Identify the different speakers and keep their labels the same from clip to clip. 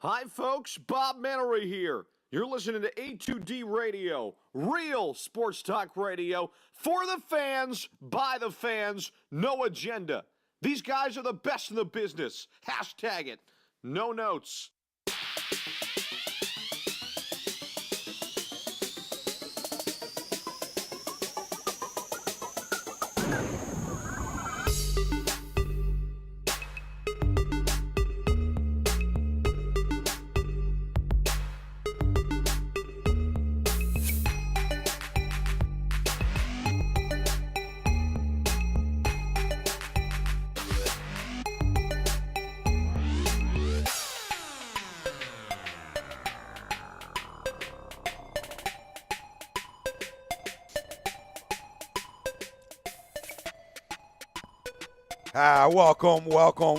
Speaker 1: Hi, folks. Bob Mannery here. You're listening to A2D Radio, real sports talk radio for the fans, by the fans, no agenda. These guys are the best in the business. Hashtag it. No notes.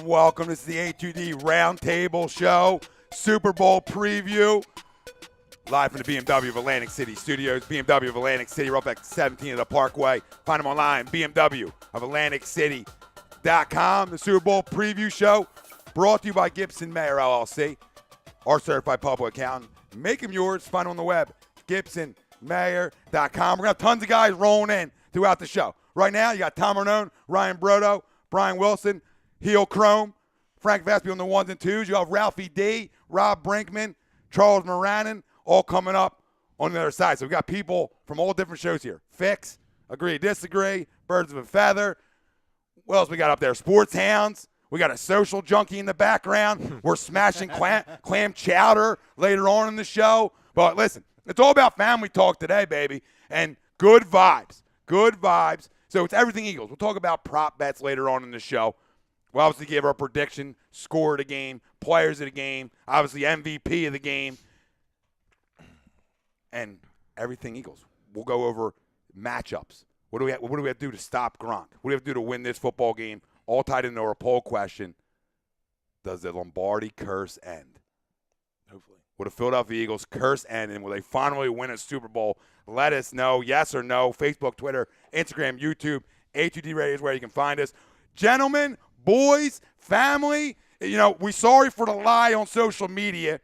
Speaker 2: Welcome. This is the A2D Roundtable Show, Super Bowl preview, live from the BMW of Atlantic City Studios. BMW of Atlantic City, right back 17 of the Parkway. Find them online, BMW of AtlanticCity.com. The Super Bowl preview show brought to you by Gibson Mayer LLC, our certified public accountant. Make them yours. Find them on the web, GibsonMayer.com. We're going to have tons of guys rolling in throughout the show. Right now, you got Tom Arnone, Ryan Brodo, Brian Wilson, Heel Chrome, Frank Vespi on the ones and twos. You have Ralphie D, Rob Brinkman, Charles Moranin, all coming up on the other side. So we've got people from all different shows here. Fix, Agree, Disagree, Birds of a Feather. What else we got up there? Sports Hounds. We got a social junkie in the background. We're smashing clam chowder later on in the show. But listen, it's all about family talk today, baby, and good vibes. Good vibes. So it's everything Eagles. We'll talk about prop bets later on in the show. We'll obviously give our prediction, score of the game, players of the game, obviously MVP of the game, and everything Eagles. We'll go over matchups. What do we have to do to stop Gronk? What do we have to do to win this football game? All tied into our poll question. Does the Lombardi curse end? Hopefully. Will the Philadelphia Eagles curse end, and will they finally win a Super Bowl? Let us know, yes or no. Facebook, Twitter, Instagram, YouTube. A2D Radio is where you can find us. Gentlemen, boys, family, we're sorry for the lie on social media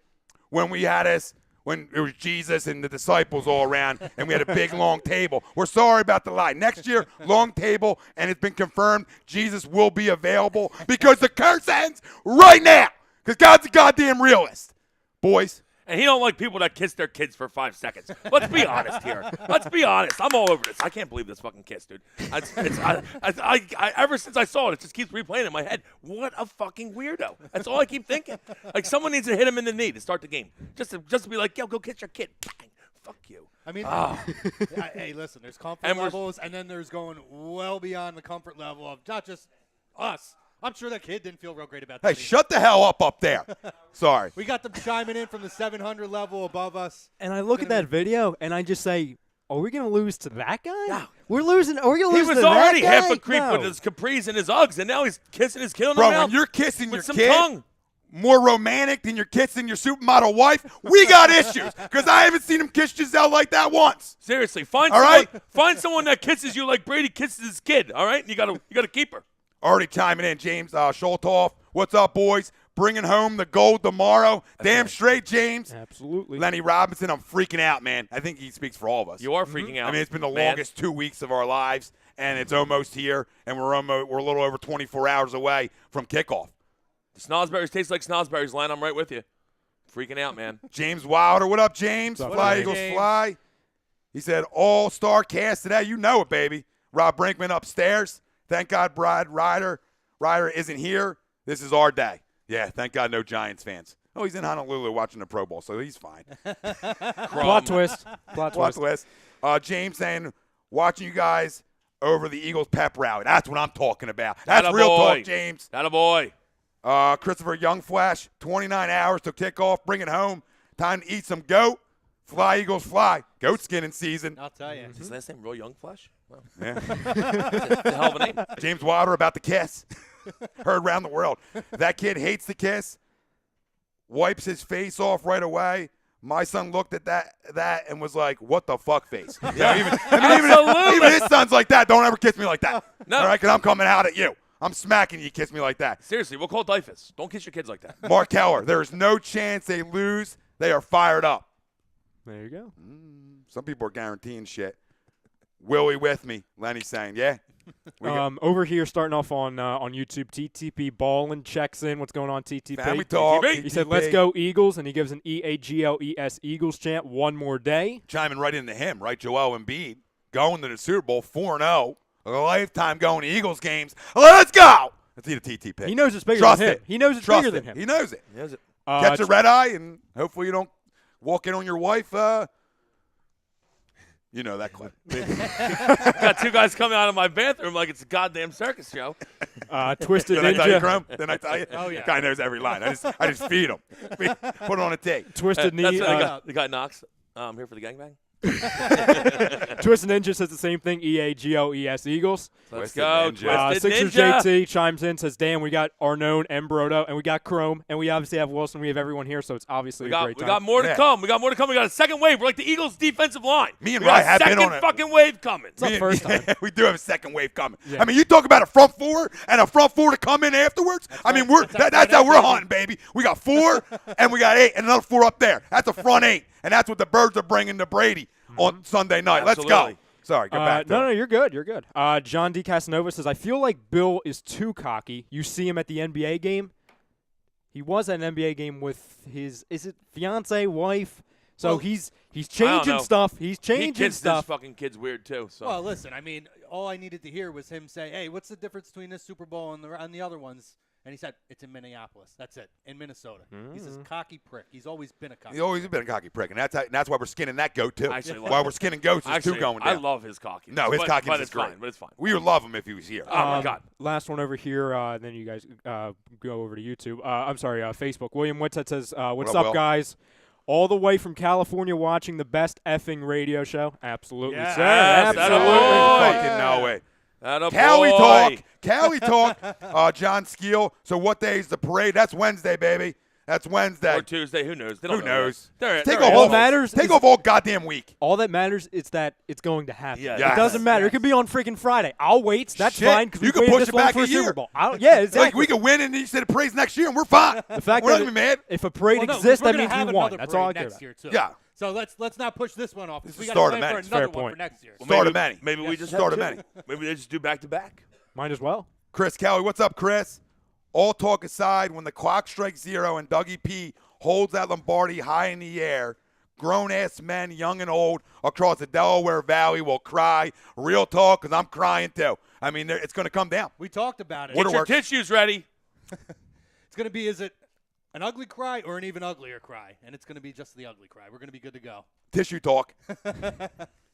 Speaker 2: when it was Jesus and the disciples all around and we had a big, long table. We're sorry about the lie. Next year, long table, and it's been confirmed Jesus will be available because the curse ends right now because God's a goddamn realist. Boys.
Speaker 3: And he don't like people that kiss their kids for 5 seconds. Let's be honest here. Let's be honest. I'm all over this. I can't believe this fucking kiss, dude. Ever since I saw it, it just keeps replaying in my head. What a fucking weirdo. That's all I keep thinking. Like someone needs to hit him in the knee to start the game. Just to be like, yo, go kiss your kid. Bang. Fuck you.
Speaker 4: I mean, hey, listen, there's comfort levels, and then there's going well beyond the comfort level of not just us. I'm sure that kid didn't feel real great about that.
Speaker 2: Hey, shut the hell up there. Sorry.
Speaker 4: We got them chiming in from the 700 level above us.
Speaker 5: And I look at that video, and I just say, are we going to lose to that guy?
Speaker 3: No.
Speaker 5: We're losing. Are we going to lose to that guy?
Speaker 3: He was already half a creep with his capris and his Uggs, and now he's kissing his kid on the mouth.
Speaker 2: Bro, when you're kissing your
Speaker 3: some
Speaker 2: kid
Speaker 3: tongue.
Speaker 2: More romantic than you're kissing your supermodel wife, we got issues because I haven't seen him kiss Giselle like that once.
Speaker 3: Seriously, find someone that kisses you like Brady kisses his kid, all right? You got to keep her.
Speaker 2: Already chiming in, James Scholtoff. What's up, boys? Bringing home the gold tomorrow. Damn straight, James.
Speaker 5: Absolutely.
Speaker 2: Lenny Robinson, I'm freaking out, man. I think he speaks for all of us.
Speaker 3: You are freaking out.
Speaker 2: I mean, it's been the longest 2 weeks of our lives, and it's almost here, and we're a little over 24 hours away from kickoff.
Speaker 3: The snozberries taste like snozberries, Len. I'm right with you. Freaking out, man.
Speaker 2: James Wilder. What up, James? Fly, Eagles, fly. He said, all-star cast today. You know it, baby. Rob Brinkman upstairs. Thank God Ryder isn't here. This is our day. Yeah, thank God no Giants fans. Oh, he's in Honolulu watching the Pro Bowl, so he's fine.
Speaker 5: Plot twist.
Speaker 2: Plot twist. James saying, watching you guys over the Eagles pep rally. That's what I'm talking about. That's real talk, James.
Speaker 3: That a boy.
Speaker 2: Christopher Youngflash, 29 hours to kickoff. Bring it home. Time to eat some goat. Fly, Eagles, fly. Goat skinning season.
Speaker 4: I'll tell you.
Speaker 3: Is his last name Real Youngflash? Well,
Speaker 2: yeah.
Speaker 3: That's a hell of a name.
Speaker 2: James Wilder about the kiss. Heard around the world. That kid hates the kiss. Wipes his face off right away. My son looked at that and was like, what the fuck face? Yeah, even his son's like that. Don't ever kiss me like that.
Speaker 3: No.
Speaker 2: All right, because I'm coming out at you. I'm smacking you. Kiss me like that.
Speaker 3: Seriously, we'll call Dyfus. Don't kiss your kids like that.
Speaker 2: Mark Keller, there is no chance they lose. They are fired up.
Speaker 5: There you go.
Speaker 2: Some people are guaranteeing shit. Willie with me, Lenny's saying, yeah.
Speaker 5: Over here, starting off on YouTube, TTP Ballin checks in. What's going on, TTP?
Speaker 2: Family talk.
Speaker 3: TTP.
Speaker 5: He said, "Let's go Eagles," and he gives an EAGLES Eagles chant. One more day.
Speaker 2: Chiming right into him, right? Joel Embiid going to the Super Bowl 4-0. A lifetime going to Eagles games. Let's go. Let's eat a TTP.
Speaker 5: He knows it's bigger
Speaker 2: Trust
Speaker 5: than him.
Speaker 2: it.
Speaker 5: He knows it's
Speaker 2: Trust
Speaker 5: bigger
Speaker 2: it.
Speaker 5: than him.
Speaker 2: He knows it.
Speaker 3: Yes, it.
Speaker 2: Catch a red eye, and hopefully you don't walk in on your wife. You know that clip.
Speaker 3: Got two guys coming out of my bathroom like it's a goddamn circus show.
Speaker 5: Twisted
Speaker 2: Did I tell you,
Speaker 5: Ninja.
Speaker 2: Chrome? Didn't I tell you?
Speaker 4: Oh, yeah.
Speaker 2: Guy knows every line. I just feed him. Put it on a tape.
Speaker 5: Twisted
Speaker 3: That's
Speaker 5: Ninja.
Speaker 3: what the guy knocks. I'm here for the gangbang.
Speaker 5: Twisted Ninja says the same thing. EAGLES Eagles.
Speaker 3: Let's
Speaker 2: Twisted
Speaker 3: go,
Speaker 2: Ninja.
Speaker 3: Twisted
Speaker 5: Sixers
Speaker 3: Ninja.
Speaker 5: JT chimes in, says, "Dan, we got Arnone and Brodo, and we got Chrome, and we obviously have Wilson. We have everyone here, so it's obviously
Speaker 3: We
Speaker 5: a
Speaker 3: got,
Speaker 5: great
Speaker 3: we
Speaker 5: time."
Speaker 3: got more to
Speaker 2: Yeah.
Speaker 3: come. We got more to come. We got a second wave. We're like the Eagles' defensive line.
Speaker 2: Me and
Speaker 3: we got
Speaker 2: Rye
Speaker 3: a
Speaker 2: have been
Speaker 3: second
Speaker 2: on it.
Speaker 3: fucking wave coming.
Speaker 5: It's not first time.
Speaker 2: We do have a second wave coming.
Speaker 5: Yeah.
Speaker 2: I mean, you talk about a front four and a front four to come in afterwards. I mean, that's how we're hunting, baby. We got 4 and we got 8 and another 4 up there. That's a front 8, and that's what the Birds are bringing to Brady on Sunday night. Let's
Speaker 3: Absolutely.
Speaker 2: go. Sorry, go back.
Speaker 5: No, you're good. You're good. John D. Casanova says, "I feel like Bill is too cocky. You see him at the NBA game. He was at an NBA game with his fiance, wife. So
Speaker 3: Well,
Speaker 5: he's
Speaker 3: I don't
Speaker 5: changing
Speaker 3: know.
Speaker 5: stuff. He's
Speaker 3: He
Speaker 5: changing
Speaker 3: kids
Speaker 5: stuff.
Speaker 3: this fucking kid's weird too. So
Speaker 4: Well, listen, I mean, all I needed to hear was him say, "Hey, what's the difference between this Super Bowl and the other ones?" And he said, "It's in Minneapolis. That's it. In Minnesota." He's this cocky prick. He's always been a cocky.
Speaker 2: He's always been a cocky prick, and that's why we're skinning that goat too.
Speaker 3: I actually love
Speaker 2: Why
Speaker 3: it.
Speaker 2: we're skinning goats is
Speaker 3: Actually,
Speaker 2: two going
Speaker 3: I
Speaker 2: down.
Speaker 3: love his cockiness.
Speaker 2: No, his
Speaker 3: but,
Speaker 2: cockiness
Speaker 3: but
Speaker 2: is
Speaker 3: it's
Speaker 2: great.
Speaker 3: fine. But it's fine.
Speaker 2: We would love him if he was here.
Speaker 3: Oh my God.
Speaker 5: Last one over here, then you guys go over to YouTube. I'm sorry, Facebook. William Whitsett says, "What's
Speaker 2: What up,
Speaker 5: up,
Speaker 2: Will?
Speaker 5: guys? All the way from California watching the best effing radio show." Absolutely,
Speaker 4: Yes,
Speaker 5: sir.
Speaker 3: that
Speaker 5: Absolutely.
Speaker 3: boy.
Speaker 2: Fucking no way.
Speaker 3: Atta
Speaker 2: Cali
Speaker 3: boy.
Speaker 2: talk. Cali talk. John Skeel. So what day is the parade? That's Wednesday, baby. That's Wednesday.
Speaker 3: Or Tuesday. Who knows? They don't
Speaker 2: Who
Speaker 3: know
Speaker 2: knows?
Speaker 3: yet.
Speaker 2: Take
Speaker 3: They're
Speaker 2: off
Speaker 5: All
Speaker 2: all
Speaker 5: matters
Speaker 2: Take
Speaker 5: is-
Speaker 2: off all goddamn week.
Speaker 5: All that matters is that it's going to happen.
Speaker 3: Yeah,
Speaker 5: It
Speaker 2: yes.
Speaker 5: doesn't matter. It
Speaker 4: Yes.
Speaker 5: could be on freaking Friday. I'll wait. That's
Speaker 2: Shit.
Speaker 5: fine because
Speaker 2: You
Speaker 5: we
Speaker 2: can
Speaker 5: waited
Speaker 2: push
Speaker 5: this
Speaker 2: it
Speaker 5: long
Speaker 2: back
Speaker 5: for
Speaker 2: a
Speaker 5: a Super
Speaker 2: year.
Speaker 5: Bowl. Yeah, exactly.
Speaker 2: Like we could win and you said it praise next year and we're fine.
Speaker 5: the fact
Speaker 2: we're
Speaker 5: that
Speaker 2: not gonna be mad.
Speaker 5: if a parade
Speaker 4: Well, no, 'cause
Speaker 5: exists,
Speaker 4: we're
Speaker 5: that
Speaker 4: gonna
Speaker 5: means
Speaker 4: have
Speaker 5: we won.
Speaker 4: another
Speaker 5: That's all I
Speaker 4: parade
Speaker 5: care
Speaker 4: next
Speaker 5: about.
Speaker 4: year too.
Speaker 2: Yeah.
Speaker 4: So let's not push this one off.
Speaker 2: This
Speaker 4: We
Speaker 2: is
Speaker 4: got to
Speaker 2: start of
Speaker 4: plan for
Speaker 2: many.
Speaker 4: another
Speaker 5: Fair
Speaker 4: one
Speaker 5: point.
Speaker 4: for next year.
Speaker 2: Start of many.
Speaker 3: Maybe we just
Speaker 2: Start
Speaker 3: have
Speaker 2: of
Speaker 3: two.
Speaker 2: many.
Speaker 3: Maybe they just do back to back.
Speaker 5: Might as well.
Speaker 2: Chris Kelly, what's up, Chris? All talk aside, when the clock strikes 0 and Dougie P holds that Lombardi high in the air, grown-ass men, young and old, across the Delaware Valley will cry. Real talk, because I'm crying too. I mean, it's going to come down.
Speaker 4: We talked about it.
Speaker 2: What
Speaker 3: Get
Speaker 2: it
Speaker 3: your
Speaker 2: works.
Speaker 3: tissues ready.
Speaker 4: It's going to be, is it an ugly cry or an even uglier cry? And it's going to be just the ugly cry. We're going to be good to go.
Speaker 2: Tissue talk.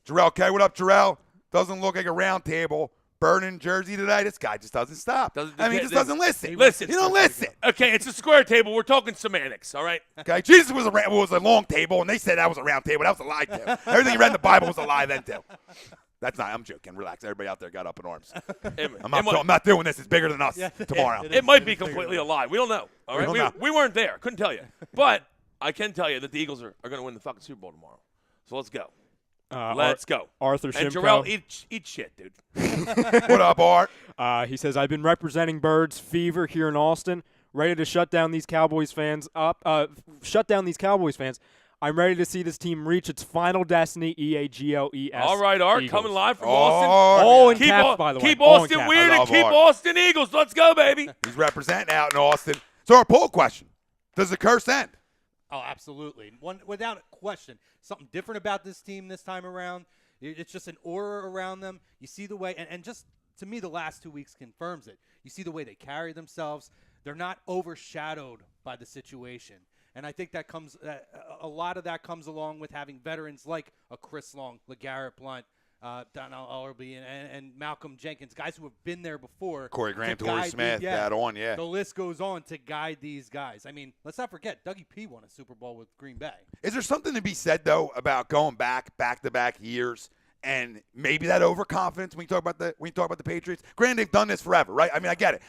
Speaker 2: Jarrell K, what up, Jarrell? Doesn't look like a round table. Burning jersey today. This guy just doesn't stop. He just doesn't listen.
Speaker 3: Listen.
Speaker 2: You don't listen.
Speaker 3: Okay, it's a square table. We're talking semantics, all right?
Speaker 2: Okay, Jesus was a long table, and they said that was a round table. That was a lie too. Everything you read in the Bible was a lie then too. That's not. I'm joking. Relax. Everybody out there got up in arms. I'm not doing this. It's bigger than us tomorrow.
Speaker 4: it
Speaker 3: It might be completely a lie. We don't know. All right,
Speaker 2: don't know.
Speaker 3: we weren't there. Couldn't tell you. But I can tell you that the Eagles are going to win the fucking Super Bowl tomorrow. So let's go. Let's go.
Speaker 5: Arthur
Speaker 3: And
Speaker 5: Shimko.
Speaker 3: Jarrell, eat shit, dude.
Speaker 2: What up, Art?
Speaker 5: He says, "I've been representing Birds Fever here in Austin, ready to shut down these Cowboys fans up. I'm ready to see this team reach its final destiny. EAGLES.
Speaker 3: All right, Art,
Speaker 5: Eagles.
Speaker 3: coming live from
Speaker 2: Oh,
Speaker 3: Austin.
Speaker 5: All in
Speaker 3: Keep,
Speaker 5: caps, by the way.
Speaker 3: keep
Speaker 5: All in
Speaker 3: Austin
Speaker 5: caps.
Speaker 3: weird
Speaker 2: I
Speaker 3: and
Speaker 2: love
Speaker 3: keep
Speaker 2: Art.
Speaker 3: Austin Eagles. Let's go, baby.
Speaker 2: He's representing out in Austin. So our poll question: does the curse end?
Speaker 4: Oh, absolutely. One without question. Something different about this team this time around. It's just an aura around them. You see the way, and just to me, the last 2 weeks confirms it. You see the way they carry themselves. They're not overshadowed by the situation. And I think that comes a lot of that comes along with having veterans like a Chris Long, LeGarrette Blount, Donnell Ellerby, and Malcolm Jenkins, guys who have been there before.
Speaker 2: Corey Graham,
Speaker 4: to
Speaker 2: Torrey
Speaker 4: guide
Speaker 2: Smith, that on, yeah.
Speaker 4: The list goes on to guide these guys. I mean, let's not forget, Dougie P won a Super Bowl with Green Bay.
Speaker 2: Is there something to be said though about going back-to-back years, and maybe that overconfidence when you talk about the Patriots? Granted, they've done this forever, right? I mean, I get it.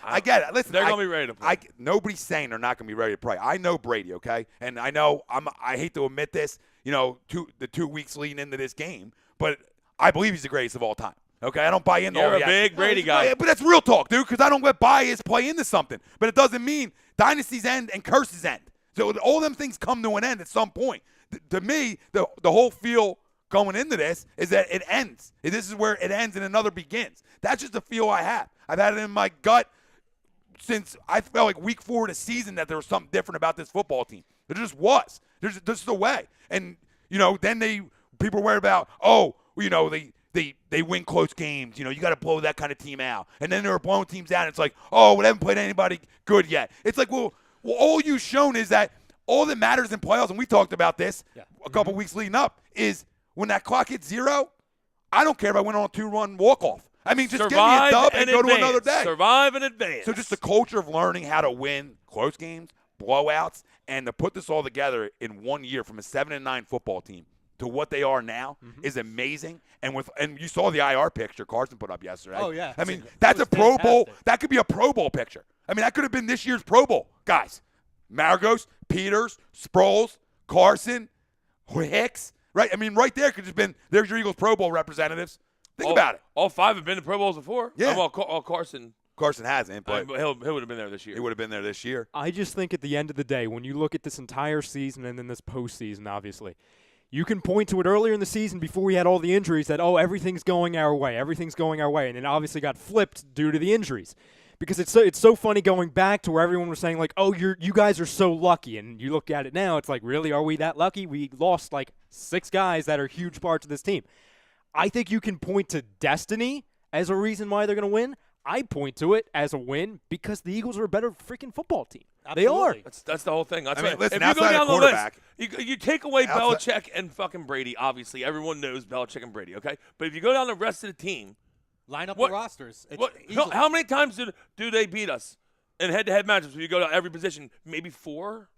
Speaker 2: Listen,
Speaker 3: They're going to be ready to play.
Speaker 2: Nobody's saying they're not going to be ready to play. I know Brady, okay, and I know I hate to admit this, the 2 weeks leading into this game, but I believe he's the greatest of all time. Okay, I don't buy into all
Speaker 3: You're
Speaker 2: the
Speaker 3: a big Brady guy.
Speaker 2: Yeah, but that's real talk, dude, because I don't let bias play into something. But it doesn't mean dynasties end and curses end. So all them things come to an end at some point. To me, the whole feel going into this is that it ends. This is where it ends and another begins. That's just the feel I have. I've had it in my gut since I felt like week 4 of the season that there was something different about this football team. There just was. There's just a way. And, then people were worried about, they win close games. You got to blow that kind of team out. And then they were blowing teams out, and it's like, we haven't played anybody good yet. It's like, well, all you've shown is that all that matters in playoffs, and we talked about this a couple weeks leading up, is when that clock hits 0, I don't care if I went on a 2-run walk-off. I mean, just give me a dub and go to another day.
Speaker 3: Survive and advance.
Speaker 2: So just the culture of learning how to win close games, blowouts, and to put this all together in 1 year from a 7-9 football team to what they are now is amazing. And you saw the IR picture Carson put up yesterday.
Speaker 4: Oh, yeah.
Speaker 2: I mean, that's a Pro Bowl. That could be a Pro Bowl picture. I mean, that could have been this year's Pro Bowl. Guys, Margos, Peters, Sproles, Carson, Hicks, right? I mean, right there could have been, there's your Eagles Pro Bowl representatives. Think about it.
Speaker 3: All 5 have been to Pro Bowls before.
Speaker 2: Yeah.
Speaker 3: Well, Carson.
Speaker 2: Carson hasn't, but
Speaker 3: he would have been there this year.
Speaker 2: He would have been there this year.
Speaker 5: I just think at the end of the day, when you look at this entire season and then this postseason, obviously, you can point to it earlier in the season before we had all the injuries that, everything's going our way, and it obviously got flipped due to the injuries. Because it's so funny going back to where everyone was saying, like, you guys are so lucky. And you look at it now, it's like, really, are we that lucky? We lost, 6 guys that are huge parts of this team. I think you can point to destiny as a reason why they're going to win. I point to it as a win because the Eagles are a better freaking football team.
Speaker 4: Absolutely.
Speaker 5: They are.
Speaker 3: That's the whole thing. That's
Speaker 2: listen,
Speaker 3: if you go
Speaker 2: outside
Speaker 3: down
Speaker 2: of
Speaker 3: the
Speaker 2: quarterback,
Speaker 3: list, you take away Belichick and fucking Brady. Obviously, everyone knows Belichick and Brady. Okay, but if you go down the rest of the team,
Speaker 4: line up the rosters.
Speaker 3: How many times do they beat us in head-to-head matchups? When you go to every position, maybe 4.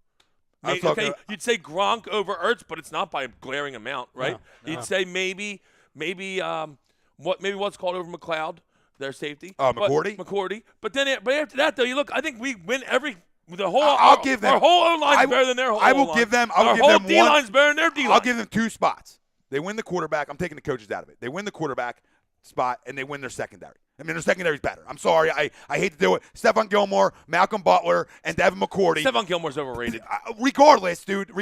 Speaker 3: Okay, you'd say Gronk over Ertz, but it's not by a glaring amount, right?
Speaker 5: No.
Speaker 3: You'd say maybe what's called over McLeod, their safety.
Speaker 2: McCourty.
Speaker 3: But after that, though, you look. I think we win every.
Speaker 2: I'll give them.
Speaker 3: Our whole O-line is better than their whole
Speaker 2: I will
Speaker 3: O-line.
Speaker 2: give them.
Speaker 3: Our whole D-line's better than their D-line.
Speaker 2: I'll give them 2 spots. They win the quarterback. I'm taking the coaches out of it. They win the quarterback spot, and they win their secondary. I mean, their secondary's better. I'm sorry. I hate to do it. Stephon Gilmore, Malcolm Butler, and Devin McCourty.
Speaker 3: Stephon Gilmore's overrated.
Speaker 2: Regardless, dude,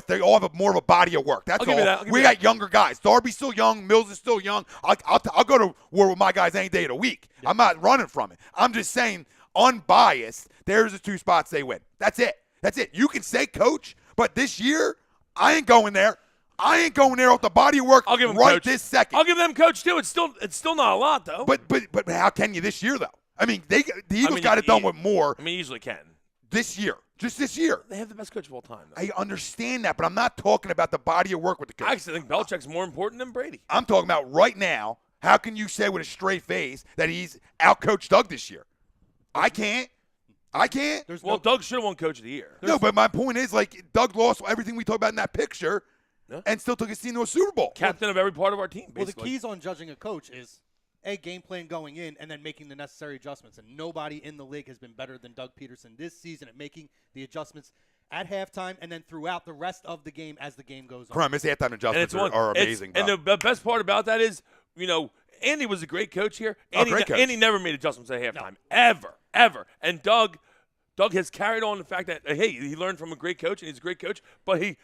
Speaker 2: they all have more of a body of work. That's
Speaker 3: I'll give
Speaker 2: all.
Speaker 3: you that.
Speaker 2: We got younger guys. Darby's still young. Mills is still young. I'll go to war with my guys any day of the week. Yeah. I'm not running from it. I'm just saying, unbiased, there's the 2 spots they win. That's it. You can say coach, but this year, I ain't going there. I ain't going there off the body of work.
Speaker 3: I'll give them
Speaker 2: right
Speaker 3: coach.
Speaker 2: This second.
Speaker 3: I'll give them coach too. It's still not a lot though.
Speaker 2: But how can you this year though? I mean, the Eagles got it done with more.
Speaker 3: I mean, easily can.
Speaker 2: This year. Just this year.
Speaker 3: They have the best coach of all time, though.
Speaker 2: I understand that, but I'm not talking about the body of work with the coach.
Speaker 3: I actually think Belichick's more important than Brady.
Speaker 2: I'm talking about right now. How can you say with a straight face that he's outcoached Doug this year? I can't.
Speaker 3: Doug should have won Coach of the Year.
Speaker 2: No, but my point is, Doug lost everything we talked about in that picture and still took his team to a Super Bowl.
Speaker 3: Captain of every part of our team, basically.
Speaker 4: Well, the keys on judging a coach is game plan going in and then making the necessary adjustments. And nobody in the league has been better than Doug Peterson this season at making the adjustments at halftime and then throughout the rest of the game as the game goes on.
Speaker 2: Crime, his halftime adjustments are amazing.
Speaker 3: And the best part about that is, Andy was a great coach here. Andy never made adjustments at halftime. No. Ever. And Doug has carried on the fact that, hey, he learned from a great coach, and he's a great coach, but he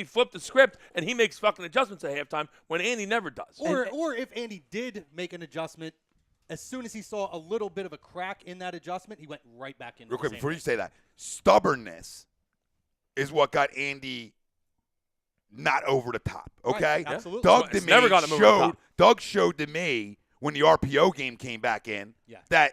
Speaker 3: flipped the script, and he makes fucking adjustments at halftime when Andy never does.
Speaker 4: Or if Andy did make an adjustment, as soon as he saw a little bit of a crack in that adjustment, he went right back in.
Speaker 2: Real quick, before you say that, stubbornness is what got Andy not over the top, okay?
Speaker 4: Right, absolutely.
Speaker 2: Doug showed to me when the RPO game came back in that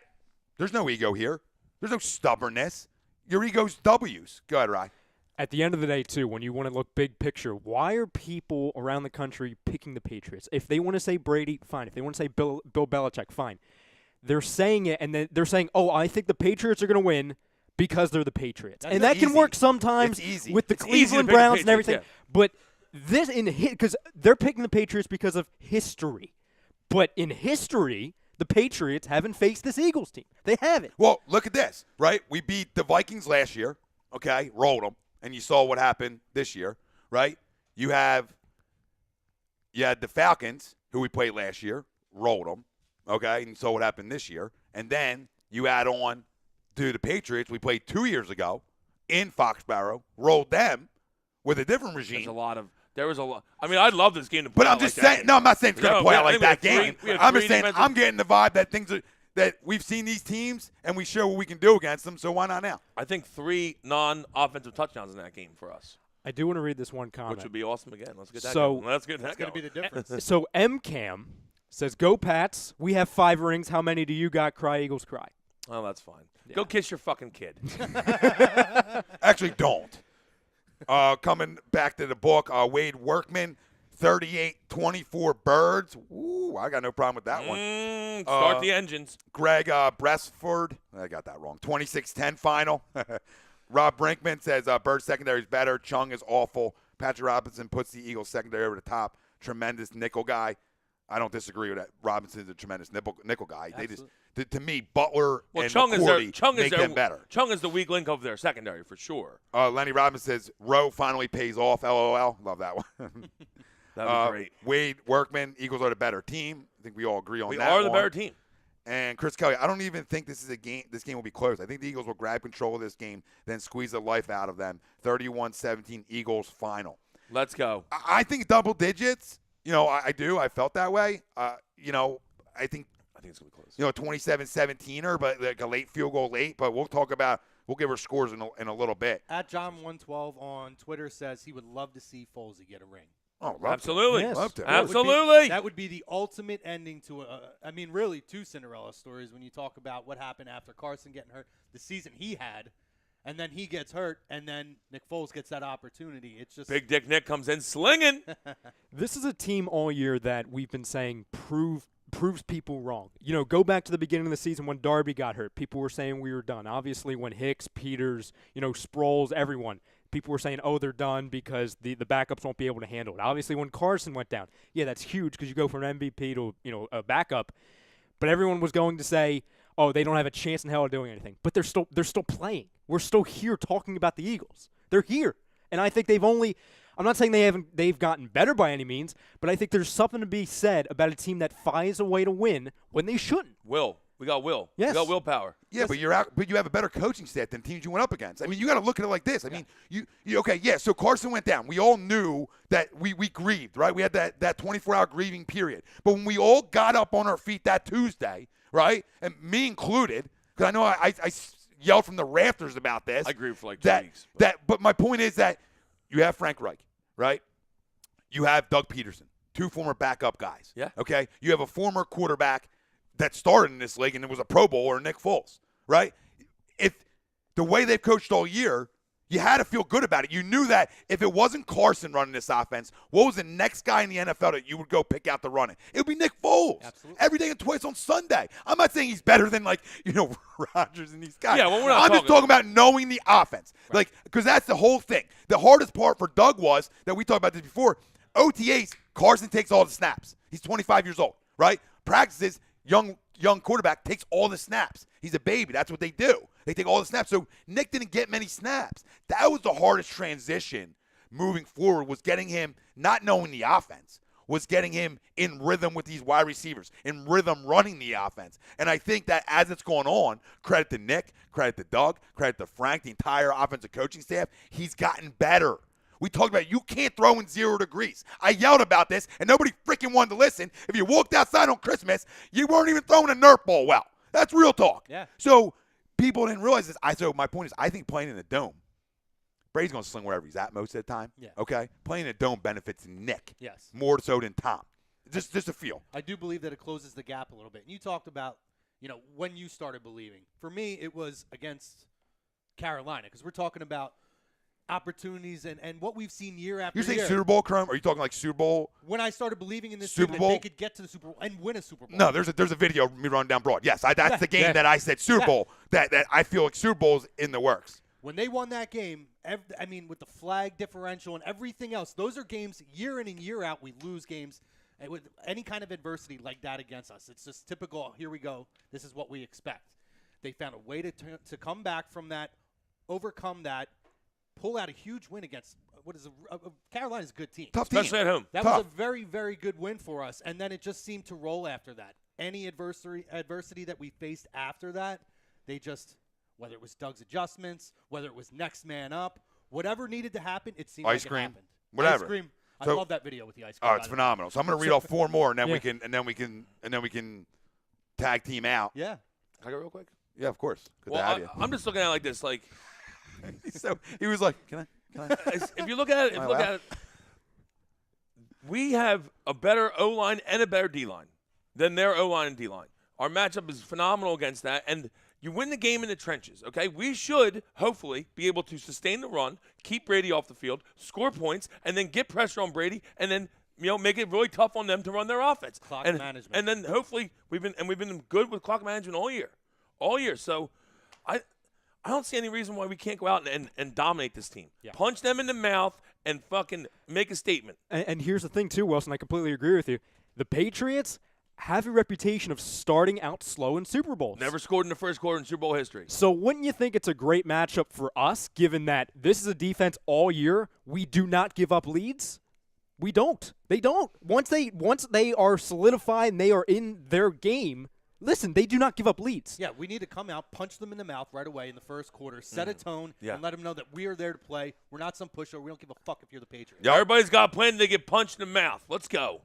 Speaker 2: there's no ego here. There's no stubbornness. Your ego's W's. Go ahead, Rye.
Speaker 5: At the end of the day, too, when you want to look big picture, why are people around the country picking the Patriots? If they want to say Brady, fine. If they want to say Bill Belichick, fine. They're saying it, and then they're saying, I think the Patriots are going to win because they're the Patriots. And that can work sometimes with the Cleveland Browns and everything.
Speaker 3: Yeah.
Speaker 5: But this because they're picking the Patriots because of history. But in history, the Patriots haven't faced this Eagles team. They haven't.
Speaker 2: Well, look at this, right? We beat the Vikings last year, okay? Rolled them. And you saw what happened this year, right? You had the Falcons, who we played last year, rolled them. okay? And so what happened this year. And then you add on to the Patriots. We played 2 years ago in Foxborough, rolled them with a different regime.
Speaker 3: There was a lot. I mean, I'd love this game to play
Speaker 2: But I'm just saying, no, I'm not saying it's going to play out like that game. I'm just saying I'm getting the vibe that that we've seen these teams and we show what we can do against them, so why not now?
Speaker 3: I think 3 non-offensive touchdowns in that game for us.
Speaker 5: I do want to read this one comment.
Speaker 3: Which would be awesome again. Let's get that
Speaker 5: going.
Speaker 3: Let's get that
Speaker 4: That's going to be the difference.
Speaker 5: So MCAM says, "Go Pats. We have 5 rings. How many do you got? Cry Eagles cry."
Speaker 3: Oh, that's fine. Yeah. Go kiss your fucking kid.
Speaker 2: Actually, don't. Coming back to the book, Wade Workman, 38-24 Birds. Ooh, I got no problem with that one.
Speaker 3: Start the engines.
Speaker 2: Greg Bressford, I got that wrong, 26-10 final. Rob Brinkman says Birds secondary is better. Chung is awful. Patrick Robinson puts the Eagles secondary over the top. Tremendous nickel guy. I don't disagree with that. Robinson's a tremendous nickel guy. They just, to me, Butler and McCourty make them better.
Speaker 3: Chung is the weak link of their secondary for sure.
Speaker 2: Lenny Robinson says Rowe finally pays off. LOL. Love that one.
Speaker 3: That'd be great.
Speaker 2: Wade Workman, Eagles are the better team. I think we all agree on that.
Speaker 3: We are the better team.
Speaker 2: And Chris Kelly, I don't even think this is a game. This game will be close. I think the Eagles will grab control of this game, then squeeze the life out of them. 31-17 Eagles final.
Speaker 3: Let's go.
Speaker 2: I think double digits. You know, I do. I felt that way. You know, I think
Speaker 3: it's going to be close.
Speaker 2: You know, 27-17er, but like a late field goal late. But we'll give her scores in a little bit.
Speaker 4: At John112 on Twitter says he would love to see Foles get a ring.
Speaker 2: Oh,
Speaker 3: absolutely.
Speaker 5: Yes.
Speaker 2: Love to.
Speaker 3: Absolutely.
Speaker 4: That would be the ultimate ending to really 2 Cinderella stories when you talk about what happened after Carson getting hurt, the season he had, and then he gets hurt, and then Nick Foles gets that opportunity. It's just
Speaker 3: Big Dick Nick comes in slinging.
Speaker 5: This is a team all year that we've been saying proves people wrong. You know, go back to the beginning of the season when Darby got hurt. People were saying we were done. Obviously, when Hicks, Peters, Sproles, everyone, people were saying, oh, they're done because the backups won't be able to handle it. Obviously, when Carson went down, yeah, that's huge because you go from an MVP to a backup. But everyone was going to say, oh, they don't have a chance in hell of doing anything. But they're still playing. We're still here talking about the Eagles. They're here. And I think I'm not saying they've gotten better by any means, but I think there's something to be said about a team that finds a way to win when they shouldn't.
Speaker 3: We got will.
Speaker 5: Yes.
Speaker 3: We got willpower.
Speaker 2: Yeah, but you have a better coaching staff than teams you went up against. I mean, you got to look at it like this. I mean, so Carson went down. We all knew that we grieved, right? We had that 24-hour grieving period. But when we all got up on our feet that Tuesday, right, and me included, because I know I yelled from the rafters about this.
Speaker 3: I grieved for like 2 weeks.
Speaker 2: But my point is that you have Frank Reich, right? You have Doug Peterson, 2 former backup guys.
Speaker 3: Yeah.
Speaker 2: Okay? You have a former quarterback that started in this league and it was a Pro Bowler, Nick Foles, right? If the way they've coached all year, you had to feel good about it. You knew that if it wasn't Carson running this offense, what was the next guy in the NFL that you would go pick out to run it? It would be Nick Foles.
Speaker 4: Absolutely.
Speaker 2: Every day and twice on Sunday. I'm not saying he's better than, Rodgers and these guys.
Speaker 3: Yeah, well, we're not
Speaker 2: I'm just talking about knowing the offense.
Speaker 3: Right.
Speaker 2: Because that's the whole thing. The hardest part for Doug was, that we talked about this before, OTAs, Carson takes all the snaps. He's 25 years old, right? Practices, young quarterback takes all the snaps. He's a baby. That's what they do. They take all the snaps. So Nick didn't get many snaps. That was the hardest transition moving forward, was getting him not knowing the offense, was getting him in rhythm with these wide receivers, in rhythm running the offense. And I think that as it's gone on, credit to Nick, credit to Doug, credit to Frank, the entire offensive coaching staff, he's gotten better. We talked about you can't throw in 0 degrees. I yelled about this, and nobody freaking wanted to listen. If you walked outside on Christmas, you weren't even throwing a Nerf ball well. That's real talk.
Speaker 4: Yeah.
Speaker 2: So people didn't realize this. So my point is, I think playing in the dome, Brady's going to sling wherever he's at most of the time.
Speaker 4: Yeah.
Speaker 2: Okay? Playing in the dome benefits Nick.
Speaker 4: Yes.
Speaker 2: More so than Tom. Just a feel.
Speaker 4: I do believe that it closes the gap a little bit. And you talked about, when you started believing. For me, it was against Carolina, because we're talking about opportunities and what we've seen year after year.
Speaker 2: You're saying Super Bowl, Crum? Are you talking like Super Bowl?
Speaker 4: When I started believing in this
Speaker 2: Super
Speaker 4: team
Speaker 2: Bowl?
Speaker 4: that they could get to the Super Bowl and win a Super Bowl.
Speaker 2: No, there's a video of me running down Broad. Yes, that's the game that I said Super Bowl. That I feel like Super Bowl's in the works.
Speaker 4: When they won that game, with the flag differential and everything else, those are games year in and year out. We lose games with any kind of adversity like that against us. It's just typical. Here we go. This is what we expect. They found a way to come back from that, overcome that, pull out a huge win against Carolina's a good team.
Speaker 2: Tough team.
Speaker 3: Especially at home.
Speaker 4: That
Speaker 2: Tough.
Speaker 4: was a very, very good win for us, and then it just seemed to roll after that. Any adversity that we faced after that, they just, whether it was Doug's adjustments, whether it was next man up, whatever needed to happen, it seemed
Speaker 2: Ice
Speaker 4: like
Speaker 2: cream,
Speaker 4: it happened.
Speaker 2: whatever.
Speaker 4: Ice cream. I
Speaker 2: So-
Speaker 4: love that video with the ice cream.
Speaker 2: Oh, it's phenomenal. So I'm going to read off 4 more, and then
Speaker 5: Yeah.
Speaker 2: we can tag team out.
Speaker 4: Yeah.
Speaker 3: Can I go real quick?
Speaker 2: Yeah, of course. Good
Speaker 3: Well,
Speaker 2: to have you.
Speaker 3: I'm just looking at it like this. Like,
Speaker 2: So he was like, "Can I?"
Speaker 3: if you look at it, we have a better O-line and a better D-line than their O-line and D-line. Our matchup is phenomenal against that, and you win the game in the trenches, okay? We should, hopefully, be able to sustain the run, keep Brady off the field, score points, and then get pressure on Brady, and then make it really tough on them to run their offense.
Speaker 4: Clock
Speaker 3: and,
Speaker 4: management.
Speaker 3: And then hopefully we've been good with clock management all year. So I don't see any reason why we can't go out and dominate this team.
Speaker 4: Yeah.
Speaker 3: Punch them in the mouth and fucking make a statement.
Speaker 5: And here's the thing, too, Wilson. I completely agree with you. The Patriots have a reputation of starting out slow in Super Bowls.
Speaker 3: Never scored in the first quarter in Super Bowl history.
Speaker 5: So wouldn't you think it's a great matchup for us, given that this is a defense all year? We do not give up leads. We don't. They don't. Once they are solidified and they are in their game, listen, they do not give up leads.
Speaker 4: Yeah, we need to come out, punch them in the mouth right away in the first quarter, set a tone,
Speaker 3: Yeah.
Speaker 4: and let them know that we are there to play. We're not some pushover. We don't give a fuck if you're the Patriots.
Speaker 3: Yeah, everybody's got a plan. They get punched in the mouth. Let's go.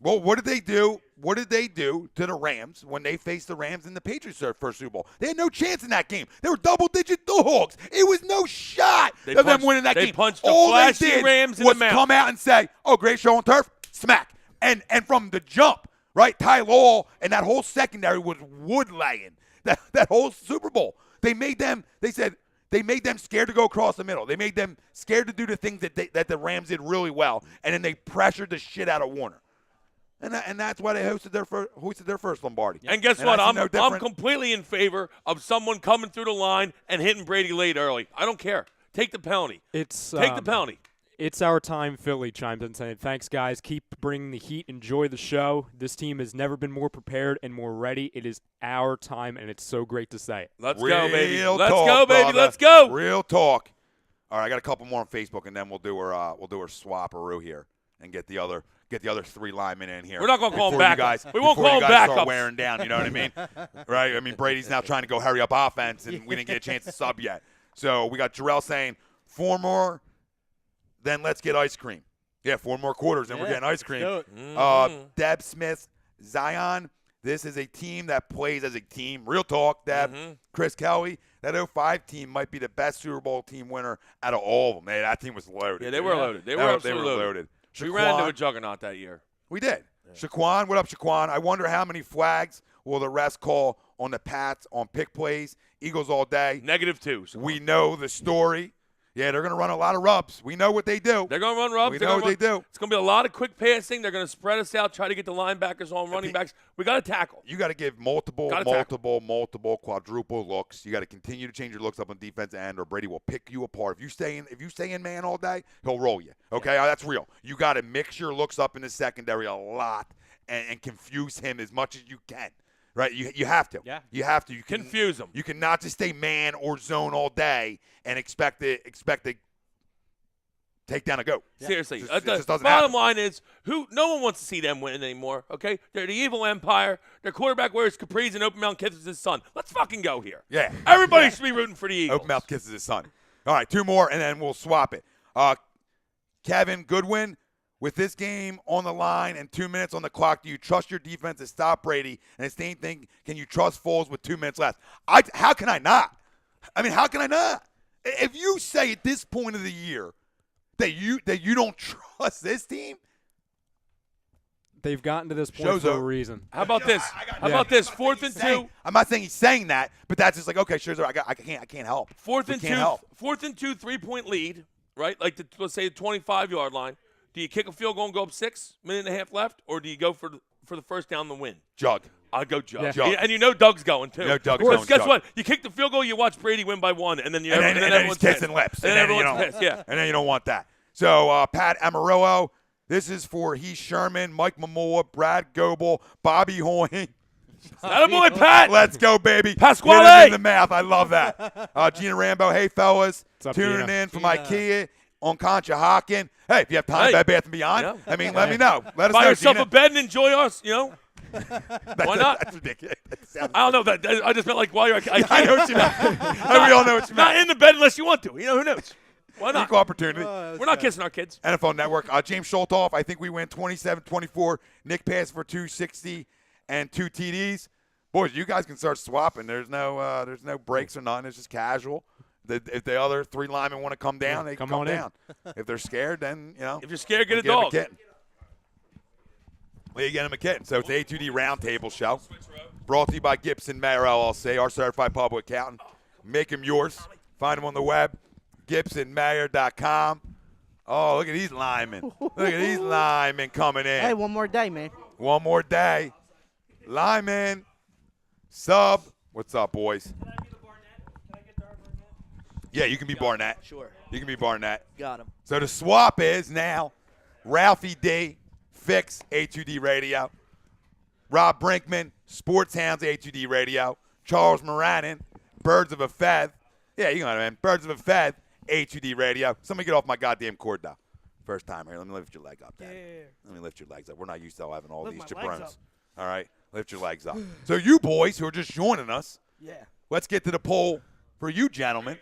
Speaker 2: Well, what did they do? What did they do to the Rams when they faced the Rams in the Patriots their first Super Bowl? They had no chance in that game. They were double-digit dogs. It was no shot of them winning that game.
Speaker 3: They punched the
Speaker 2: All they
Speaker 3: flashy
Speaker 2: did
Speaker 3: Rams in
Speaker 2: was
Speaker 3: the mouth.
Speaker 2: come out and say, "Oh, great show on turf, smack." And from the jump, right? Ty Law and that whole secondary was wood laying. That whole Super Bowl, they made them. They said. They made them scared to go across the middle. They made them scared to do the things that the Rams did really well, and then they pressured the shit out of Warner. And that's why they hoisted their first Lombardi.
Speaker 3: And guess
Speaker 2: And
Speaker 3: what?
Speaker 2: I see no
Speaker 3: I'm
Speaker 2: different.
Speaker 3: completely in favor of someone coming through the line and hitting Brady late early. I don't care. Take the penalty. Take the penalty.
Speaker 5: It's our time. Philly chimes in saying, "Thanks, guys. Keep bringing the heat. Enjoy the show. This team has never been more prepared and more ready. It is our time, and it's so great to say it."
Speaker 3: Let's go, baby.
Speaker 2: Real
Speaker 3: Let's
Speaker 2: talk,
Speaker 3: go, baby.
Speaker 2: brother.
Speaker 3: Let's go.
Speaker 2: Real talk. All right, I got a couple more on Facebook, and then we'll do our swap-a-roo here and get the other 3 linemen in here.
Speaker 3: We're not gonna call them
Speaker 2: before you
Speaker 3: backups.
Speaker 2: guys-
Speaker 3: We won't
Speaker 2: before
Speaker 3: call
Speaker 2: you
Speaker 3: them
Speaker 2: guys start
Speaker 3: backups.
Speaker 2: wearing down. You know what I mean? Right? I mean, Brady's now trying to go hurry up offense, and we didn't get a chance to sub yet. So we got Jarrell saying 4 more, then let's get ice cream. Yeah, 4 more quarters, and we're getting ice cream.
Speaker 4: Let's do it.
Speaker 2: Deb Smith, Zion. This is a team that plays as a team. Real talk, Deb. Chris Kelly. That 05 team might be the best Super Bowl team winner out of all of them. Man, that team was loaded.
Speaker 3: Yeah, they were loaded. They were absolutely
Speaker 2: loaded.
Speaker 3: We ran into
Speaker 2: Shaquan-
Speaker 3: a juggernaut that year.
Speaker 2: We did. Yeah. Shaquan, what up, Shaquan? I wonder how many flags will the refs call on the Pats on pick plays. Eagles all day.
Speaker 3: -2.
Speaker 2: We know the story. Yeah, they're going to run a lot of rubs. We know what they do.
Speaker 3: They're going to run rubs.
Speaker 2: We know what they do.
Speaker 3: It's going to be a lot of quick passing. They're going to spread us out, try to get the linebackers on running backs. We got to tackle.
Speaker 2: You got to give multiple, quadruple looks. You got to continue to change your looks up on defense end, or Brady will pick you apart. If you stay in man all day, he'll roll you. Okay, That's real. You got to mix your looks up in the secondary a lot and confuse him as much as you can. Right, you have to.
Speaker 4: Yeah.
Speaker 2: You have to. You can,
Speaker 3: Confuse them.
Speaker 2: You cannot just stay man or zone all day and expect to take down a goat.
Speaker 3: Seriously.
Speaker 2: It just doesn't
Speaker 3: Bottom
Speaker 2: happen.
Speaker 3: line is, no one wants to see them win anymore, okay? They're the evil empire. Their quarterback wears capris and open mouth kisses his son. Let's fucking go here.
Speaker 2: Yeah.
Speaker 3: Everybody should be rooting for the Eagles.
Speaker 2: Open mouth kisses his son. All right, 2 more, and then we'll swap it. Kevin Goodwin, with this game on the line and 2 minutes on the clock, do you trust your defense to stop Brady? And the same thing, can you trust Foles with 2 minutes left? How can I not? I mean, how can I not? If you say at this point of the year that you don't trust this team,
Speaker 5: They've gotten to this point
Speaker 2: Show's
Speaker 5: for a
Speaker 2: over.
Speaker 5: reason.
Speaker 3: How about this? How about this? 4th and 2.
Speaker 2: I'm not saying he's saying that, but that's just like, okay, sure, I can't help.
Speaker 3: 4th
Speaker 2: We
Speaker 3: and
Speaker 2: can't
Speaker 3: 2.
Speaker 2: help.
Speaker 3: 4th and 2, 3-point lead, right? Like let's say the 25-yard line. Do you kick a field goal and go up 6, minute and a half left, or do you go for the first down to win?
Speaker 2: Jug.
Speaker 3: I'll go Jug.
Speaker 5: Yeah.
Speaker 2: Jug.
Speaker 3: And you know Doug's going, too.
Speaker 2: You know Doug's
Speaker 3: Because
Speaker 2: going,
Speaker 3: guess
Speaker 2: Jug.
Speaker 3: what? You kick the field goal, you watch Brady win by 1, and then
Speaker 2: And then
Speaker 3: everyone's
Speaker 2: he's kissing
Speaker 3: pissed.
Speaker 2: lips.
Speaker 3: And then everyone's pissed, yeah.
Speaker 2: And then you don't want that. So, Pat Amarillo, this is for Heath Sherman, Mike Mamula, Brad Goebel, Bobby Hoying.
Speaker 3: Attaboy, Pat!
Speaker 2: Let's go, baby.
Speaker 3: Pasquale!
Speaker 2: Hit him in the mouth. I love that. Gina Rambo, hey, fellas.
Speaker 5: What's up,
Speaker 2: Tuning
Speaker 5: Gina?
Speaker 2: in from
Speaker 4: Gina.
Speaker 2: IKEA on Conshohocken. Hey, if you have time, Bed Bath & Beyond,
Speaker 3: Yeah.
Speaker 2: I mean, let me know. Let us
Speaker 3: Buy
Speaker 2: know,
Speaker 3: yourself
Speaker 2: Gina.
Speaker 3: a bed and enjoy us, Why not?
Speaker 2: That's ridiculous.
Speaker 3: I don't know. I just meant like while you're.
Speaker 2: I know what you meant. We all know what you
Speaker 3: Not
Speaker 2: meant.
Speaker 3: in the bed unless you want to. Who knows? Why not?
Speaker 2: Equal opportunity.
Speaker 3: We're not kissing our kids.
Speaker 2: NFL Network. James Sholtoff, I think we win 27-24. Nick passed for 260 and 2 TDs. Boys, you guys can start swapping. There's no breaks or nothing. It's just casual. If the other 3 linemen want to come down, they can come down. If they're scared, then,
Speaker 3: If you're scared, get a
Speaker 2: them
Speaker 3: dog.
Speaker 2: kitten. You get him a kitten. So it's the A2D Roundtable show. Brought to you by Gibson Mayer LLC, our certified public accountant. Make him yours. Find him on the web, gibsonmayer.com. Oh, look at these linemen. Look at these linemen coming in.
Speaker 6: Hey, one more day, man.
Speaker 2: One more day. Lineman. Sub. What's up, boys?
Speaker 7: Can I be the Barnett? Can I get Dar Barnett?
Speaker 2: Yeah, you can be Barnett.
Speaker 7: Sure.
Speaker 2: You can be Barnett.
Speaker 7: Got him.
Speaker 2: So the swap is now Ralphie D, Fix, A2D Radio. Rob Brinkman, Sports Hounds, A2D Radio. Charles Moranin, Birds of a Feather. Yeah, you know what I mean. Birds of a Feather, A2D Radio. Somebody get off my goddamn cord, though. First time here. Let me lift your leg up, Daddy.
Speaker 7: Yeah.
Speaker 2: Let me lift your legs up. We're not used to having all
Speaker 7: Lift
Speaker 2: these
Speaker 7: my legs
Speaker 2: jabrones.
Speaker 7: up.
Speaker 2: All right? Lift your legs up. So you boys who are just joining us,
Speaker 7: Yeah.
Speaker 2: let's get to the poll for you gentlemen.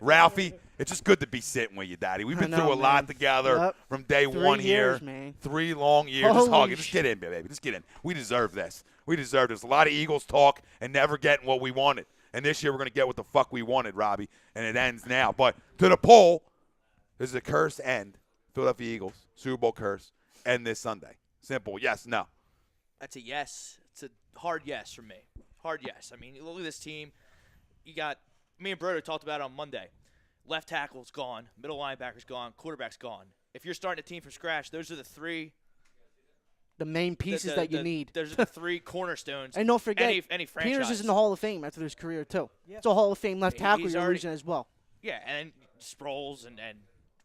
Speaker 2: Ralphie, it's just good to be sitting with you, Daddy. We've been
Speaker 6: I know,
Speaker 2: through a lot
Speaker 6: man.
Speaker 2: together
Speaker 6: Yep.
Speaker 2: from day
Speaker 6: 3
Speaker 2: one
Speaker 6: years,
Speaker 2: here.
Speaker 6: man.
Speaker 2: 3 long years. Just
Speaker 6: Holy
Speaker 2: hug it. Just get in, baby. Just get in. We deserve this. We deserve this. A lot of Eagles talk and never getting what we wanted. And this year we're going to get what the fuck we wanted, Robbie. And it ends now. But to the poll, this is a curse end. Philadelphia Eagles, Super Bowl curse, end this Sunday. Simple. Yes, no.
Speaker 8: That's a yes. It's a hard yes from me. Hard yes. I mean, you look at this team. You got me and Broder talked about it on Monday. Left tackle's gone. Middle linebacker's gone. Quarterback's gone. If you're starting a team from scratch, those are the 3.
Speaker 6: The main pieces that you need.
Speaker 8: Those are the 3 cornerstones.
Speaker 6: And don't forget,
Speaker 8: any franchise.
Speaker 6: Peters is in the Hall of Fame after his career, too.
Speaker 7: Yeah.
Speaker 6: It's a Hall of Fame left tackle
Speaker 8: He's
Speaker 6: you're
Speaker 8: already-
Speaker 6: losing as well.
Speaker 8: Yeah, and Sproles and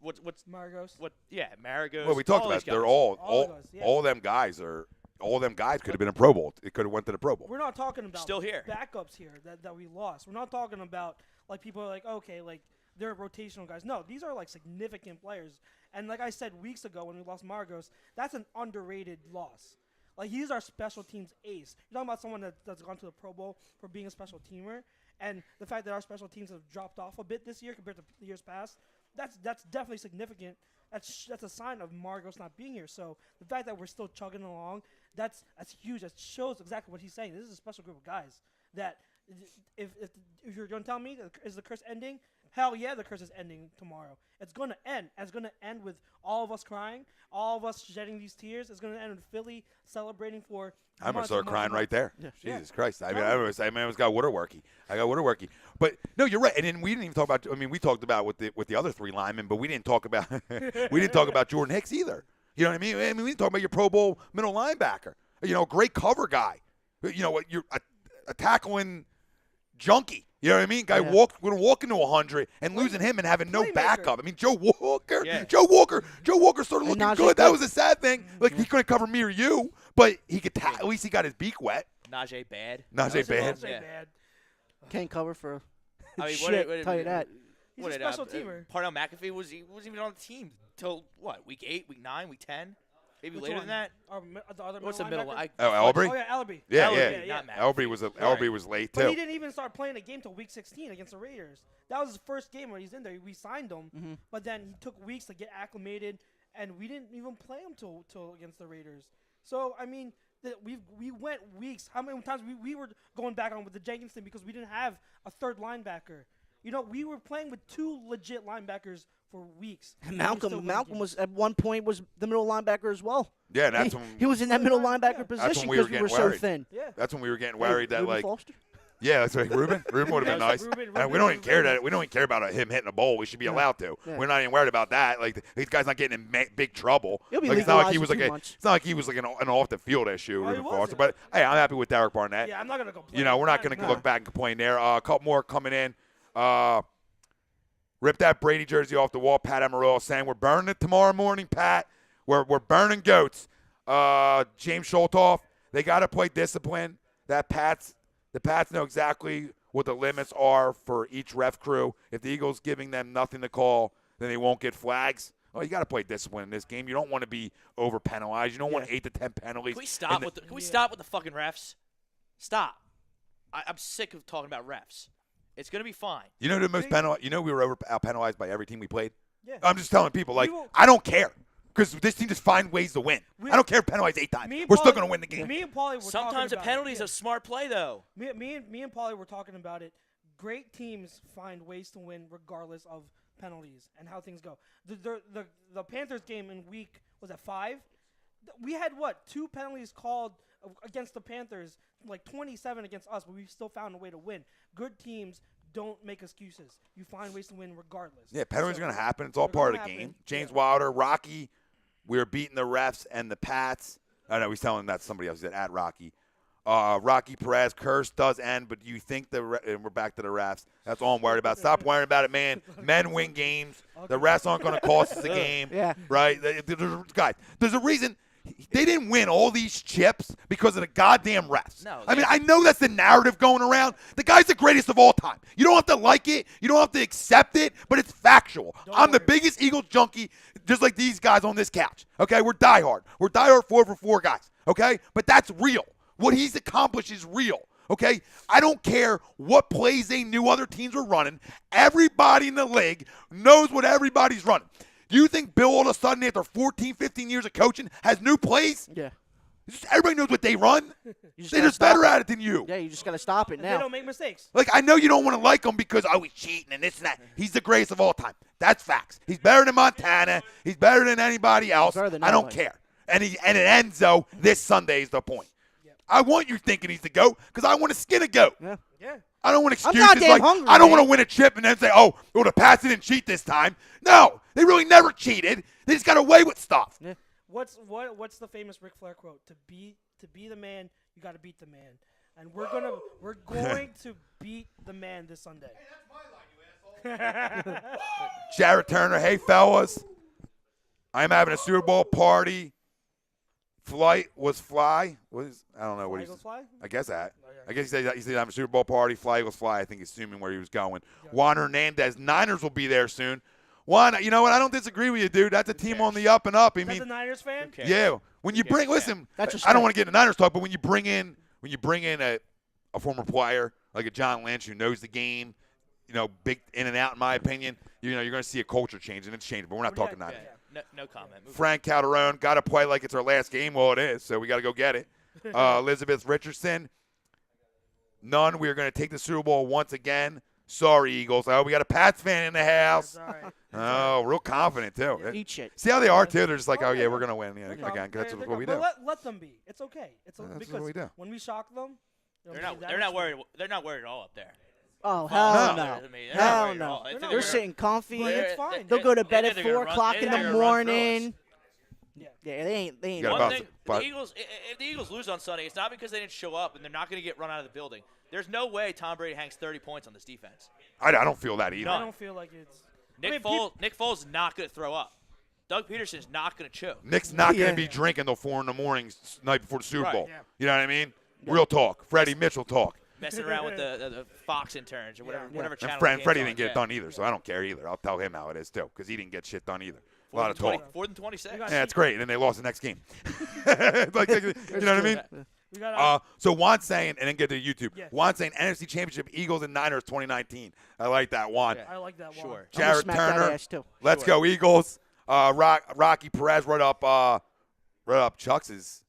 Speaker 8: what's
Speaker 7: Margos.
Speaker 8: what? Yeah, Maragos.
Speaker 2: Well, we talked
Speaker 8: all
Speaker 2: about
Speaker 8: these
Speaker 2: they're
Speaker 8: guys.
Speaker 2: all
Speaker 7: those, yeah.
Speaker 2: all them guys are all them guys could have been in Pro Bowl. It could have went to the Pro Bowl.
Speaker 7: We're not talking about
Speaker 8: Still here.
Speaker 7: backups here that we lost. We're not talking about like people are like, okay, like they're rotational guys. No, these are like significant players. And like I said weeks ago when we lost Margos, that's an underrated loss. Like he's our special teams ace. You're talking about someone that's gone to the Pro Bowl for being a special teamer, and the fact that our special teams have dropped off a bit this year compared to the years past, that's definitely significant. That's a sign of Margos not being here. So the fact that we're still chugging along, that's huge. That shows exactly what he's saying. This is a special group of guys that if you're going to tell me, is the curse ending? Hell yeah, the curse is ending tomorrow. It's going to end. It's going to end with all of us crying, all of us shedding these tears. It's going to end with Philly celebrating for
Speaker 2: I'm gonna
Speaker 7: months
Speaker 2: start
Speaker 7: and
Speaker 2: crying
Speaker 7: months
Speaker 2: right there.
Speaker 6: Yeah.
Speaker 2: Jesus Christ! I mean, I was got Waterworky. I got Waterworky. But no, you're right. And then we didn't even talk about. I mean, we talked about with the other 3 linemen, but we didn't talk about Jordan Hicks either. You know what I mean? I mean, we didn't talk about your Pro Bowl middle linebacker. You know, great cover guy. You know what? You're a tackling junkie. You know what I mean? Guy
Speaker 6: Yeah.
Speaker 2: going to walk into 100 and losing him and having no
Speaker 7: Playmaker.
Speaker 2: backup. I mean, Joe Walker.
Speaker 8: Yeah.
Speaker 2: Joe Walker started
Speaker 6: And
Speaker 2: looking
Speaker 6: Najee
Speaker 2: good. That
Speaker 6: Cook.
Speaker 2: was a sad thing. Like he couldn't cover me or you, but he could. At least he got his beak wet.
Speaker 8: Najee bad.
Speaker 2: Najee bad.
Speaker 7: Say
Speaker 8: Yeah.
Speaker 7: bad.
Speaker 6: Can't cover for
Speaker 8: I mean,
Speaker 6: shit, tell you that.
Speaker 7: He's a special teamer.
Speaker 8: Parnell McAfee wasn't even on the team till what? Week 8, week 9, week 10, maybe
Speaker 7: Which
Speaker 8: later
Speaker 7: one?
Speaker 8: than that.
Speaker 7: The other
Speaker 8: What's the middle?
Speaker 7: linebacker?
Speaker 2: Oh, Elbury?
Speaker 7: Oh yeah, Elbury.
Speaker 2: Yeah,
Speaker 8: Elbury,
Speaker 2: yeah.
Speaker 8: not McAfee.
Speaker 2: Elbury was late
Speaker 7: But he
Speaker 2: too.
Speaker 7: didn't even start playing a game till week 16 against the Raiders. That was his first game where he's in there. We signed him, but then he took weeks to get acclimated, and we didn't even play him till against the Raiders. So I mean, we went weeks. How many times we were going back on with the Jenkins thing because we didn't have a third linebacker. You know, we were playing with 2 legit linebackers for weeks.
Speaker 6: And
Speaker 7: we still won
Speaker 6: Malcolm
Speaker 7: games.
Speaker 6: was at one point was the middle linebacker as well.
Speaker 2: Yeah, and that's
Speaker 6: he,
Speaker 2: when
Speaker 6: he was in that middle linebacker
Speaker 7: That's
Speaker 6: position
Speaker 2: when we were
Speaker 6: because we were
Speaker 2: getting
Speaker 6: so
Speaker 2: worried.
Speaker 6: thin.
Speaker 7: Yeah.
Speaker 2: that's when we were getting worried that
Speaker 6: Reuben
Speaker 2: like
Speaker 6: Foster?
Speaker 2: yeah, that's right. Ruben would have been nice.
Speaker 7: Reuben
Speaker 2: And we don't even
Speaker 7: was
Speaker 2: care
Speaker 7: very
Speaker 2: that we don't even care about him hitting a bowl. We should be allowed to.
Speaker 6: Yeah.
Speaker 2: We're not even worried about that. Like these guys not getting in big trouble.
Speaker 6: He'll be
Speaker 2: Like, it's not like he was
Speaker 6: legalized in
Speaker 2: like
Speaker 6: 2 months.
Speaker 2: it's not like he was like an off the field issue.
Speaker 7: Oh, he
Speaker 2: Reuben Foster.
Speaker 7: wasn't.
Speaker 2: But hey, I'm happy with Derek Barnett.
Speaker 7: Yeah, I'm not gonna complain.
Speaker 2: You know, we're not going to look back and complain there. A couple more coming in. Rip that Brady jersey off the wall. Pat Amarillo saying we're burning it tomorrow morning, Pat. We're burning goats. James Sholtoff, they got to play discipline. The Pats know exactly what the limits are for each ref crew. If the Eagles giving them nothing to call, then they won't get flags. Oh, you got to play discipline in this game. You don't want to be over penalized. You don't want 8 to 10 penalties.
Speaker 8: Can we stop with can we stop with the fucking refs? Stop. I'm sick of talking about refs. It's gonna be fine.
Speaker 2: You know the most You know we were out penalized by every team we played.
Speaker 7: Yeah.
Speaker 2: I'm just telling people I don't care because this team just find ways to win. I don't care if penalized 8 times. We're still gonna win the game.
Speaker 7: Me and Paulie were
Speaker 8: Sometimes a penalty is a smart play though.
Speaker 7: Me and Paulie were talking about it. Great teams find ways to win regardless of penalties and how things go. The Panthers game in week was at 5. We had 2 penalties called against the Panthers, like 27 against us, but we still found a way to win. Good teams don't make excuses. You find ways to win regardless.
Speaker 2: Yeah, penalties are going to happen. It's all part of the game. James Wilder, Rocky, we were beating the refs and the Pats. I know he's telling that to somebody else. He said at Rocky. Rocky Perez, curse does end, but you think and we're back to the refs. That's all I'm worried about. Stop worrying about it, man. Men win games. The refs aren't going to cost us a game.
Speaker 6: Yeah.
Speaker 2: Right? Guys, there's a reason they didn't win all these chips because of the goddamn refs.
Speaker 8: No,
Speaker 2: I mean, I know that's the narrative going around. The guy's the greatest of all time. You don't have to like it. You don't have to accept it, but it's factual. I'm the biggest Eagles junkie, just like these guys on this couch. Okay? We're diehard. We're diehard 4-for-4 guys. Okay? But that's real. What he's accomplished is real. Okay? I don't care what plays they knew other teams were running. Everybody in the league knows what everybody's running. Do you think Bill all of a sudden after 14, 15 years of coaching has new plays?
Speaker 6: Yeah.
Speaker 2: Everybody knows what they run.
Speaker 6: They're
Speaker 2: They're just better at it than you.
Speaker 6: Yeah, you just got to stop it
Speaker 7: And
Speaker 6: now.
Speaker 7: they don't make mistakes.
Speaker 2: Like, I know you don't want to like him because, he's cheating and this and that. He's the greatest of all time. That's facts. He's better than Montana. He's better than anybody else.
Speaker 6: Better than
Speaker 2: I don't
Speaker 6: anybody.
Speaker 2: care. And it ends, though, this Sunday is the point. I want you thinking he's the GOAT because I want to skin a goat.
Speaker 6: Yeah.
Speaker 7: Yeah.
Speaker 2: I don't want
Speaker 6: I'm
Speaker 2: excuses
Speaker 6: goddamn
Speaker 2: like
Speaker 6: hungry,
Speaker 2: I don't
Speaker 6: man.
Speaker 2: want to win a chip and then say, well, the Pats didn't cheat this time. No, they really never cheated. They just got away with stuff.
Speaker 6: Yeah.
Speaker 7: What's the famous Ric Flair quote? To be the man, you got to beat the man. And we're going to beat the man this Sunday. Hey, that's my line, you asshole.
Speaker 2: Jared Turner, hey fellas, I'm having a Super Bowl party. Flight was fly. I don't know what he's.
Speaker 7: Eagles fly?
Speaker 2: I guess that.
Speaker 7: Oh, yeah.
Speaker 2: I guess he said I'm a Super Bowl party. Fly Eagles fly. I think he's assuming where he was going. Juan Hernandez, Niners will be there soon. Juan, you know what? I don't disagree with you, dude. That's a team on the up and up. I
Speaker 7: That's
Speaker 2: mean,
Speaker 7: a Niners fan?
Speaker 2: yeah. When you bring, listen,
Speaker 6: That's
Speaker 2: I don't want to get into Niners talk, but when you bring in a former player like a John Lynch who knows the game, big in and out, in my opinion, you're going to see a culture change, and it's changed. But we're not talking Niners.
Speaker 8: No comment. Move
Speaker 2: Frank Calderon, got to play like it's our last game. Well, it is, so we got to go get it. Elizabeth Richardson, none. We are going to take the Super Bowl once again. Sorry, Eagles. Oh, we got a Pats fan in the house.
Speaker 7: All right.
Speaker 2: Oh, real confident, too.
Speaker 6: Eat shit.
Speaker 2: See how they are, too? They're just like,
Speaker 7: Oh,
Speaker 2: oh,
Speaker 7: yeah.
Speaker 2: yeah, we're going to win again. 'Cause that's what we do.
Speaker 7: But let them be. It's okay.
Speaker 2: That's
Speaker 7: because
Speaker 2: what we do.
Speaker 7: when we shock them,
Speaker 8: They're not worried. They're not worried at all up there.
Speaker 6: Oh, hell no.
Speaker 8: I mean, they're not
Speaker 6: Hell
Speaker 8: worried at all.
Speaker 6: no.
Speaker 8: They think
Speaker 6: They're
Speaker 8: gonna-
Speaker 6: sitting comfy.
Speaker 7: But it's fine.
Speaker 6: They'll go to bed at
Speaker 8: they're gonna
Speaker 6: 4 o'clock in
Speaker 8: they're
Speaker 6: the
Speaker 8: gonna run through us.
Speaker 6: morning.
Speaker 7: Yeah.
Speaker 6: Yeah, they ain't.
Speaker 2: You gotta
Speaker 8: One
Speaker 2: bounce
Speaker 8: thing,
Speaker 2: it, but-
Speaker 8: the Eagles, if the Eagles lose on Sunday, it's not because they didn't show up and they're not going to get run out of the building. There's no way Tom Brady hangs 30 points on this defense.
Speaker 2: I don't feel that either.
Speaker 7: I don't feel like it's.
Speaker 8: Nick Foles is not going to throw up. Doug Peterson is not going to choke.
Speaker 2: Nick's not going
Speaker 6: Yeah.
Speaker 2: to be drinking till 4 in the morning night before the Super
Speaker 8: Right.
Speaker 2: Bowl.
Speaker 7: Yeah.
Speaker 2: You know what I mean? Real talk. Freddie Mitchell talk.
Speaker 8: Messing around with the Fox interns or whatever channel.
Speaker 2: And
Speaker 8: the game's
Speaker 2: Freddie
Speaker 8: on,
Speaker 2: didn't get
Speaker 8: yeah.
Speaker 2: it done either, so I don't care either. I'll tell him how it is, too, because he didn't get shit done either. A lot of talk.
Speaker 8: 4th and 26.
Speaker 2: Yeah, it's great. And then they lost the next game. Like, you know what I mean?
Speaker 7: We got
Speaker 2: So Juan's saying, and then get to YouTube.
Speaker 7: Yes.
Speaker 2: Juan's saying NFC Championship, Eagles and Niners 2019. I like that, Juan.
Speaker 8: Yeah.
Speaker 7: I like that one.
Speaker 8: Sure.
Speaker 6: I'm gonna
Speaker 2: Jared
Speaker 6: smack that
Speaker 2: Turner.
Speaker 6: ass, too.
Speaker 2: Let's
Speaker 8: Sure.
Speaker 2: go, Eagles. Rocky Perez right up Chuck's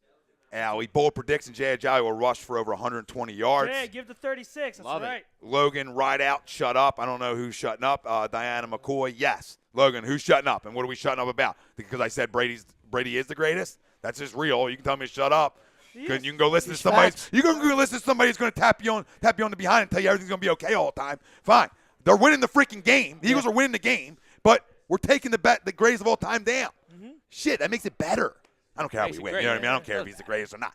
Speaker 2: alley. Bold prediction, Ajayi will rush for over 120 yards.
Speaker 7: Yeah, give the 36. That's
Speaker 8: Love it.
Speaker 7: right.
Speaker 2: Logan, ride out, shut up. I don't know who's shutting up. Diana McCoy, yes. Logan, who's shutting up? And what are we shutting up about? Because I said Brady is the greatest? That's just real. You can tell me to shut up. Because you can go listen to somebody. You can go listen to somebody who's going to tap you on the behind and tell you everything's going to be okay all the time. Fine. They're winning the freaking game. The Eagles are winning the game, but we're taking the greatest of all time down. Shit, that makes it better. I don't care how
Speaker 8: Makes
Speaker 2: we
Speaker 8: it
Speaker 2: win.
Speaker 8: great,
Speaker 2: You know what I mean?
Speaker 8: yeah.
Speaker 2: I don't care if he's the greatest or not.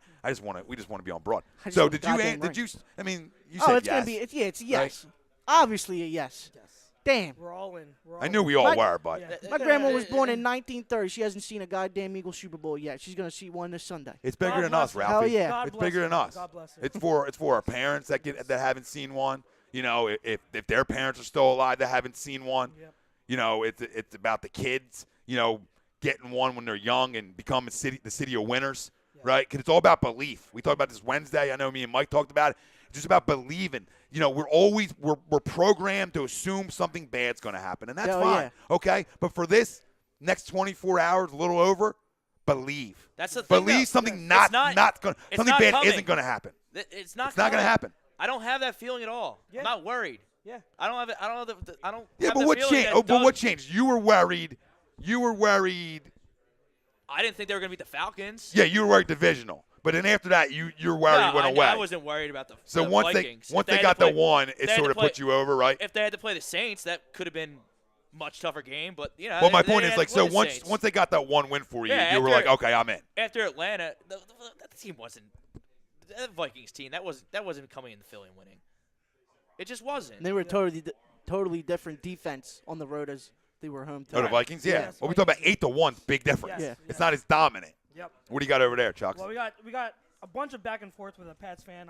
Speaker 2: We just want to be on broad.
Speaker 6: I just
Speaker 2: So
Speaker 6: want
Speaker 2: did
Speaker 6: goddamn
Speaker 2: you?
Speaker 6: right.
Speaker 2: I mean, you
Speaker 6: Oh,
Speaker 2: said
Speaker 6: it's
Speaker 2: yes.
Speaker 6: gonna be. It's a yes. Obviously a yes.
Speaker 7: Yes.
Speaker 6: Damn.
Speaker 7: We're all in.
Speaker 2: I knew we all were, but
Speaker 7: Yeah.
Speaker 6: My grandma was born in 1930. She hasn't seen a goddamn Eagle Super Bowl yet. She's gonna see one this Sunday.
Speaker 2: it's bigger
Speaker 7: God
Speaker 2: than
Speaker 7: bless
Speaker 2: us,
Speaker 7: her.
Speaker 2: Ralphie.
Speaker 6: Hell yeah.
Speaker 7: God
Speaker 2: It's
Speaker 7: bless
Speaker 2: bigger
Speaker 7: her.
Speaker 2: than us.
Speaker 7: God bless her.
Speaker 2: It's for our parents that haven't seen one. You know, if their parents are still alive that haven't seen one,
Speaker 7: Yep.
Speaker 2: you know, it's about the kids, you know, getting one when they're young and becoming the city of winners, right? Because it's all about belief. We talked about this Wednesday. I know me and Mike talked about it. It's just about believing. You know, we're programmed to assume something bad's going to happen, and that's fine, okay? But for this next 24 hours, a little over, believe.
Speaker 8: That's the thing.
Speaker 2: Believe something not going something bad
Speaker 8: coming.
Speaker 2: isn't going to happen.
Speaker 8: It's not.
Speaker 2: It's not going to happen.
Speaker 8: I don't have that feeling at all.
Speaker 7: Yeah.
Speaker 8: I'm not worried.
Speaker 7: Yeah.
Speaker 8: I don't have it. I don't have the. I don't.
Speaker 2: Yeah,
Speaker 8: have
Speaker 2: but
Speaker 8: the
Speaker 2: what
Speaker 8: feeling
Speaker 2: changed?
Speaker 8: that
Speaker 2: But what
Speaker 8: Doug-
Speaker 2: changed? You were worried.
Speaker 8: I didn't think they were going to beat the Falcons.
Speaker 2: Yeah, you were worried divisional. But then after that, your worry went away.
Speaker 8: I wasn't worried about the
Speaker 2: So
Speaker 8: the
Speaker 2: once
Speaker 8: Vikings.
Speaker 2: they got the one, it sort of put you over, right?
Speaker 8: If they had to play the Saints, that could have been much tougher game. But you know.
Speaker 2: Well, my
Speaker 8: they
Speaker 2: point
Speaker 8: had
Speaker 2: is,
Speaker 8: to
Speaker 2: like,
Speaker 8: play
Speaker 2: so
Speaker 8: the
Speaker 2: once
Speaker 8: Saints.
Speaker 2: they got that one win for you,
Speaker 8: Yeah,
Speaker 2: you were
Speaker 8: after-
Speaker 2: like, okay, I'm in.
Speaker 8: After Atlanta, the team wasn't. The Vikings team that wasn't coming in the Philly and winning. It just wasn't.
Speaker 6: And they were totally different defense on the road as they were home.
Speaker 2: Oh, the Vikings, yeah.
Speaker 7: Yes,
Speaker 2: Well, we talk about 8-1, big difference.
Speaker 6: Yeah.
Speaker 2: It's not as dominant.
Speaker 7: Yep.
Speaker 2: What do you got over there, Chuck?
Speaker 7: Well, we got a bunch of back and forth with a Pats fan.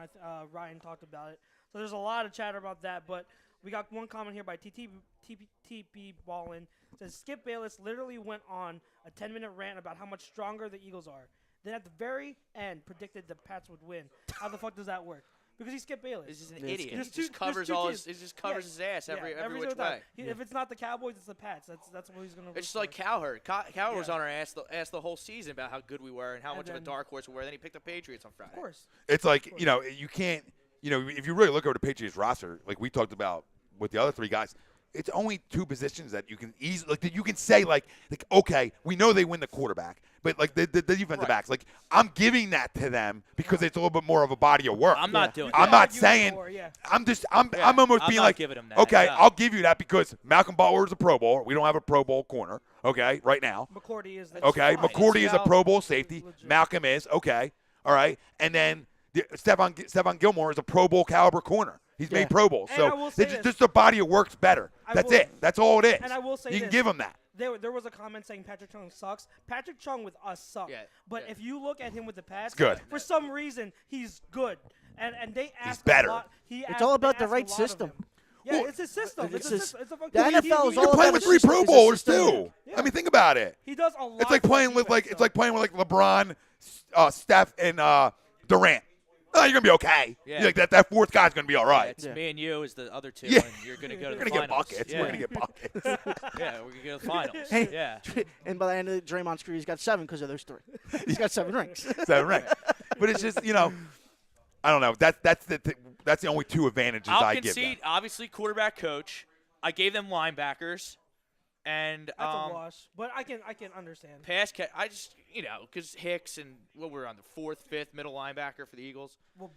Speaker 7: Ryan talked about it, so there's a lot of chatter about that. But we got one comment here by TP Ballin. It says Skip Bayless literally went on a 10-minute rant about how much stronger the Eagles are. Then at the very end, predicted the Pats would win. How the fuck does that work? Because he's Skip Bayless.
Speaker 8: He's just an
Speaker 6: There's
Speaker 8: idiot.
Speaker 7: There's
Speaker 8: He just
Speaker 7: two-
Speaker 8: covers
Speaker 7: there's two
Speaker 8: all.
Speaker 7: teams.
Speaker 8: He just covers his ass every which
Speaker 7: single time.
Speaker 8: way.
Speaker 7: If it's not the Cowboys, it's the Pats. That's what he's gonna.
Speaker 8: It's just
Speaker 7: root
Speaker 8: like
Speaker 7: for.
Speaker 8: Cowherd. Cowherd was
Speaker 7: Yeah.
Speaker 8: on our ass the whole season about how good we were and how
Speaker 7: And
Speaker 8: much of a
Speaker 7: then-
Speaker 8: dark horse we were. Then he picked the Patriots on Friday.
Speaker 7: Of course.
Speaker 2: It's like, you know, you can't, you know, if you really look over the Patriots roster, like we talked about with the other three guys, it's only two positions that you can easily, like, that you can say, like, okay, we know they win the quarterback, but, like, the defensive backs, like, I'm giving that to them because it's a little bit more of a body of work.
Speaker 8: I'm not doing.
Speaker 2: I'm
Speaker 8: that.
Speaker 2: not
Speaker 7: Argue
Speaker 2: saying,
Speaker 7: for, yeah.
Speaker 2: I'm
Speaker 8: Yeah,
Speaker 2: almost
Speaker 8: I'm
Speaker 2: being
Speaker 8: not
Speaker 2: like,
Speaker 8: giving him that,
Speaker 2: okay,
Speaker 8: no.
Speaker 2: I'll give you that because Malcolm Butler is a Pro Bowler. We don't have a Pro Bowl corner, okay, right now.
Speaker 7: McCourty is the
Speaker 2: Okay,
Speaker 8: fine.
Speaker 2: McCourty is a
Speaker 8: It's
Speaker 2: Pro Bowl safety.
Speaker 7: legit.
Speaker 2: Malcolm is, okay, all right. And then Stephon Gilmore is a Pro Bowl caliber corner. He's made Pro Bowl.
Speaker 7: And I
Speaker 2: So
Speaker 7: will say
Speaker 2: it's
Speaker 7: this.
Speaker 2: just the body of work's better.
Speaker 7: I
Speaker 2: That's
Speaker 7: will-
Speaker 2: it. That's all it is.
Speaker 7: And I will say
Speaker 2: you can
Speaker 7: this.
Speaker 2: give him that.
Speaker 7: There was a comment saying Patrick Chung sucks. Patrick Chung with us sucks.
Speaker 8: Yeah,
Speaker 7: But
Speaker 8: yeah.
Speaker 7: if you look at him with the Pats,
Speaker 2: Good.
Speaker 7: for some reason he's good. And they ask
Speaker 2: better.
Speaker 7: a lot.
Speaker 6: It's all about the right
Speaker 7: system.
Speaker 6: system.
Speaker 7: Yeah,
Speaker 2: Well,
Speaker 7: it's a system.
Speaker 6: it's
Speaker 7: It's a
Speaker 6: just-
Speaker 7: system. It's a fucking
Speaker 6: the NFL is
Speaker 2: You're
Speaker 6: all
Speaker 2: playing
Speaker 6: about
Speaker 2: with
Speaker 6: a
Speaker 2: three
Speaker 6: system.
Speaker 2: Pro
Speaker 6: It's a
Speaker 2: Bowlers
Speaker 6: system.
Speaker 2: too.
Speaker 7: Yeah.
Speaker 2: I mean, think about it.
Speaker 7: He does a lot.
Speaker 2: It's like
Speaker 7: for
Speaker 2: playing with
Speaker 7: defense,
Speaker 2: it's like playing with LeBron, Steph, and Durant. Oh, you're gonna be okay.
Speaker 8: Yeah.
Speaker 2: You're like, that fourth guy's gonna be all
Speaker 8: Yeah,
Speaker 2: right.
Speaker 8: it's me and you as the other two,
Speaker 2: Yeah.
Speaker 8: and you're gonna go to
Speaker 2: We're
Speaker 8: the
Speaker 2: gonna get
Speaker 8: finals.
Speaker 2: buckets.
Speaker 8: Yeah.
Speaker 2: We're gonna get buckets.
Speaker 8: Yeah, we're gonna go to the finals.
Speaker 6: Hey.
Speaker 8: Yeah.
Speaker 6: And by the end of the Draymond's career, he's got 7 because of those 3. He's got 7 rings.
Speaker 2: 7 rings. But it's just, you know, I don't know. That's the only two advantages
Speaker 8: I'll
Speaker 2: I give them.
Speaker 8: concede. Obviously, quarterback coach. I gave them linebackers, and
Speaker 7: That's a wash. But I can understand.
Speaker 8: pass catch. I just because Hicks and we're on the 4th, 5th middle linebacker for the Eagles.
Speaker 7: Well,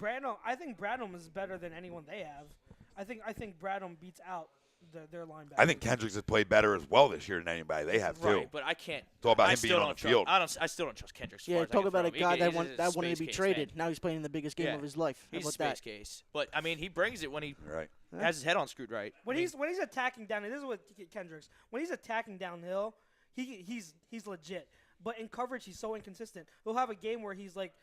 Speaker 7: I think Bradham is better than anyone they have. I think Bradham beats out their linebacker.
Speaker 2: I think Kendricks has played better as well this year than anybody they have too.
Speaker 8: Right, but I can't.
Speaker 2: It's all about
Speaker 8: I
Speaker 2: him
Speaker 8: still
Speaker 2: being on
Speaker 8: don't
Speaker 2: the field.
Speaker 8: I still don't trust Kendricks. as
Speaker 6: Yeah,
Speaker 8: far as I
Speaker 6: talk
Speaker 8: can
Speaker 6: about
Speaker 8: throw
Speaker 6: a
Speaker 8: him.
Speaker 6: guy
Speaker 8: He's
Speaker 6: that wanted
Speaker 8: space
Speaker 6: to be
Speaker 8: case,
Speaker 6: traded.
Speaker 8: man.
Speaker 6: Now he's playing in the biggest game
Speaker 8: Yeah.
Speaker 6: of his life. How
Speaker 8: He's a
Speaker 6: about
Speaker 8: space
Speaker 6: that?
Speaker 8: case, but I mean, he brings it when he
Speaker 2: Right.
Speaker 8: has his head on screwed right.
Speaker 7: When he's attacking down, this is what Kendricks. When he's attacking downhill, he's legit. But in coverage, he's so inconsistent. He'll have a game where he's like,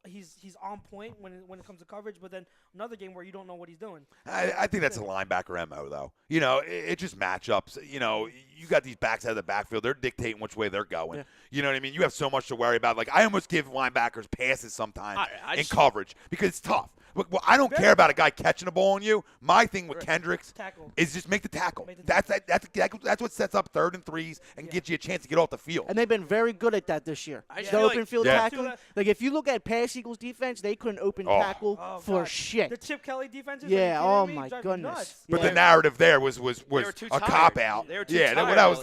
Speaker 7: he's on point when it comes to coverage, but then another game where you don't know what he's doing.
Speaker 2: I think that's a linebacker MO, though. You know, it just matchups. You know, you got these backs out of the backfield. They're dictating which way they're going.
Speaker 6: Yeah.
Speaker 2: You know what I mean? You have so much to worry about. Like, I almost give linebackers passes sometimes
Speaker 8: I
Speaker 2: in
Speaker 8: just-
Speaker 2: coverage because it's tough. Well, I don't care about a guy catching a ball on you. My thing with Kendricks
Speaker 7: Tackle.
Speaker 2: is just make the tackle.
Speaker 7: Make the
Speaker 2: That's what sets up 3rd and 3s and gets you a chance to get off the field.
Speaker 6: And they've been very good at that this year.
Speaker 8: I just
Speaker 6: The
Speaker 8: feel
Speaker 6: open
Speaker 8: like-
Speaker 6: field
Speaker 2: Yeah.
Speaker 6: tackling. Like, if you look at past Eagles defense, they couldn't open tackle
Speaker 7: Oh,
Speaker 6: for
Speaker 7: God.
Speaker 6: shit.
Speaker 7: The Chip Kelly defenses.
Speaker 6: Yeah,
Speaker 7: are you
Speaker 6: oh
Speaker 7: kidding me?
Speaker 6: my
Speaker 7: Drive me
Speaker 6: goodness.
Speaker 7: nuts.
Speaker 2: But
Speaker 6: Yeah.
Speaker 2: the narrative there was
Speaker 8: were too
Speaker 2: a
Speaker 8: tired.
Speaker 2: cop out.
Speaker 8: They were too
Speaker 2: yeah,
Speaker 8: tired
Speaker 2: that
Speaker 8: all
Speaker 2: was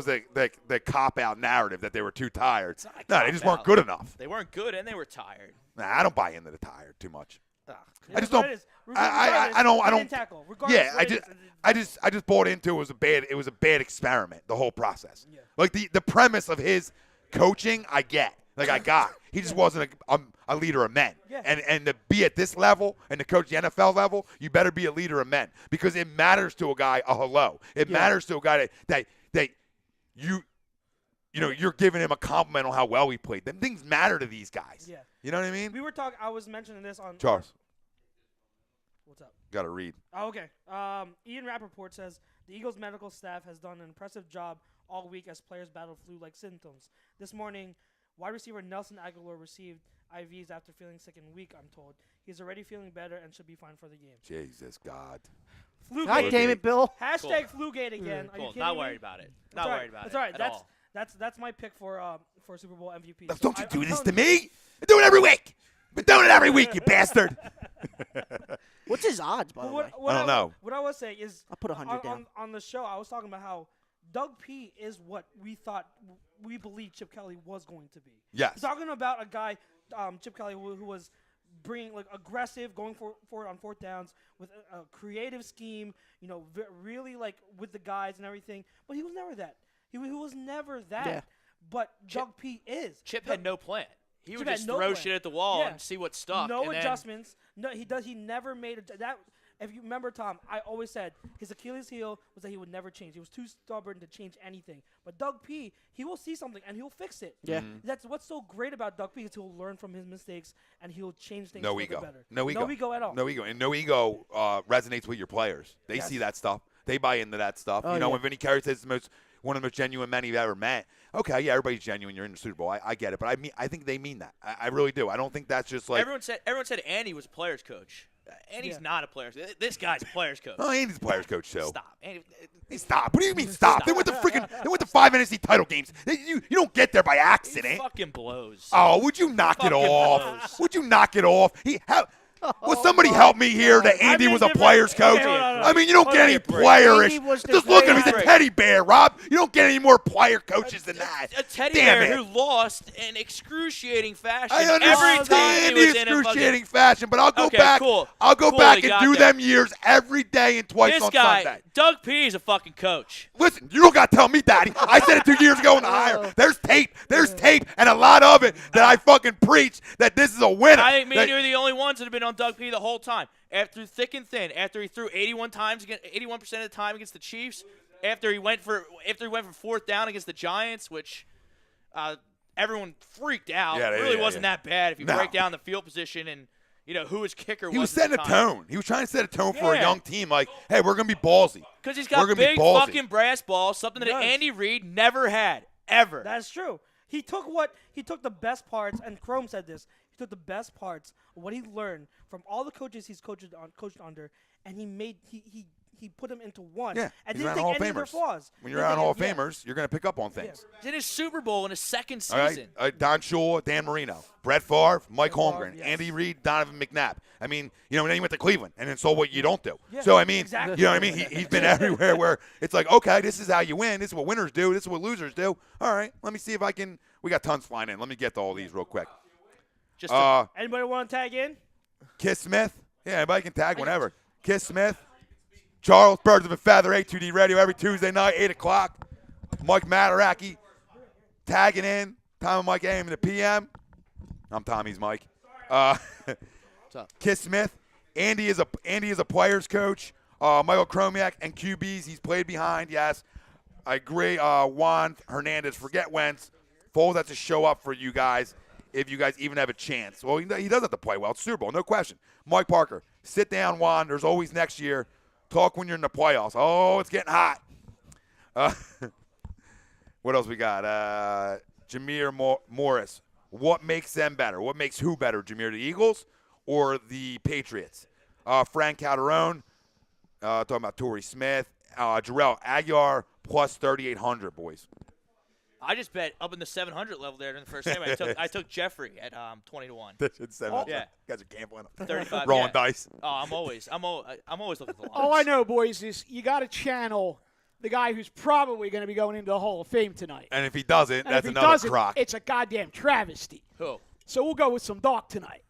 Speaker 8: the
Speaker 2: the cop out narrative that they were too tired.
Speaker 8: not a
Speaker 2: No, they just weren't
Speaker 8: cop-out.
Speaker 2: good enough.
Speaker 8: They weren't good and they were tired.
Speaker 2: Nah, I don't buy into the tired too much.
Speaker 8: Ugh.
Speaker 2: I just
Speaker 7: That's what
Speaker 2: don't-
Speaker 7: it is.
Speaker 2: I
Speaker 7: Regardless,
Speaker 2: don't-
Speaker 7: they didn't tackle. Regardless
Speaker 2: Yeah,
Speaker 7: what it is,
Speaker 2: I just bought into it was a bad experiment, the whole process.
Speaker 7: Yeah.
Speaker 2: Like the premise of his coaching, I get. Like I got. He just wasn't a leader of men.
Speaker 7: Yeah.
Speaker 2: And to be at this level and to coach the NFL level, you better be a leader of men because it matters to a guy It matters to a guy that you're giving him a compliment on how well he played. Them things matter to these guys.
Speaker 7: Yeah.
Speaker 2: You know what I mean?
Speaker 7: We were talking. I was mentioning this on
Speaker 2: Charles.
Speaker 7: What's up?
Speaker 2: Got to read.
Speaker 7: Oh, okay. Ian Rappaport says the Eagles medical staff has done an impressive job all week as players battle flu-like symptoms. This morning, wide receiver Nelson Agholor received IVs after feeling sick and weak, I'm told. He's already feeling better and should be fine for the game.
Speaker 2: Jesus, God.
Speaker 7: Flugate.
Speaker 6: God damn it, Bill.
Speaker 7: Hashtag Flugate again. Are you kidding
Speaker 8: Not
Speaker 7: me?
Speaker 8: worried about it.
Speaker 7: That's
Speaker 8: Not
Speaker 7: all
Speaker 8: worried about
Speaker 7: That's
Speaker 8: it
Speaker 7: all right.
Speaker 8: at
Speaker 7: That's
Speaker 8: all.
Speaker 7: that's my pick for Super Bowl MVP. So
Speaker 2: Don't you do
Speaker 7: I'm
Speaker 2: this
Speaker 7: telling
Speaker 2: to
Speaker 7: you-
Speaker 2: me? I do it every week. Been doing it every week, you bastard.
Speaker 6: What's his odds, by
Speaker 7: But
Speaker 6: the way?
Speaker 7: what
Speaker 2: I don't know.
Speaker 7: What I was saying is,
Speaker 6: I'll put 100 down.
Speaker 7: on the show, I was talking about how Doug P is what we believed Chip Kelly was going to be.
Speaker 2: Yes.
Speaker 7: Talking about a guy, Chip Kelly, who was bringing like aggressive, going for it on fourth downs with a creative scheme. You know, really like with the guys and everything. But he was never that. He was never that.
Speaker 6: Yeah.
Speaker 7: But Doug P is.
Speaker 8: Chip had no plan. He
Speaker 7: Chip
Speaker 8: would
Speaker 7: had
Speaker 8: just
Speaker 7: no
Speaker 8: throw
Speaker 7: plan.
Speaker 8: shit at the wall
Speaker 7: Yeah.
Speaker 8: and see what stuck.
Speaker 7: No
Speaker 8: and then-
Speaker 7: adjustments. No, he does. He never made that. If you remember, Tom, I always said his Achilles heel was that he would never change. He was too stubborn to change anything. But Doug P, he will see something and he'll fix it.
Speaker 6: Yeah.
Speaker 7: That's what's so great about Doug P is he'll learn from his mistakes and he'll change things.
Speaker 2: No
Speaker 7: for
Speaker 2: ego.
Speaker 7: the better.
Speaker 2: No ego.
Speaker 7: No ego at all.
Speaker 2: No ego. And no ego resonates with your players. They
Speaker 7: Yes.
Speaker 2: see that stuff. They buy into that stuff.
Speaker 6: Oh,
Speaker 2: you know,
Speaker 6: yeah.
Speaker 2: when Vinny Carey says one of the most genuine men you've ever met. Okay, yeah, everybody's genuine. You're in the Super Bowl. I get it. But I think they mean that. I really do. I don't think that's just like.
Speaker 8: everyone said Andy was a player's coach. Andy's
Speaker 7: Yeah.
Speaker 8: not a player's. This guy's a player's coach.
Speaker 2: Oh, Andy's a player's coach, too.
Speaker 8: Stop. Andy,
Speaker 2: Hey, stop. What do you mean stop? They went to 5 NFC title games. You don't get there by
Speaker 8: he
Speaker 2: accident.
Speaker 8: fucking blows.
Speaker 2: Oh, would you knock it
Speaker 8: Fucking
Speaker 2: off?
Speaker 8: blows.
Speaker 2: Would you knock it off? Will somebody help me here that
Speaker 7: I
Speaker 2: Andy
Speaker 7: mean,
Speaker 2: was a
Speaker 7: different-
Speaker 2: player's coach?
Speaker 7: okay, hold on.
Speaker 2: I mean, you don't
Speaker 8: Hold
Speaker 2: get
Speaker 8: on,
Speaker 2: any
Speaker 8: break.
Speaker 2: playerish.
Speaker 6: Andy was the
Speaker 2: Just look at him. He's a
Speaker 8: player.
Speaker 2: teddy bear, Rob. You don't get any more player coaches than that.
Speaker 8: A teddy
Speaker 2: Damn
Speaker 8: bear
Speaker 2: it.
Speaker 8: who lost in excruciating fashion
Speaker 2: I
Speaker 8: every
Speaker 2: understand
Speaker 8: time he
Speaker 2: the
Speaker 8: was in a
Speaker 2: excruciating
Speaker 8: fucking.
Speaker 2: fashion, but I'll go
Speaker 8: Okay,
Speaker 2: back.
Speaker 8: cool.
Speaker 2: I'll go
Speaker 8: Cool,
Speaker 2: back
Speaker 8: they
Speaker 2: and
Speaker 8: got
Speaker 2: do
Speaker 8: there.
Speaker 2: them years every day and twice
Speaker 8: This
Speaker 2: on
Speaker 8: guy,
Speaker 2: Sunday.
Speaker 8: Doug P, is a fucking coach.
Speaker 2: Listen, you don't got to tell me, Daddy. I said it 2 years ago in the hire. There's tape. There's tape, and a lot of it that I fucking preach that this is a winner.
Speaker 8: I think me
Speaker 2: That-
Speaker 8: and you are the only ones that have been on Doug P the whole time. After thick and thin, after he threw 81% of the time against the Chiefs, after he went for fourth down against the Giants, which everyone freaked out.
Speaker 2: Yeah,
Speaker 8: it really
Speaker 2: yeah,
Speaker 8: wasn't
Speaker 2: yeah.
Speaker 8: that bad if you
Speaker 2: No.
Speaker 8: break down the field position and who his kicker
Speaker 2: He was
Speaker 8: was.
Speaker 2: setting a tone. He was trying to set a tone for a
Speaker 8: Yeah.
Speaker 2: young team. Like, hey, we're going to be ballsy.
Speaker 8: Because he's
Speaker 2: We're
Speaker 8: got
Speaker 2: gonna be
Speaker 8: big
Speaker 2: ballsy.
Speaker 8: fucking brass balls, something that
Speaker 7: Yes.
Speaker 8: Andy Reid never had, ever.
Speaker 7: That's true. He took the best parts, and Chrome said this. He took the best parts of what he learned from all the coaches he's coached under, and he put them into one.
Speaker 2: Yeah,
Speaker 7: and
Speaker 2: he's
Speaker 7: didn't
Speaker 2: around
Speaker 7: take
Speaker 2: Hall of
Speaker 7: any of their
Speaker 2: Famers.
Speaker 7: flaws.
Speaker 2: When you're
Speaker 7: Didn't
Speaker 2: around
Speaker 7: take
Speaker 2: Hall of
Speaker 7: any- yeah.
Speaker 2: Famers, you're going to pick up on things.
Speaker 8: He's in his Super Bowl in his second
Speaker 2: All
Speaker 8: season.
Speaker 2: right, Don Shula, Dan Marino, Brett Favre, Mike
Speaker 7: Favre,
Speaker 2: Holmgren,
Speaker 7: yes.
Speaker 2: Andy Reid, Donovan McNabb. I mean, and then he went to Cleveland and then saw what you don't do.
Speaker 7: Yeah,
Speaker 2: So, I mean,
Speaker 7: exactly.
Speaker 2: you know what I mean? He's been everywhere where it's like, okay, this is how you win. This is what winners do. This is what losers do. All right, let me see if I can. We got tons flying in. Let me get to all these real quick.
Speaker 8: Just to-
Speaker 7: Anybody want to tag in?
Speaker 2: Kiss Smith. Yeah, anybody can tag whenever. Kiss Smith. Charles, Birds of a Feather, A2D Radio every Tuesday night, 8 o'clock. Mike Mataraki tagging in. Time of Mike AM in the PM. I'm Tommy's Mike.
Speaker 8: up?
Speaker 2: Kiss Smith. Andy is a player's coach. Michael Kromiak and QBs. He's played behind. Yes, I agree. Juan Hernandez. Forget Wentz. Foles has to show up for you guys if you guys even have a chance. Well, he does have to play well. It's Super Bowl, no question. Mike Parker. Sit down, Juan. There's always next year. Talk when you're in the playoffs. Oh, it's getting hot. What else we got? Jameer Morris. What makes them better? What makes who better, Jameer, the Eagles or the Patriots? Frank Calderon, talking about Torrey Smith. Jarrell Agholor plus 3,800, boys.
Speaker 8: I just bet up in the 700 level there in the first game. I took Jeffrey at 20-1. Yeah.
Speaker 2: Guys are gambling.
Speaker 8: 35.
Speaker 2: Rolling
Speaker 8: yeah.
Speaker 2: dice.
Speaker 8: Oh, I'm always looking at the lines.
Speaker 9: All I know, boys, is you got to channel the guy who's probably going to be going into the Hall of Fame tonight.
Speaker 2: And if he doesn't,
Speaker 9: And
Speaker 2: that's
Speaker 9: if he
Speaker 2: another
Speaker 9: doesn't,
Speaker 2: crock.
Speaker 9: it's a goddamn travesty.
Speaker 8: Who?
Speaker 9: So we'll go with some Doc tonight.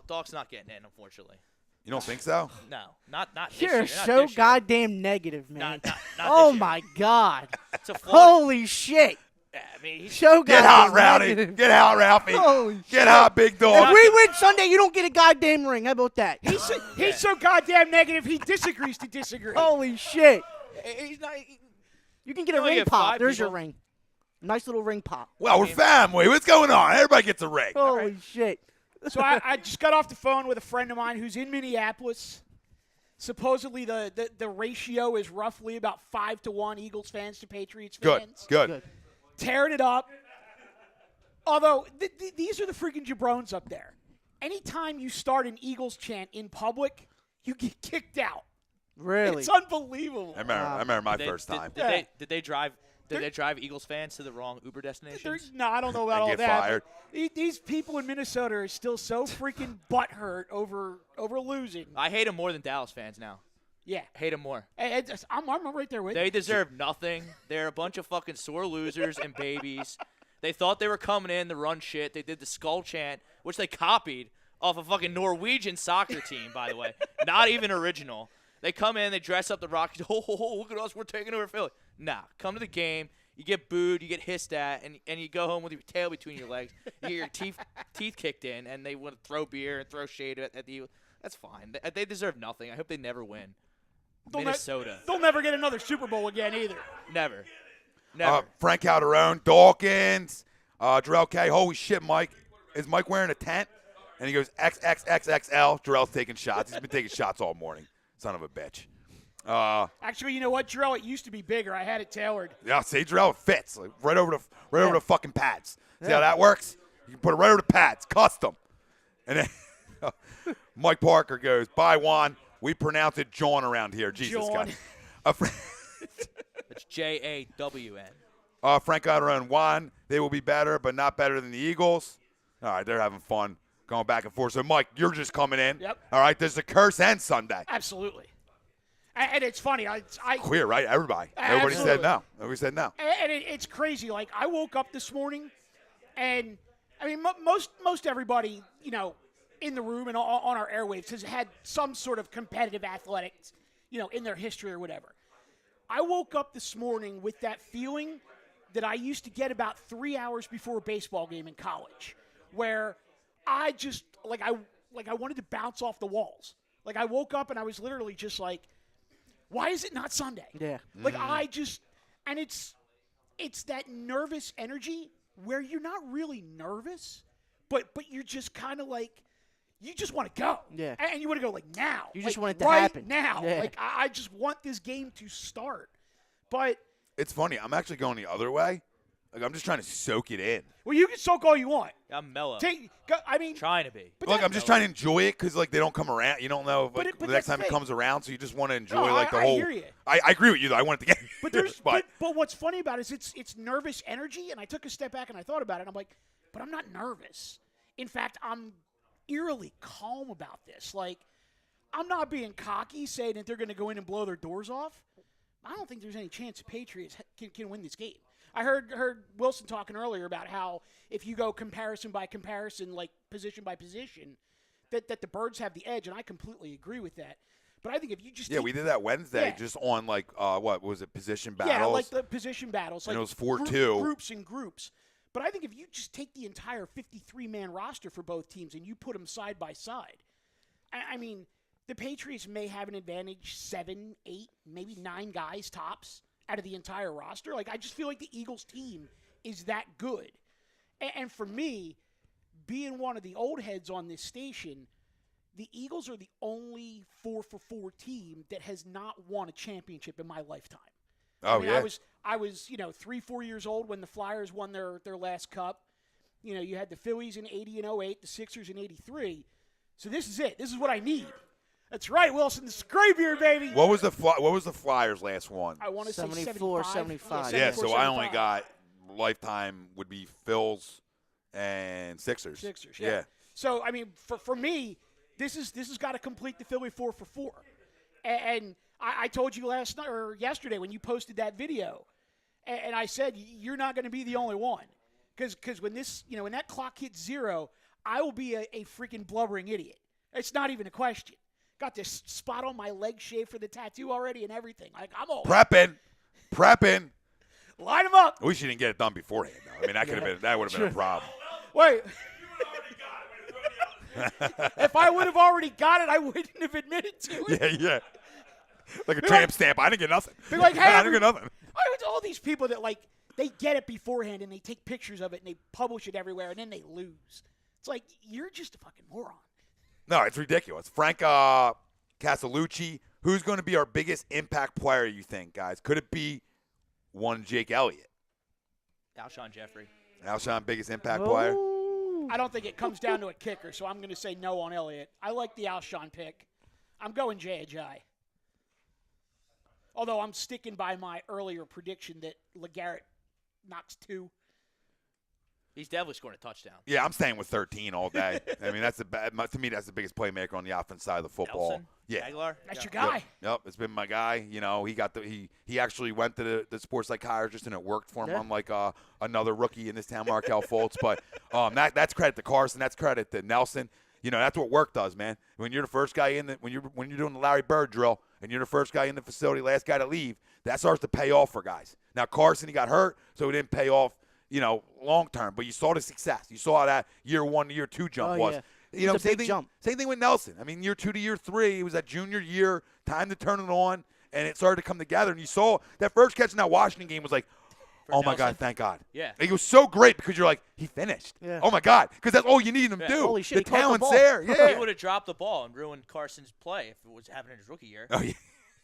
Speaker 8: Doc's not getting in, unfortunately.
Speaker 2: You don't think so?
Speaker 8: No, not this
Speaker 6: You're
Speaker 8: year. Not
Speaker 6: so
Speaker 8: this year.
Speaker 6: goddamn negative, man.
Speaker 8: Not
Speaker 6: Oh
Speaker 8: this year.
Speaker 6: my God!
Speaker 8: It's a Florida.
Speaker 6: Holy shit!
Speaker 8: Yeah, I mean, he's
Speaker 6: So
Speaker 2: Get
Speaker 6: goddamn
Speaker 2: hot, Rowdy.
Speaker 6: negative.
Speaker 2: Get hot, Ralphie.
Speaker 6: Holy
Speaker 2: Get hot, big
Speaker 6: If
Speaker 2: dog.
Speaker 6: we win Sunday, you don't get a goddamn ring. How about that?
Speaker 9: He's so goddamn negative, he disagrees to disagree.
Speaker 6: Holy shit!
Speaker 8: he's not.
Speaker 6: You can get
Speaker 8: You
Speaker 6: a
Speaker 8: only
Speaker 6: ring
Speaker 8: get
Speaker 6: pop.
Speaker 8: 5
Speaker 6: There's your
Speaker 8: people.
Speaker 6: ring. Nice little ring pop.
Speaker 2: Well, we're family. What's going on? Everybody gets a ring.
Speaker 6: Holy shit!
Speaker 9: So I just got off the phone with a friend of mine who's in Minneapolis, Supposedly the ratio is roughly about 5-1 Eagles fans to Patriots
Speaker 2: Good,
Speaker 9: fans.
Speaker 2: good.
Speaker 9: Tearing it up. Although, these are the freaking jabrones up there. Anytime you start an Eagles chant in public, you get kicked out.
Speaker 6: Really?
Speaker 9: It's unbelievable.
Speaker 2: I remember my first time.
Speaker 8: Did they drive Eagles fans to the wrong Uber destinations?
Speaker 9: No, I don't know about all
Speaker 2: get
Speaker 9: that.
Speaker 2: fired.
Speaker 9: These people in Minnesota are still so freaking butthurt over losing.
Speaker 8: I hate them more than Dallas fans now.
Speaker 9: Yeah.
Speaker 8: Hate them more.
Speaker 9: I'm right there with you.
Speaker 8: They deserve nothing. They're a bunch of fucking sore losers and babies. They thought they were coming in to run shit. They did the skull chant, which they copied off a fucking Norwegian soccer team, by the way. Not even original. They come in, they dress up the Rockies. Oh, look at us, we're taking over Philly. Nah, come to the game. You get booed, you get hissed at, and you go home with your tail between your legs. You get your teeth kicked in, and they want to throw beer and throw shade at the. That's fine. They deserve nothing. I hope they never win. Minnesota.
Speaker 9: They'll never get another Super Bowl again either.
Speaker 8: Never.
Speaker 2: Frank Calderon, Dawkins, Jarrell K. Holy shit, Mike. Is Mike wearing a tent? And he goes, XXXXL. Jarrell's taking shots. He's been taking shots all morning. Son of a bitch.
Speaker 9: Actually, you know what, Jarrell? It used to be bigger. I had it tailored.
Speaker 2: Yeah, see, Jarrell, it fits. Like, right over the fucking pads. See how that works? You can put it right over the pads. Custom. And then Mike Parker goes, buy one. We pronounce it John around here. Jesus,
Speaker 9: John.
Speaker 2: God.
Speaker 8: It's Jawn.
Speaker 2: Frank Calderon, one. They will be better, but not better than the Eagles. All right, they're having fun going back and forth. So, Mike, you're just coming in.
Speaker 9: Yep.
Speaker 2: All right, there's a curse and Sunday.
Speaker 9: Absolutely. And it's funny. I
Speaker 2: Queer, right? Everybody. Everybody said no. Everybody said no.
Speaker 9: And it's crazy. Like, I woke up this morning, and, I mean, most everybody, you know, in the room and on our airwaves has had some sort of competitive athletics, you know, in their history or whatever. I woke up this morning with that feeling that I used to get about 3 hours before a baseball game in college, where I just, I wanted to bounce off the walls. Like, I woke up and I was literally just like, why is it not Sunday?
Speaker 6: Yeah.
Speaker 9: Like, I just, and it's that nervous energy where you're not really nervous, but you're just kind of like, you just want to go.
Speaker 6: Yeah.
Speaker 9: And you want to go, like, now.
Speaker 6: You just
Speaker 9: like,
Speaker 6: want it to
Speaker 9: right
Speaker 6: happen.
Speaker 9: now.
Speaker 6: Yeah.
Speaker 9: Like, I just want this game to start. But
Speaker 2: It's funny. I'm actually going the other way. Like, I'm just trying to soak it in.
Speaker 9: well, you can soak all you want.
Speaker 8: I'm mellow.
Speaker 9: Trying
Speaker 8: to be.
Speaker 2: Like, I'm just trying to enjoy it because, like, they don't come around. You don't know if, like,
Speaker 9: but
Speaker 2: the next
Speaker 9: that's
Speaker 2: time it
Speaker 9: the thing.
Speaker 2: comes around, so you just want to enjoy,
Speaker 9: No,
Speaker 2: like, the
Speaker 9: I
Speaker 2: whole.
Speaker 9: hear you.
Speaker 2: I agree with you, though. I want it to get
Speaker 9: But there's but what's funny about it is it's nervous energy, and I took a step back and I thought about it. And I'm like, but I'm not nervous. In fact, I'm eerily calm about this. Like, I'm not being cocky saying that they're going to go in and blow their doors off. I don't think there's any chance the Patriots can win this game. I heard Wilson talking earlier about how if you go comparison by comparison, like position by position, that the Birds have the edge, and I completely agree with that. But I think if you just
Speaker 2: we did that Wednesday just on, like, what was it, position battles?
Speaker 9: Yeah, like the position battles. Like
Speaker 2: and it was 4-2.
Speaker 9: Groups and groups. But I think if you just take the entire 53-man roster for both teams and you put them side by side, I mean, the Patriots may have an advantage 7, 8, maybe 9 guys tops out of the entire roster. Like, I just feel like the Eagles team is that good. And for me, being one of the old heads on this station, the Eagles are the only 4-for-4 team that has not won a championship in my lifetime.
Speaker 2: Oh,
Speaker 9: I mean,
Speaker 2: yeah.
Speaker 9: I was 3-4 years old when the Flyers won their last cup. You know, you had the Phillies in 80 and 08, the Sixers in 83. So this is it. This is what I need. That's right, Wilson. This is Graybeard, baby.
Speaker 2: What was the Flyers' last one?
Speaker 9: I want to say
Speaker 6: 74,
Speaker 9: 75.
Speaker 6: 75.
Speaker 2: Yeah, so
Speaker 9: 74,
Speaker 2: I only
Speaker 9: 75.
Speaker 2: got lifetime would be Phils and Sixers.
Speaker 9: Yeah. So, I mean, for me, this has got to complete the Philly 4-for-4. And I told you last night or yesterday when you posted that video, and I said you're not going to be the only one, because when this, when that clock hits 0, I will be a freaking blubbering idiot. It's not even a question. Got this spot on my leg shaved for the tattoo already and everything. Like, I'm all
Speaker 2: prepping.
Speaker 9: Line them up.
Speaker 2: I wish you didn't get it done beforehand, though. I mean, that would have been a problem.
Speaker 9: Wait. If I would have already got it, I wouldn't have admitted to it.
Speaker 2: Yeah. Like a tramp stamp. I didn't get nothing.
Speaker 9: Be like, hey,
Speaker 2: I didn't get nothing.
Speaker 9: All these people that, like, they get it beforehand and they take pictures of it and they publish it everywhere and then they lose. It's like, you're just a fucking moron.
Speaker 2: No, it's ridiculous. Frank Castellucci, who's going to be our biggest impact player, you think, guys? Could it be one Jake Elliott?
Speaker 8: Alshon Jeffrey.
Speaker 2: Alshon, biggest impact player?
Speaker 9: I don't think it comes down to a kicker, so I'm going to say no on Elliott. I like the Alshon pick. I'm going Ajayi. Although I'm sticking by my earlier prediction that LeGarrette knocks 2.
Speaker 8: He's definitely scoring a touchdown.
Speaker 2: Yeah, I'm staying with 13 all day. I mean, to me, that's the biggest playmaker on the offense side of the football.
Speaker 8: Nelson,
Speaker 2: yeah,
Speaker 8: Agholor.
Speaker 9: That's your guy.
Speaker 2: Yep, it's been my guy. You know, he actually went to the sports psychiatrist and it worked for him.
Speaker 6: Yeah.
Speaker 2: Unlike another rookie in this town, Markel Fultz. But that's credit to Carson. That's credit to Nelson. You know, that's what work does, man. When you're the first guy when you're doing the Larry Bird drill and you're the first guy in the facility, last guy to leave, that starts to pay off for guys. Now Carson, he got hurt, so it didn't pay off, long term. But you saw the success. You saw how that year 1 to year 2 jump was.
Speaker 6: Yeah.
Speaker 2: Same thing with Nelson. I mean, year 2 to year 3, it was that junior year, time to turn it on, and it started to come together. And you saw that first catch in that Washington game was like, oh, my God, thank God.
Speaker 8: Yeah.
Speaker 2: It was so great because you're like, he finished.
Speaker 6: Yeah.
Speaker 2: Oh, my God, because that's all you need him to do.
Speaker 6: Holy shit,
Speaker 2: the
Speaker 6: he caught the
Speaker 2: talent's
Speaker 6: ball.
Speaker 2: there. Yeah.
Speaker 8: He would have dropped the ball and ruined Carson's play if it was happening in his rookie year.
Speaker 2: Oh, yeah.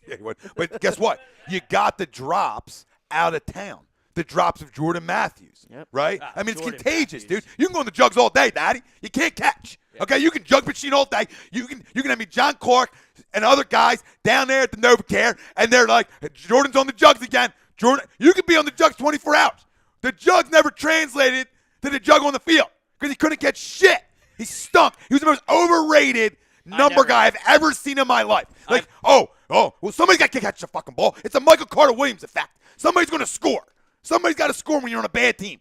Speaker 2: Yeah, he would. But guess what? You got the drops out of town. The drops of Jordan Matthews, right? I mean, it's
Speaker 8: Jordan
Speaker 2: contagious,
Speaker 8: Matthews.
Speaker 2: dude. You can go in the jugs all day, Daddy. You can't catch. Yeah. Okay, you can jug machine all day. You can have me John Clark and other guys down there at the NovaCare, and they're like, Jordan's on the jugs again. Jordan, you could be on the jugs 24 hours. The jugs never translated to the jug on the field because he couldn't catch shit. He stunk. He was the most overrated number guy I've ever seen in my life. Like, well, somebody's got to catch the fucking ball. It's a Michael Carter-Williams effect. Somebody's going to score. Somebody's got to score when you're on a bad team.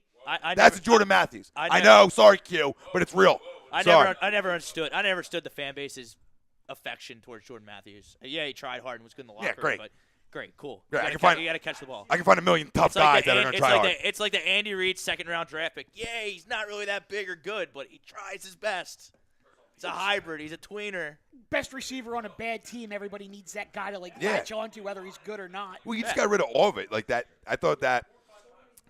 Speaker 2: That's Jordan Matthews. I know. Sorry, Q, but it's real.
Speaker 8: I never understood. I never understood the fan base's affection towards Jordan Matthews. Yeah, he tried hard and was good in the locker room.
Speaker 2: Great.
Speaker 8: But great, cool.
Speaker 2: Yeah,
Speaker 8: You got to catch the ball.
Speaker 2: I can find a million tough guys that are going to try hard.
Speaker 8: It's like the Andy Reid second-round draft pick. Yeah, he's not really that big or good, but he tries his best. It's a hybrid. He's a tweener.
Speaker 9: Best receiver on a bad team. Everybody needs that guy to latch on to, whether he's good or not.
Speaker 2: Well, you just got rid of all of it. Like that. I thought that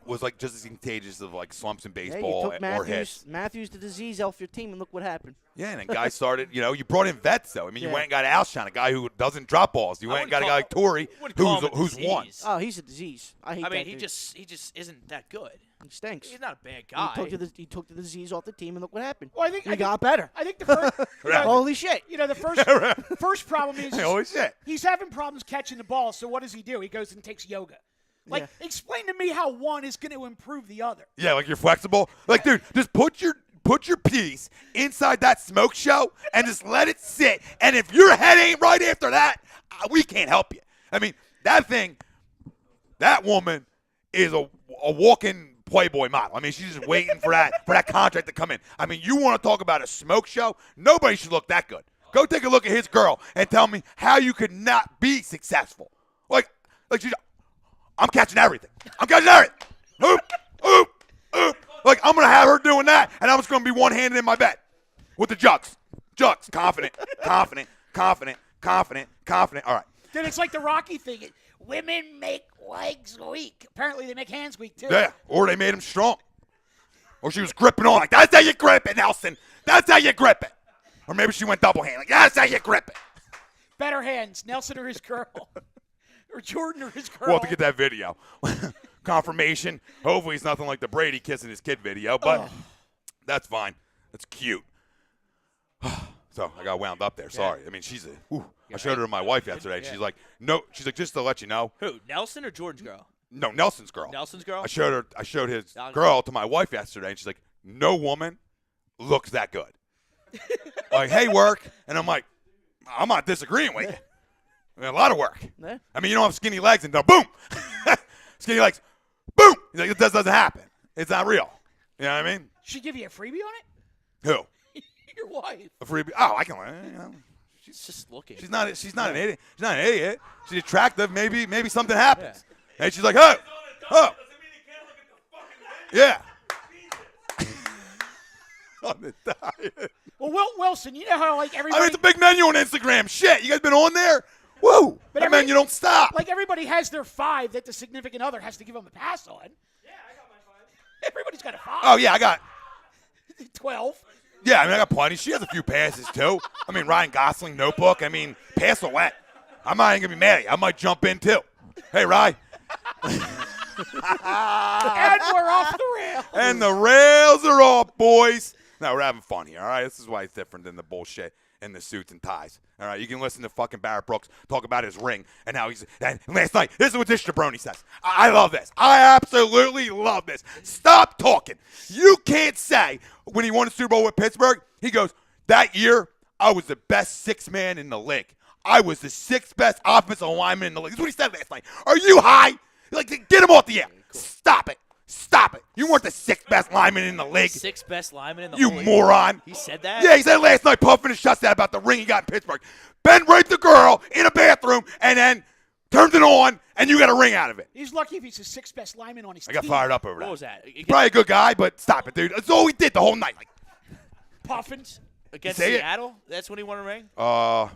Speaker 2: was like just as contagious of like slumps in baseball
Speaker 6: you took
Speaker 2: or hits.
Speaker 6: Matthews the disease off your team, and look what happened.
Speaker 2: Yeah, and then guys started, you brought in vets, though. I mean, you went and got Alshon, a guy who doesn't drop balls. You went and got a guy like Torrey, who's won.
Speaker 6: Oh, he's a disease. I mean,
Speaker 8: he just isn't that good.
Speaker 6: He stinks.
Speaker 8: He's not a bad guy.
Speaker 6: He took the disease off the team, and look what happened.
Speaker 9: Well, I think
Speaker 6: he got better.
Speaker 9: I think the first.
Speaker 6: Holy shit!
Speaker 9: The first problem is
Speaker 2: holy shit.
Speaker 9: He's having problems catching the ball. So what does he do? He goes and takes yoga. Explain to me how one is going to improve the other.
Speaker 2: Yeah, like you're flexible. Like, dude, just put your piece inside that smoke show and just let it sit. And if your head ain't right after that, we can't help you. I mean, that woman is a walking Playboy model. I mean, she's just waiting for that contract to come in. I mean, you want to talk about a smoke show? Nobody should look that good. Go take a look at his girl and tell me how you could not be successful. Like she's, I'm catching everything. Oop, oop, oop. Like, I'm going to have her doing that, and I'm just going to be one-handed in my bed with the jugs. Confident. All right.
Speaker 9: Dude, it's like the Rocky thing. Women make legs weak. Apparently, they make hands weak, too.
Speaker 2: Yeah, or they made them strong. Or she was gripping on. Like, that's how you grip it, Nelson. That's how you grip it. Or maybe she went double hand. Like, that's how you grip it.
Speaker 9: Better hands, Nelson or his girl. Or Jordan or his girl.
Speaker 2: We'll have to get that video. Confirmation. Hopefully it's nothing like the Brady kissing his kid video, but that's fine. That's cute. So I got wound up there. Sorry. I mean, I showed her to my wife yesterday. Yeah. She's like, no. She's like, just to let you know.
Speaker 8: Who? Nelson or Jordan's girl?
Speaker 2: No, Nelson's girl.
Speaker 8: Nelson's girl?
Speaker 2: I showed his girl to my wife yesterday, and she's like, no woman looks that good. Like, hey, work. And I'm like, I'm not disagreeing with you. I mean, a lot of work.
Speaker 6: Yeah.
Speaker 2: I mean, you don't have skinny legs and boom. Skinny legs, boom. Like, it doesn't happen. It's not real. You know what I mean?
Speaker 9: She give you a freebie on it?
Speaker 2: Who?
Speaker 9: Your wife.
Speaker 2: A freebie? Oh, I can.
Speaker 8: She's just looking.
Speaker 2: She's not an idiot. She's not an idiot. She's attractive. Maybe something happens. Yeah. And she's like, oh. Yeah. On the diet.
Speaker 9: Well, Wilson, you know how everybody.
Speaker 2: I mean, it's a big menu on Instagram. Shit, you guys been on there? Woo! But that menu don't stop.
Speaker 9: Like everybody has their 5 that the significant other has to give them a pass on.
Speaker 7: Yeah, I got my 5.
Speaker 9: Everybody's got a 5.
Speaker 2: Oh yeah, I got
Speaker 9: 12.
Speaker 2: Yeah, I mean, I got plenty. She has a few passes too. I mean, Ryan Gosling, Notebook. I mean, pass or wet. I'm not even going to be mad at you. I might jump in, too. Hey, Rye.
Speaker 9: And we're off the rails.
Speaker 2: And the rails are off, boys. No, we're having fun here, all right? This is why it's different than the bullshit and the suits and ties. All right, you can listen to fucking Barrett Brooks talk about his ring and how and last night. This is what this jabroni says. I love this. I absolutely love this. Stop talking. You can't say when he won the Super Bowl with Pittsburgh, he goes, that year I was the best sixth man in the league. I was the sixth best offensive lineman in the league. That's what he said last night. Are you high? Like, get him off the air. Stop it. Stop it. You weren't the sixth best lineman in the league.
Speaker 8: Sixth best lineman in the
Speaker 2: You
Speaker 8: league.
Speaker 2: moron.
Speaker 8: He said that?
Speaker 2: Yeah, he said last night, puffing his chest out about the ring he got in Pittsburgh. Ben raped the girl in a bathroom and then turned it on, and you got a ring out of it.
Speaker 9: He's lucky if he's the sixth best lineman on his
Speaker 2: I
Speaker 9: team.
Speaker 2: got fired up over that.
Speaker 8: What was that?
Speaker 2: Probably a good guy, but stop it, dude. That's all we did the whole night. Like,
Speaker 9: Puffins.
Speaker 8: Against
Speaker 2: Say it.
Speaker 8: Seattle? That's when he won a ring?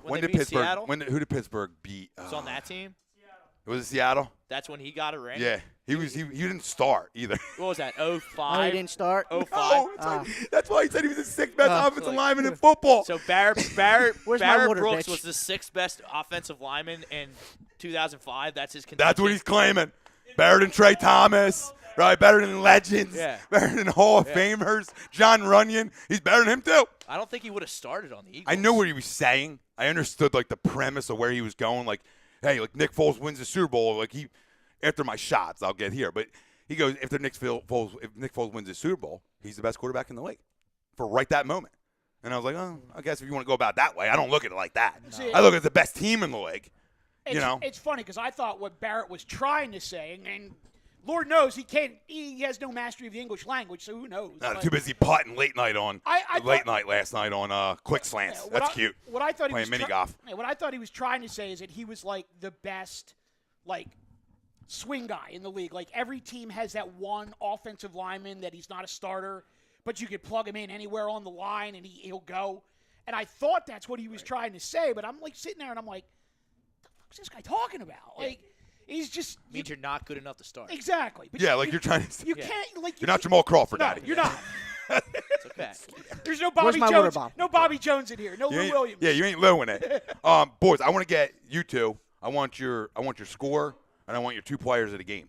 Speaker 2: when
Speaker 8: they
Speaker 2: did
Speaker 8: beat
Speaker 2: Pittsburgh?
Speaker 8: Seattle?
Speaker 2: Who did Pittsburgh beat?
Speaker 8: It was on that team?
Speaker 2: Was it Seattle?
Speaker 8: That's when he got a ring?
Speaker 2: Yeah, he didn't start either.
Speaker 8: What was that,
Speaker 6: Oh,
Speaker 8: 05?
Speaker 6: he didn't start.
Speaker 8: 05?
Speaker 2: No, that's why he said he was the sixth best offensive lineman in football.
Speaker 8: So Barrett
Speaker 6: Where's my water,
Speaker 8: Brooks
Speaker 6: bitch?
Speaker 8: was the sixth best offensive lineman in 2005. That's his contention.
Speaker 2: That's what he's claiming. Better than Trey Thomas, right? Better than legends.
Speaker 8: Yeah.
Speaker 2: Better than Hall of Famers. John Runyon. He's better than him too.
Speaker 8: I don't think he would have started on the Eagles.
Speaker 2: I know what he was saying. I understood like the premise of where he was going. Like, hey, like Nick Foles wins the Super Bowl. Like after my shots, I'll get here. But he goes, if Nick Foles wins the Super Bowl, he's the best quarterback in the league for right that moment. And I was like, oh, I guess if you want to go about it that way, I don't look at it like that.
Speaker 9: See,
Speaker 2: I look at the best team in the league.
Speaker 9: It's funny because I thought what Barrett was trying to say, and Lord knows he has no mastery of the English language, so who knows?
Speaker 2: I'm too busy putting late night last night on quick slants. That's cute.
Speaker 9: What I thought he
Speaker 2: Playing
Speaker 9: was
Speaker 2: mini golf.
Speaker 9: What I thought he was trying to say is that he was like the best, like swing guy in the league. Like every team has that one offensive lineman that he's not a starter, but you could plug him in anywhere on the line and he'll go. And I thought that's what he was trying to say, but I'm like sitting there and I'm like, what the fuck's this guy talking about? Like, he's just
Speaker 8: means you're not good enough to start.
Speaker 9: Exactly. But
Speaker 2: Yeah, like you're trying to.
Speaker 9: You can't like.
Speaker 2: You're not Jamal Crawford,
Speaker 9: No,
Speaker 2: Daddy.
Speaker 9: you're not.
Speaker 8: It's okay.
Speaker 9: There's no Bobby
Speaker 6: my water
Speaker 9: Jones.
Speaker 6: bottle?
Speaker 9: No Bobby Jones in here. No
Speaker 2: You
Speaker 9: Lou
Speaker 2: ain't-
Speaker 9: Williams.
Speaker 2: Yeah, you ain't low in it. Boys, I want to get you two. I want your score, and I want your two players of the game.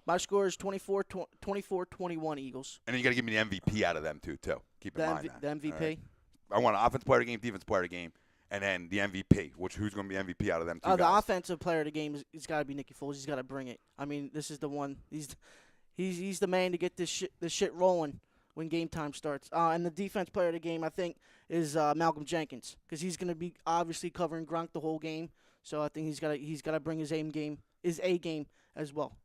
Speaker 6: My score is 24-21 Eagles.
Speaker 2: And then you got to give me the MVP out of them too. Keep in mind that.
Speaker 6: The MVP.
Speaker 2: All right. I want an offense player of the game, defense player of the game, and then the MVP. Who's going to be MVP out of them two
Speaker 6: The
Speaker 2: guys?
Speaker 6: offensive player of the game is got to be Nicky Foles. He's got to bring it. I mean, this is the one. He's the man to get this shit rolling when game time starts. And the defense player of the game, I think, is Malcolm Jenkins because he's going to be obviously covering Gronk the whole game. So I think he's got to bring his A game as well.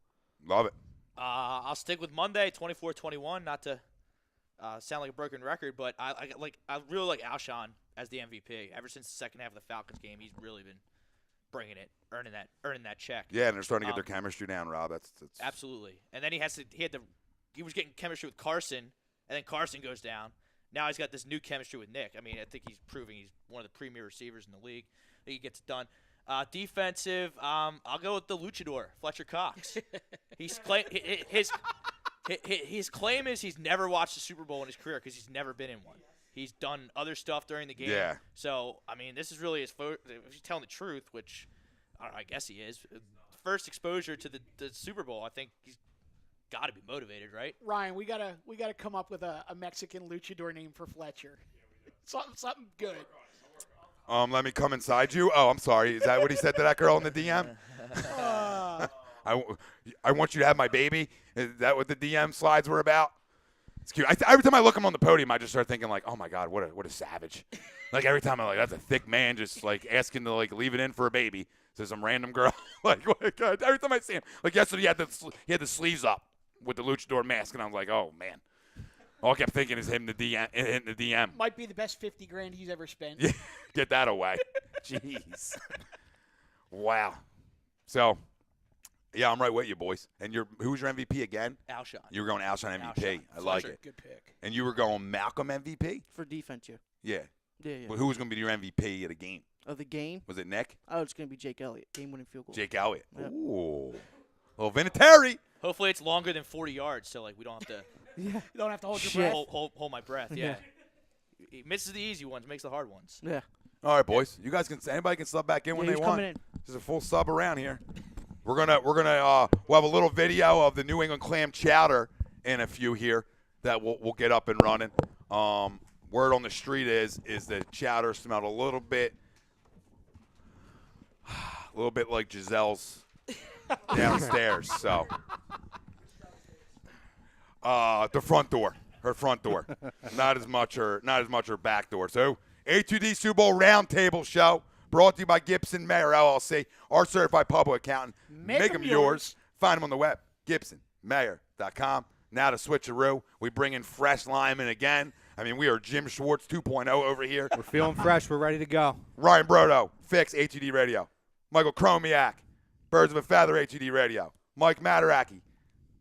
Speaker 2: Love it.
Speaker 8: I'll stick with Monday, 24-21. Not to sound like a broken record, but I really like Alshon as the MVP. Ever since the second half of the Falcons game, he's really been bringing it, earning that check.
Speaker 2: Yeah, and they're starting to get their chemistry down, Rob. That's
Speaker 8: Absolutely. And then he was getting chemistry with Carson, and then Carson goes down. Now he's got this new chemistry with Nick. I mean, I think he's proving he's one of the premier receivers in the league. I think he gets it done. Defensive, I'll go with the luchador, Fletcher Cox. His claim is he's never watched a Super Bowl in his career because he's never been in one. He's done other stuff during the game.
Speaker 2: Yeah.
Speaker 8: So, I mean, this is really if he's telling the truth, which I guess he is. First exposure to the Super Bowl, I think he's got to be motivated, right?
Speaker 9: Ryan, we gotta come up with a Mexican luchador name for Fletcher. Something good.
Speaker 2: Let me come inside you. Oh, I'm sorry. Is that what he said to that girl in the DM? I want you to have my baby. Is that what the DM slides were about? It's cute. Every time I look him on the podium, I just start thinking like, oh my God, what a savage. Like every time I'm like, that's a thick man just like asking to like leave it in for a baby. So some random girl. Like God, every time I see him, like yesterday he had the sleeves up with the luchador mask, and I was like, oh man. All I kept thinking is him in the DM.
Speaker 9: Might be the best $50,000 he's ever spent.
Speaker 2: Yeah, get that away. Jeez. Wow. So, yeah, I'm right with you, boys. And who was your MVP again?
Speaker 8: Alshon.
Speaker 2: You were going Alshon MVP.
Speaker 8: Alshon.
Speaker 2: I like it.
Speaker 9: Good pick.
Speaker 2: And you were going Malcolm MVP?
Speaker 6: For defense, yeah.
Speaker 2: Yeah.
Speaker 6: Yeah.
Speaker 2: Well, who was going to be your MVP of the game?
Speaker 6: Of the game?
Speaker 2: Was it Nick?
Speaker 6: Oh, it's going to be Jake Elliott, game-winning field goal.
Speaker 2: Jake Elliott.
Speaker 6: Yep.
Speaker 2: Ooh. Well, Vinatieri.
Speaker 8: Hopefully it's longer than 40 yards, so like we don't have to
Speaker 9: You don't have to hold your
Speaker 6: Shit.
Speaker 9: breath.
Speaker 8: hold my breath. Yeah. He misses the easy ones, makes the hard ones.
Speaker 6: Yeah.
Speaker 2: All right, boys. You guys anybody can sub back in when
Speaker 6: Yeah,
Speaker 2: they
Speaker 6: he's
Speaker 2: want.
Speaker 6: coming in.
Speaker 2: There's a full sub around here. We'll have a little video of the New England clam chowder in a few here that we'll get up and running. Word on the street is the chowder smelled a little bit like Giselle's downstairs. So, the front door, her front door, not as much her back door. So, A2D Super Bowl Roundtable show brought to you by Gibson Mayer LLC, our certified public accountant. Make them yours. Find them on the web, GibsonMayer.com. Now to switcheroo, we bring in fresh linemen again. I mean, we are Jim Schwartz 2.0 over here.
Speaker 4: We're feeling fresh. We're ready to go.
Speaker 2: Ryan Brodo, Fix, A2D Radio. Michael Chromiak, Birds of a Feather, A2D Radio. Mike Mataraki,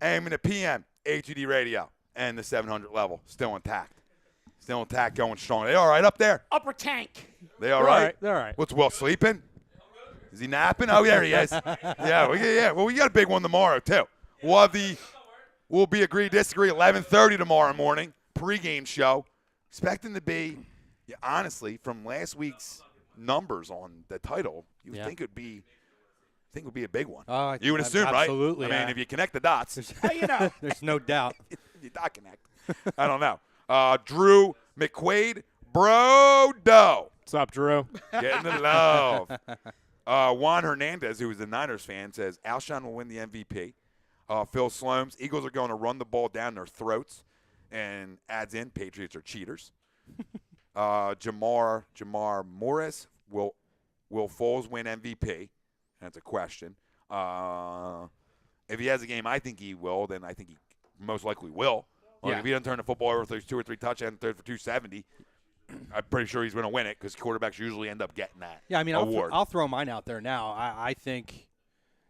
Speaker 2: AM and the PM, A2D Radio. And the 700 level, still intact. Still intact, going strong. They all right up there?
Speaker 9: Upper tank.
Speaker 2: They all right?
Speaker 5: They're all right.
Speaker 2: What's Will sleeping? Is he napping? Oh, there he is. Yeah. Well, we got a big one tomorrow, too. We'll be agree, disagree, 11:30 tomorrow morning, pregame show. Expecting to be, honestly, from last week's numbers on the title, you would think it would be a big one. You would assume, right?
Speaker 4: Absolutely.
Speaker 2: I mean, if you connect the dots.
Speaker 4: There's no doubt.
Speaker 2: You dot connect. I don't know. Drew McQuaid, Brodo.
Speaker 5: What's up, Drew?
Speaker 2: Getting the love. Juan Hernandez, who is a Niners fan, says Alshon will win the MVP. Phil Slomes, Eagles are going to run the ball down their throats, and adds in Patriots are cheaters. Jamar Morris, will Foles win MVP? That's a question. If he has a game I think he will, then I think he most likely will. If he doesn't turn the football over, if there's 2 or 3 touchdowns, third for 270, I'm pretty sure he's going to win it because quarterbacks usually end up getting that award.
Speaker 4: I'll throw mine out there now. I think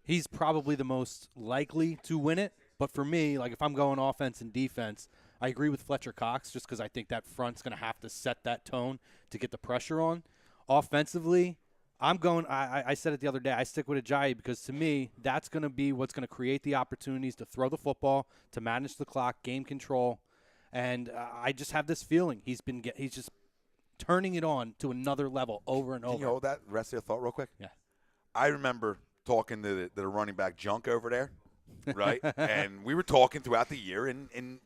Speaker 4: he's probably the most likely to win it. But for me, like if I'm going offense and defense, I agree with Fletcher Cox just because I think that front's going to have to set that tone to get the pressure on. Offensively, I'm going – I said it the other day. I stick with Ajayi because to me that's going to be what's going to create the opportunities to throw the football, to manage the clock, game control. And I just have this feeling he's just turning it on to another level over and over.
Speaker 2: Can you hold that rest of your thought real quick?
Speaker 4: Yeah.
Speaker 2: I remember talking to the running back junk over there, right? And we were talking throughout the year, and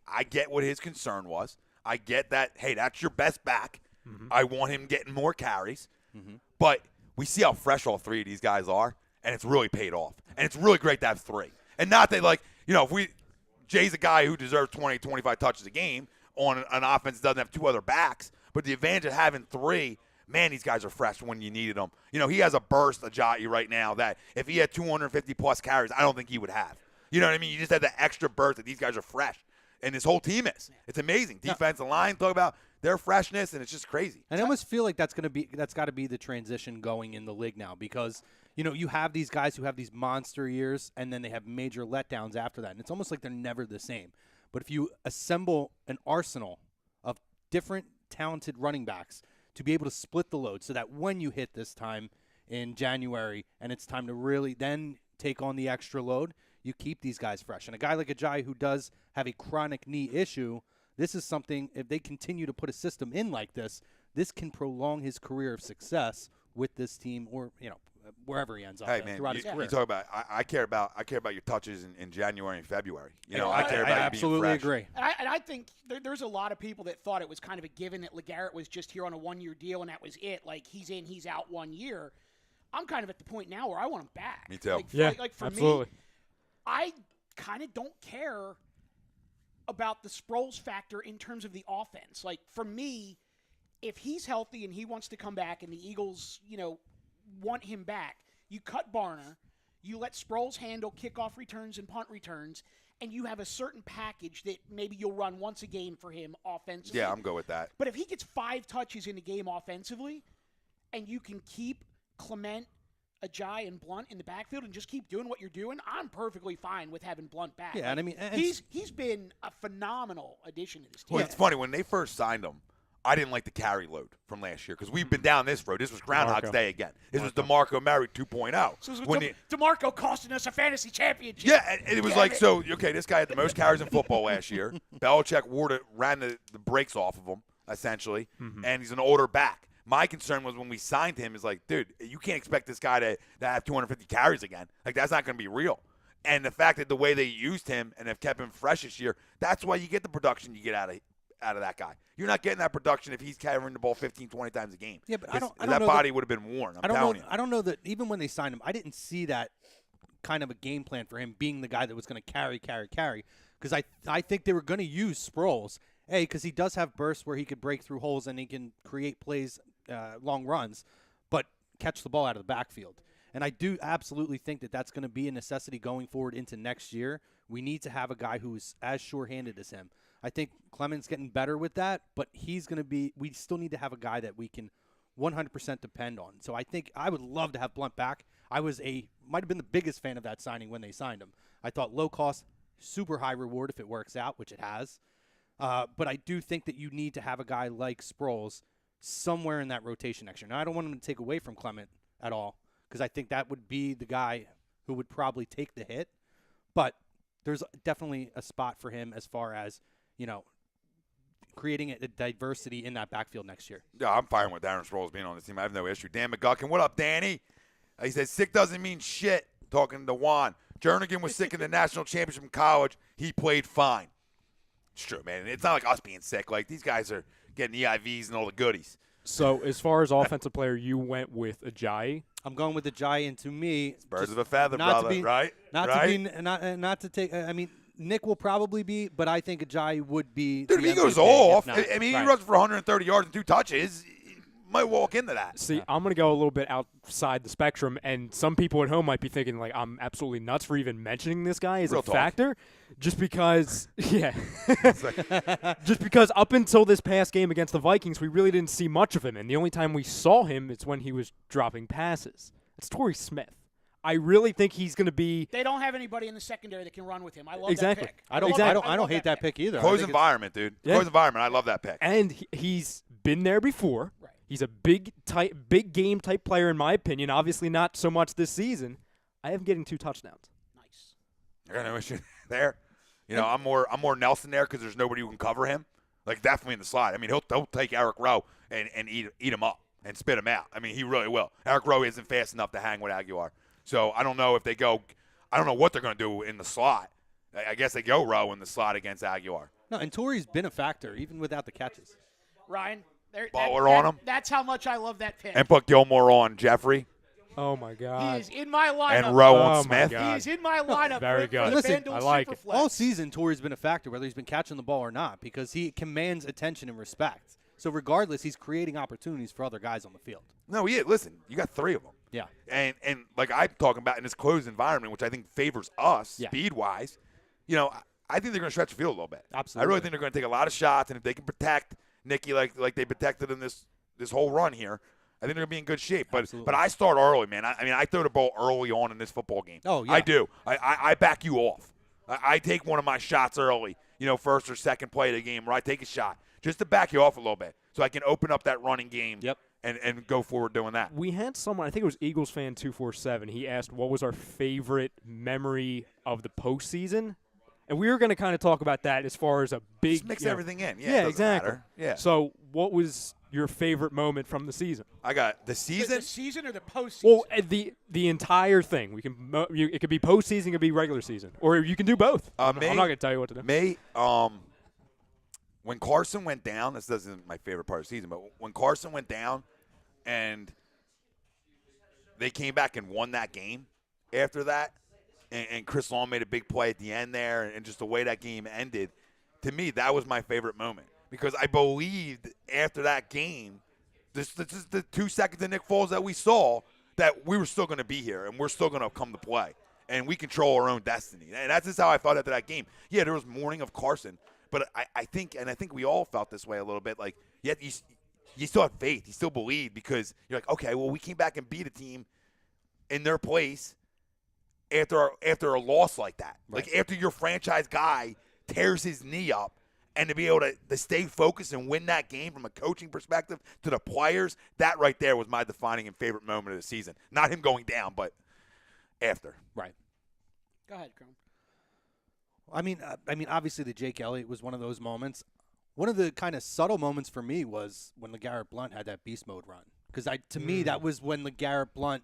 Speaker 2: I get what his concern was. I get that, hey, that's your best back. Mm-hmm. I want him getting more carries. Mm-hmm. But we see how fresh all three of these guys are, and it's really paid off. And it's really great to have three. And not that, Jay's a guy who deserves 20, 25 touches a game on an offense that doesn't have two other backs. But the advantage of having three, man, these guys are fresh when you needed them. He has a burst, Ajayi, right now that if he had 250-plus carries, I don't think he would have. You know what I mean? You just had that extra burst that these guys are fresh. And this whole team is. It's amazing. Defensive line, talk about their freshness, and it's just crazy.
Speaker 4: And I almost feel like that's got to be the transition going in the league now because, you have these guys who have these monster years, and then they have major letdowns after that. And it's almost like they're never the same. But if you assemble an arsenal of different talented running backs to be able to split the load so that when you hit this time in January and it's time to really then take on the extra load, you keep these guys fresh. And a guy like Ajayi who does have a chronic knee issue, this is something, if they continue to put a system in like this can prolong his career of success with this team or, wherever he ends up throughout his career.
Speaker 2: You talk about I care about your touches in January and February. I care about
Speaker 4: I absolutely
Speaker 2: you being fresh.
Speaker 4: agree.
Speaker 9: And I think there's a lot of people that thought it was kind of a given that LeGarrette was just here on a one-year deal and that was it. Like, he's in, he's out 1 year. I'm kind of at the point now where I want him back.
Speaker 2: Me too.
Speaker 9: For
Speaker 5: absolutely.
Speaker 9: me, I kind of don't care about the Sproles factor in terms of the offense. Like, for me, if he's healthy and he wants to come back and the Eagles, want him back, you cut Barner, you let Sproles handle kickoff returns and punt returns, and you have a certain package that maybe you'll run once a game for him offensively.
Speaker 2: Yeah, I'm good with that.
Speaker 9: But if he gets 5 touches in a game offensively, and you can keep Clement, Ajayi, and Blunt in the backfield and just keep doing what you're doing, I'm perfectly fine with having Blunt back.
Speaker 4: Yeah, and I mean,
Speaker 9: he's been a phenomenal addition to this team.
Speaker 2: Well, it's funny when they first signed him. I didn't like the carry load from last year because we've been down this road. This was Groundhog's Day again. This was DeMarco Murray 2.0.
Speaker 9: So DeMarco costing us a fantasy championship.
Speaker 2: Yeah, and it was this guy had the most carries in football last year. Belichick ran the brakes off of him, essentially, and he's an older back. My concern was when we signed him is like, dude, you can't expect this guy to have 250 carries again. Like, that's not going to be real. And the fact that the way they used him and have kept him fresh this year, that's why you get the production you get out of that guy. You're not getting that production if he's carrying the ball 15, 20 times a game.
Speaker 4: Yeah, but I don't
Speaker 2: that
Speaker 4: know
Speaker 2: body would have been worn. I'm telling you.
Speaker 4: I don't know that even when they signed him, I didn't see that kind of a game plan for him being the guy that was going to carry. Because I think they were going to use Sproles, because he does have bursts where he could break through holes and he can create plays, long runs, but catch the ball out of the backfield. And I do absolutely think that that's going to be a necessity going forward into next year. We need to have a guy who's as sure-handed as him. I think Clement's getting better with that, but he's going to be – we still need to have a guy that we can 100% depend on. So I think I would love to have Blunt back. I might have been the biggest fan of that signing when they signed him. I thought low cost, super high reward if it works out, which it has. But I do think that you need to have a guy like Sproles somewhere in that rotation next year. Now, I don't want him to take away from Clement at all, because I think that would be the guy who would probably take the hit. But there's definitely a spot for him as far as, creating a diversity in that backfield next year.
Speaker 2: Yeah, I'm fine with Darren Sproles being on the team. I have no issue. Dan McGuckin, what up, Danny? He said, sick doesn't mean shit, talking to Juan. Jernigan was sick in the national championship in college. He played fine. It's true, man. It's not like us being sick. Like, these guys are getting EIVs and all the goodies.
Speaker 5: So, as far as offensive player, you went with Ajayi.
Speaker 4: I'm going with Ajayi, and to me,
Speaker 2: it's birds of a feather, brother, right?
Speaker 4: Not to take. I mean, Nick will probably be, but I think Ajayi would be.
Speaker 2: Dude, if he goes off, I mean, he runs for 130 yards and 2 touches. Might walk into that.
Speaker 5: See, I'm going to go a little bit outside the spectrum, and some people at home might be thinking, like, I'm absolutely nuts for even mentioning this guy as a factor, just because, just because up until this past game against the Vikings, we really didn't see much of him, and the only time we saw him is when he was dropping passes. It's Torrey Smith. I really think he's going to be.
Speaker 9: They don't have anybody in the secondary that can run with him. I love
Speaker 5: exactly.
Speaker 9: that pick.
Speaker 4: I don't hate that pick either.
Speaker 2: Close environment, dude.
Speaker 5: Yeah.
Speaker 2: Close environment. I love that pick.
Speaker 5: And he's been there before.
Speaker 9: Right.
Speaker 5: He's a big game type player in my opinion. Obviously not so much this season. I have him getting 2 touchdowns.
Speaker 9: Nice.
Speaker 2: I got no issue there. I'm more Nelson there because there's nobody who can cover him. Like, definitely in the slot. I mean, he'll take Eric Rowe and eat him up and spit him out. I mean, he really will. Eric Rowe isn't fast enough to hang with Agholor. So I don't know if they go – I don't know what they're going to do in the slot. I guess they go Rowe in the slot against Agholor.
Speaker 4: No, and Torrey's been a factor even without the catches.
Speaker 9: Ryan,
Speaker 2: Butler on him.
Speaker 9: That's how much I love that pick.
Speaker 2: And put Gilmore on Jeffrey.
Speaker 5: Oh, my God.
Speaker 9: He is in my lineup.
Speaker 2: And Rowe on Smith.
Speaker 9: He is in my lineup.
Speaker 5: Very good.
Speaker 9: For
Speaker 4: Listen,
Speaker 9: FanDuel
Speaker 5: I like it.
Speaker 9: Superflex.
Speaker 4: All season, Torrey's been a factor, whether he's been catching the ball or not, because he commands attention and respect. So regardless, he's creating opportunities for other guys on the field.
Speaker 2: No, listen, you got 3 of them.
Speaker 4: Yeah.
Speaker 2: And like I'm talking about in this closed environment, which I think favors us speed-wise, I think they're going to stretch the field a little bit.
Speaker 4: Absolutely.
Speaker 2: I really think they're going to take a lot of shots, and if they can protect Nicky like they protected him this whole run here, I think they're going to be in good shape. But I start early, man. I throw the ball early on in this football game.
Speaker 4: Oh, yeah.
Speaker 2: I do. I back you off. I take one of my shots early, first or second play of the game, where I take a shot just to back you off a little bit so I can open up that running game.
Speaker 4: Yep.
Speaker 2: And go forward doing that.
Speaker 5: We had someone, I think it was Eagles fan 247. He asked what was our favorite memory of the postseason, and we were going to kind of talk about that as far as a big.
Speaker 2: Just mix everything in.
Speaker 5: Yeah, exactly.
Speaker 2: Matter. Yeah.
Speaker 5: So, what was your favorite moment from the season?
Speaker 2: I got the season.
Speaker 9: The season or the postseason?
Speaker 5: Well, the entire thing. We can. It could be postseason, it could be regular season, or you can do both. I'm not going to tell you what to do.
Speaker 2: When Carson went down, this isn't my favorite part of the season, but when Carson went down and they came back and won that game after that, and Chris Long made a big play at the end there, and just the way that game ended, to me, that was my favorite moment. Because I believed after that game, this is the 2 seconds of Nick Foles that we saw, that we were still going to be here and we're still going to come to play. And we control our own destiny. And that's just how I felt after that game. Yeah, there was mourning of Carson. But I think we all felt this way a little bit. Like, yet you still have faith. You still believe because you're like, okay, well, we came back and beat a team in their place after a loss like that.
Speaker 4: Right.
Speaker 2: Like, after your franchise guy tears his knee up, and to be able to stay focused and win that game from a coaching perspective to the players, that right there was my defining and favorite moment of the season. Not him going down, but after.
Speaker 4: Right.
Speaker 9: Go ahead, Chrome.
Speaker 4: I mean, obviously the Jake Elliott was one of those moments. One of the kind of subtle moments for me was when LeGarrette Blount had that beast mode run. Because to me, that was when LeGarrette Blount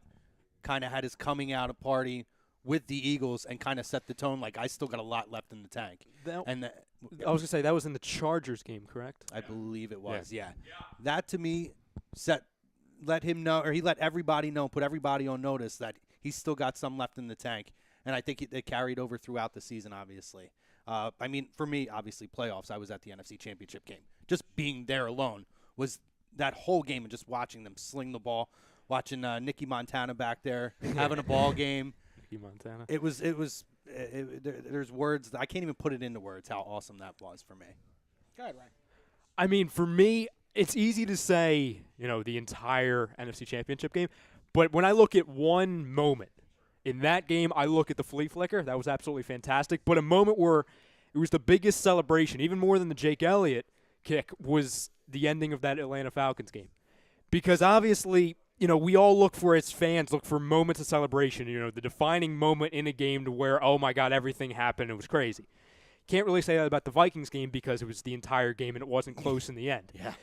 Speaker 4: kind of had his coming out of party with the Eagles and kind of set the tone. Like, I still got a lot left in the tank.
Speaker 5: I was going to say, that was in the Chargers game, correct?
Speaker 4: I believe it was, yeah. That, to me, let him know, or he let everybody know, put everybody on notice that he's still got some left in the tank. And I think it carried over throughout the season, obviously. I mean, for me, obviously, playoffs, I was at the NFC Championship game. Just being there alone was that whole game and just watching them sling the ball, watching Nicky Montana back there having a ball game.
Speaker 5: Nicky Montana.
Speaker 4: There's words. I can't even put it into words how awesome that was for me.
Speaker 9: Go ahead, Ryan.
Speaker 5: I mean, for me, it's easy to say, the entire NFC Championship game. But when I look at one moment, in that game, I look at the flea flicker. That was absolutely fantastic. But a moment where it was the biggest celebration, even more than the Jake Elliott kick, was the ending of that Atlanta Falcons game. Because obviously, we all look for, as fans, look for moments of celebration, the defining moment in a game to where, oh my God, everything happened. It was crazy. Can't really say that about the Vikings game because it was the entire game and it wasn't close in the end.
Speaker 4: Yeah.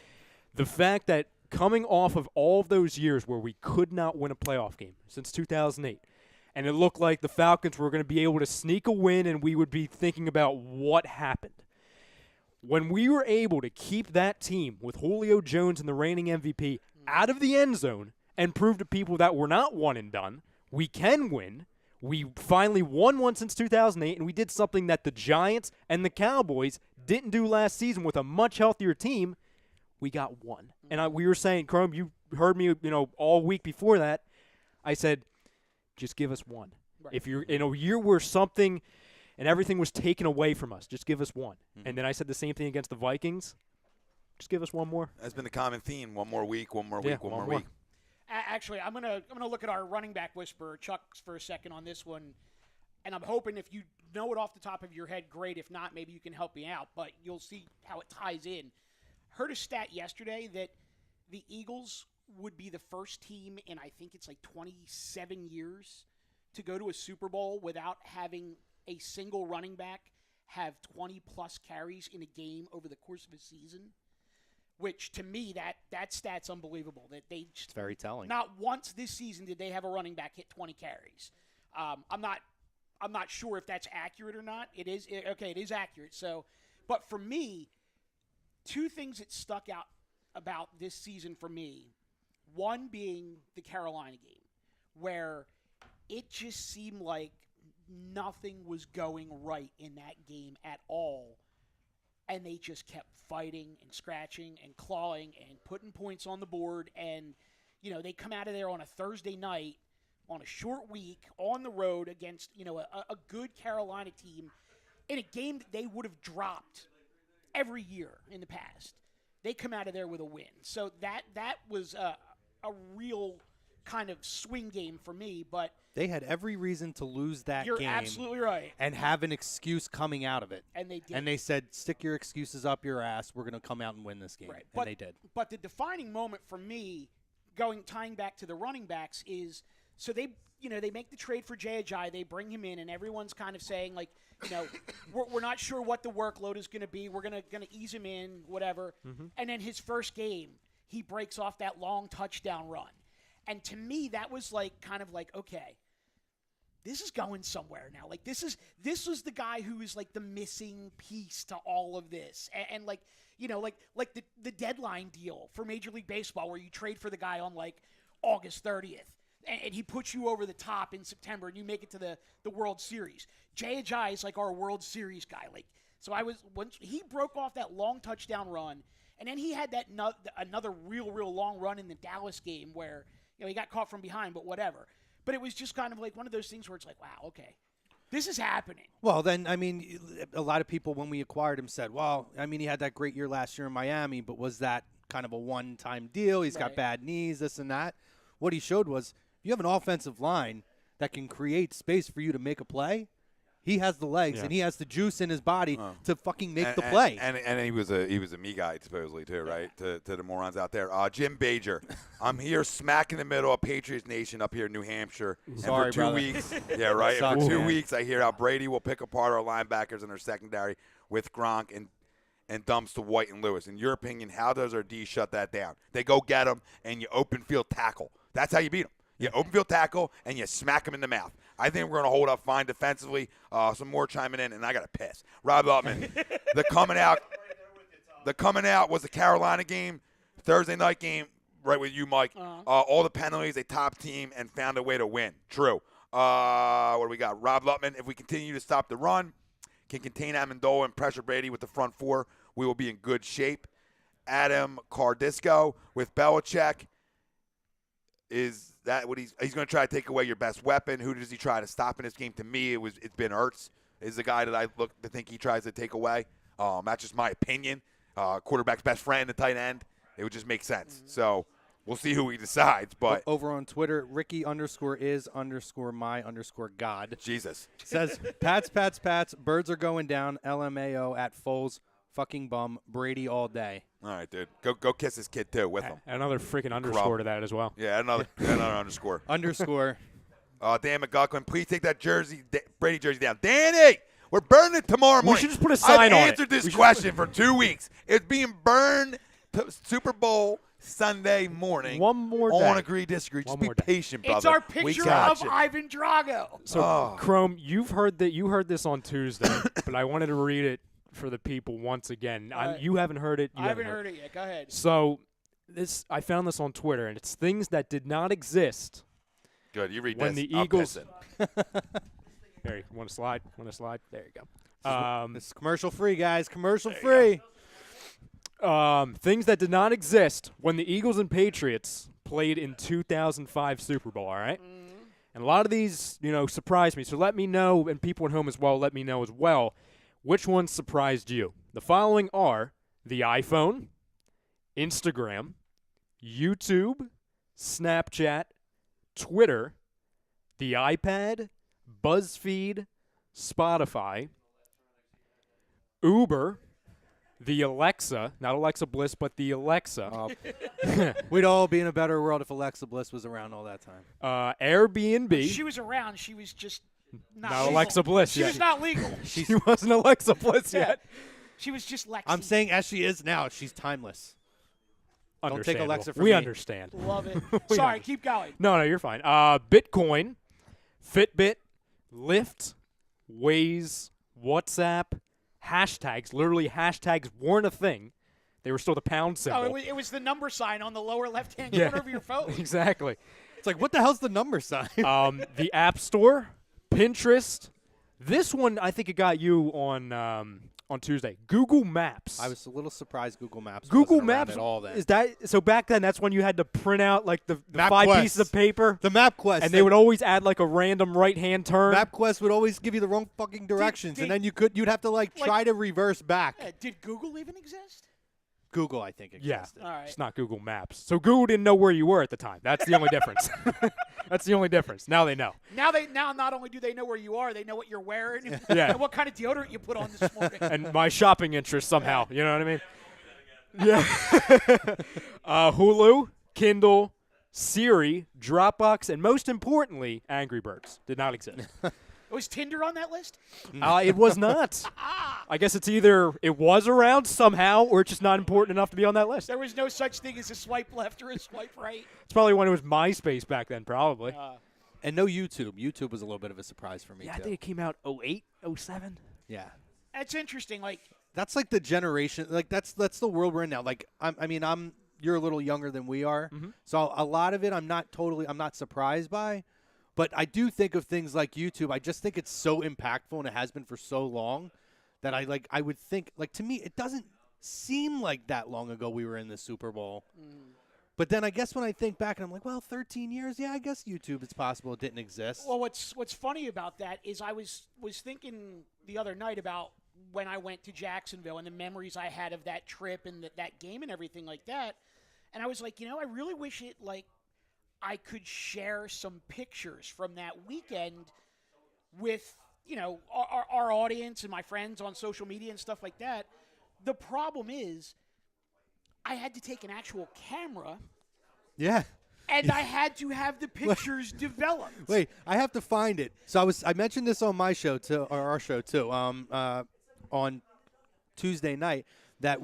Speaker 5: The fact that coming off of all of those years where we could not win a playoff game since 2008, and it looked like the Falcons were going to be able to sneak a win and we would be thinking about what happened. When we were able to keep that team with Julio Jones and the reigning MVP out of the end zone and prove to people that we're not one and done, we can win. We finally won one since 2008, and we did something that the Giants and the Cowboys didn't do last season with a much healthier team. We got one. And we were saying, Chrome, you heard me, all week before that. I said, just give us one. Right. If you're in a year where something and everything was taken away from us, just give us one. Mm-hmm. And then I said the same thing against the Vikings. Just give us one more.
Speaker 2: That's been the common theme. One more week, one more week, one more week.
Speaker 9: Actually, I'm gonna look at our running back whisperer, Chuck, for a second on this one. And I'm hoping if you know it off the top of your head, great. If not, maybe you can help me out. But you'll see how it ties in. Heard a stat yesterday that the Eagles would be the first team in, I think it's like 27 years, to go to a Super Bowl without having a single running back have 20-plus carries in a game over the course of a season, which to me, that stat's unbelievable. That they
Speaker 4: it's very telling.
Speaker 9: Not once this season did they have a running back hit 20 carries. I'm not sure if that's accurate or not. It is accurate. So, but for me, two things that stuck out about this season for me. One being the Carolina game, where it just seemed like nothing was going right in that game at all. And they just kept fighting and scratching and clawing and putting points on the board. And, they come out of there on a Thursday night on a short week on the road against, a good Carolina team in a game that they would have dropped every year in the past. They come out of there with a win. So that was a real kind of swing game for me, but
Speaker 4: they had every reason to lose that game.
Speaker 9: You're absolutely right.
Speaker 4: And have an excuse coming out of it.
Speaker 9: And they did.
Speaker 4: And they said, stick your excuses up your ass. We're going to come out and win this game. Right. And they did.
Speaker 9: But the defining moment for me, tying back to the running backs, is so they make the trade for Ajayi. They bring him in, and everyone's kind of saying, like, we're not sure what the workload is going to be. We're going to ease him in, whatever. Mm-hmm. And then his first game, he breaks off that long touchdown run. And to me, that was kind of like, okay, this is going somewhere now. Like this was the guy who is like the missing piece to all of this. And like the deadline deal for Major League Baseball where you trade for the guy on like August 30th. And he puts you over the top in September and you make it to the World Series. Ajayi is like our World Series guy. Once he broke off that long touchdown run, and then he had that another real long run in the Dallas game where he got caught from behind, but whatever. But it was just kind of like one of those things where it's like, wow, okay, this is happening.
Speaker 4: Well, then, a lot of people when we acquired him said, well, he had that great year last year in Miami, but was that kind of a one-time deal? He's got bad knees, this and that. What he showed was if you have an offensive line that can create space for you to make a play, he has the legs and he has the juice in his body to fucking make the play.
Speaker 2: And he was a me guy supposedly too, right? To the morons out there. Jim Bajer, I'm here smack in the middle of Patriots Nation up here in New Hampshire.
Speaker 4: Sorry,
Speaker 2: and for 2
Speaker 4: brother.
Speaker 2: weeks, yeah, right.
Speaker 4: Sucks,
Speaker 2: for 2
Speaker 4: man.
Speaker 2: weeks, I hear how Brady will pick apart our linebackers and our secondary with Gronk, and and dumps to White and Lewis. In your opinion, how does our D shut that down? They go get them, and you open field tackle. That's how you beat them. You open field tackle, and you smack them in the mouth. I think we're going to hold up fine defensively. Some more chiming in, and I got to piss. Rob Upman, the coming out was the Carolina game, Thursday night game, right with you, Mike. All the penalties, a top team, and found a way to win. True. What do we got? Rob Lutman, if we continue to stop the run, can contain Amendola and pressure Brady with the front four, we will be in good shape. Adam Cardisco with Belichick. Is that what he's going to try to take away your best weapon? Who does he try to stop in this game? To me, it's been Ertz is the guy that I look to think he tries to take away. That's just my opinion. Quarterback's best friend, the tight end. It would just make sense. So we'll see who he decides. But
Speaker 4: over on Twitter, Ricky_is_my_God.
Speaker 2: Jesus.
Speaker 4: Says, Pats. Birds are going down. LMAO at Foles. Fucking bum. Brady all day.
Speaker 2: All right, dude. Go kiss this kid, too, with him.
Speaker 5: Another freaking underscore to that as well.
Speaker 2: Yeah, another underscore.
Speaker 4: Underscore.
Speaker 2: Dan McGucklin, please take that Brady jersey down. Danny, we're burning it tomorrow morning.
Speaker 5: We should just put a sign on it.
Speaker 2: I've answered this question for 2 weeks. It's being burned to Super Bowl Sunday morning.
Speaker 5: One more day.
Speaker 2: On agree, disagree. Just be patient, brother.
Speaker 9: It's our picture of Ivan Drago.
Speaker 5: So, Chrome, you heard this on Tuesday, but I wanted to read it for the people once again. You haven't heard it.
Speaker 9: I haven't heard it yet. Go ahead.
Speaker 5: So I found this on Twitter, and it's things that did not exist.
Speaker 2: Good. You read
Speaker 5: when
Speaker 2: this.
Speaker 5: the Eagles. There, you want to slide? There you go.
Speaker 4: This is commercial free, guys. Commercial free.
Speaker 5: Things that did not exist when the Eagles and Patriots played in 2005 Super Bowl. All right. And a lot of these, surprised me. So let me know, and people at home as well, let me know as well. Which ones surprised you? The following are the iPhone, Instagram, YouTube, Snapchat, Twitter, the iPad, BuzzFeed, Spotify, Uber, the Alexa, not Alexa Bliss, but the Alexa.
Speaker 4: We'd all be in a better world if Alexa Bliss was around all that time.
Speaker 5: Airbnb.
Speaker 9: She was around. She was just not
Speaker 5: legal. Alexa Bliss
Speaker 9: She
Speaker 5: yet.
Speaker 9: was not legal.
Speaker 5: She wasn't Alexa Bliss yet.
Speaker 9: She was just Lexi.
Speaker 4: I'm saying as she is now, she's timeless. Don't take Alexa from me.
Speaker 5: We understand.
Speaker 9: Love it. Sorry, keep going.
Speaker 5: No, you're fine. Bitcoin, Fitbit, Lyft, Waze, WhatsApp, hashtags. Literally, hashtags weren't a thing. They were still the pound symbol.
Speaker 9: Oh, it was the number sign on the lower left-hand corner of your phone.
Speaker 5: Exactly.
Speaker 4: It's like, what the hell's the number sign?
Speaker 5: The App Store, Pinterest. This one, I think it got you on Tuesday. Google Maps.
Speaker 4: I was a little surprised Google Maps.
Speaker 5: Google
Speaker 4: wasn't around
Speaker 5: Maps
Speaker 4: at all then.
Speaker 5: is that so? Back then, that's when you had to print out like the 5
Speaker 4: Quest.
Speaker 5: pieces of paper.
Speaker 4: The MapQuest.
Speaker 5: And they would always add like a random right-hand turn.
Speaker 4: MapQuest would always give you the wrong fucking directions, and then you'd have to try to reverse back.
Speaker 9: Did Google even exist?
Speaker 4: Google, I think, existed.
Speaker 9: All right.
Speaker 5: It's not Google Maps. So Google didn't know where you were at the time. That's the only difference. That's the only difference. Now they know.
Speaker 9: Now not only do they know where you are, they know what you're wearing
Speaker 5: and
Speaker 9: what kind of deodorant you put on this morning.
Speaker 5: And my shopping interests somehow. You know what I mean? Yeah. Hulu, Kindle, Siri, Dropbox, and most importantly, Angry Birds did not exist.
Speaker 9: Was Tinder on that list?
Speaker 5: It was not. I guess it's either it was around somehow or it's just not important enough to be on that list.
Speaker 9: There was no such thing as a swipe left or a swipe right.
Speaker 5: It's probably when it was MySpace back then, probably.
Speaker 4: And no YouTube. YouTube was a little bit of a surprise for me,
Speaker 5: Yeah,
Speaker 4: too.
Speaker 5: I think it came out 08, 07.
Speaker 4: Yeah.
Speaker 9: That's interesting.
Speaker 4: That's like the generation. Like that's the world we're in now. Like you're a little younger than we are, so a lot of it I'm not surprised by. But I do think of things like YouTube. I just think it's so impactful, and it has been for so long that I would think, to me, it doesn't seem like that long ago we were in the Super Bowl. But then I guess when I think back, and I'm like, well, 13 years, yeah, I guess YouTube, it's possible it didn't exist.
Speaker 9: Well, what's funny about that is I was thinking the other night about when I went to Jacksonville and the memories I had of that trip and that game and everything like that. And I was like, I really wish it, I could share some pictures from that weekend with, our audience and my friends on social media and stuff like that. The problem is I had to take an actual camera.
Speaker 4: Yeah.
Speaker 9: And I had to have the pictures developed.
Speaker 4: Wait, I have to find it. So I mentioned this on my show too, or our show too, on Tuesday night. that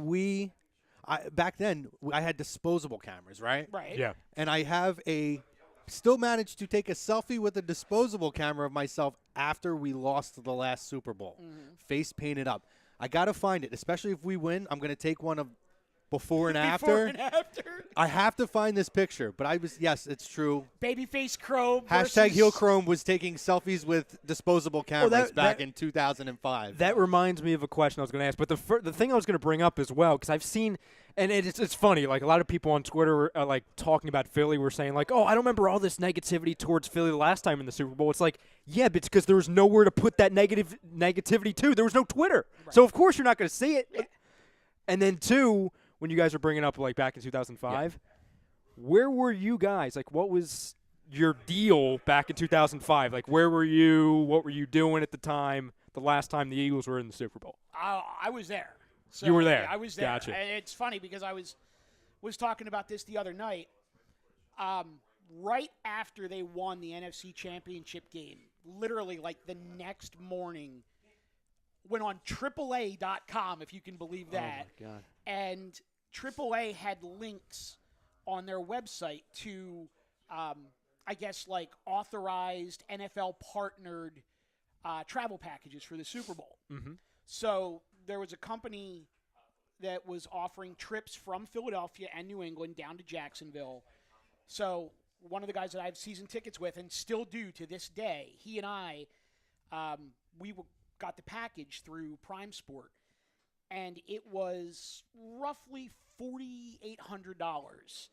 Speaker 4: back then I had disposable cameras, right?
Speaker 9: Right.
Speaker 5: Yeah.
Speaker 4: And I still managed to take a selfie with a disposable camera of myself after we lost the last Super Bowl. Face painted up. I got to find it, especially if we win. I'm going to take one of before and after.
Speaker 9: Before and after.
Speaker 4: I have to find this picture, but yes, it's true.
Speaker 9: Babyface Chrome.
Speaker 4: Hashtag Heel Chrome was taking selfies with disposable cameras back in 2005.
Speaker 5: That reminds me of a question I was going to ask. But the thing I was going to bring up as well, because I've seen, and it's funny, like a lot of people on Twitter are like talking about Philly were saying like, oh, I don't remember all this negativity towards Philly the last time in the Super Bowl. It's like, yeah, but it's because there was nowhere to put that negativity to. There was no Twitter. Right. So, of course, you're not going to see it. Yeah. And then, two, when you guys were bringing up like back in 2005, where were you guys? Like, what was your deal back in 2005? Like, where were you? What were you doing at the time? The last time the Eagles were in the Super Bowl?
Speaker 9: I was there. So,
Speaker 5: you were there.
Speaker 9: I was there.
Speaker 5: Gotcha.
Speaker 9: And it's funny because I was talking about this the other night. Right after they won the NFC Championship game, literally like the next morning, went on AAA.com, if you can believe that.
Speaker 4: Oh, my God.
Speaker 9: And AAA had links on their website to, I guess, like authorized NFL-partnered travel packages for the Super Bowl.
Speaker 5: Mm-hmm.
Speaker 9: So there was a company that was offering trips from Philadelphia and New England down to Jacksonville. So one of the guys that I have season tickets with and still do to this day, he and I, got the package through Prime Sport. And it was roughly $4,800,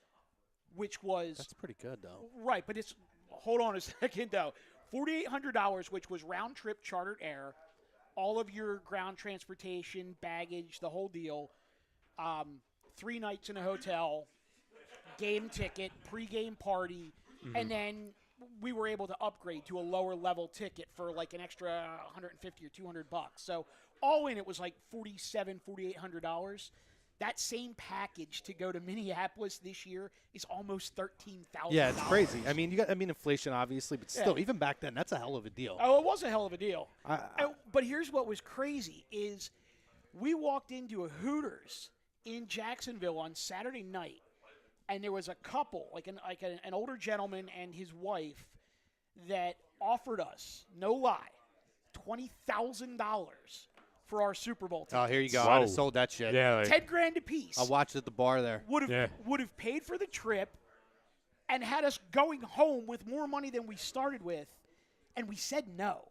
Speaker 9: which was...
Speaker 4: That's pretty good, though.
Speaker 9: Right, but it's... Hold on a second, though. $4,800, which was round-trip chartered air, all of your ground transportation, baggage, the whole deal, 3 nights in a hotel, game ticket, pregame party, and then we were able to upgrade to a lower-level ticket for like an extra $150 or $200. So all in, it was like $4,800. That same package to go to Minneapolis this year is almost $13,000.
Speaker 4: Yeah, it's crazy. I mean, inflation obviously, but still, even back then, that's a hell of a deal.
Speaker 9: Oh, it was a hell of a deal. But here's what was crazy is we walked into a Hooters in Jacksonville on Saturday night, and there was a couple, like an older gentleman and his wife, that offered us, no lie, $20,000 for our Super Bowl tickets.
Speaker 4: Oh, here you go.
Speaker 5: Whoa.
Speaker 4: I'd have sold that shit.
Speaker 5: Yeah, like,
Speaker 9: $10,000 a piece.
Speaker 4: I'll watch it at the bar there.
Speaker 9: Would have paid for the trip and had us going home with more money than we started with, and we said no.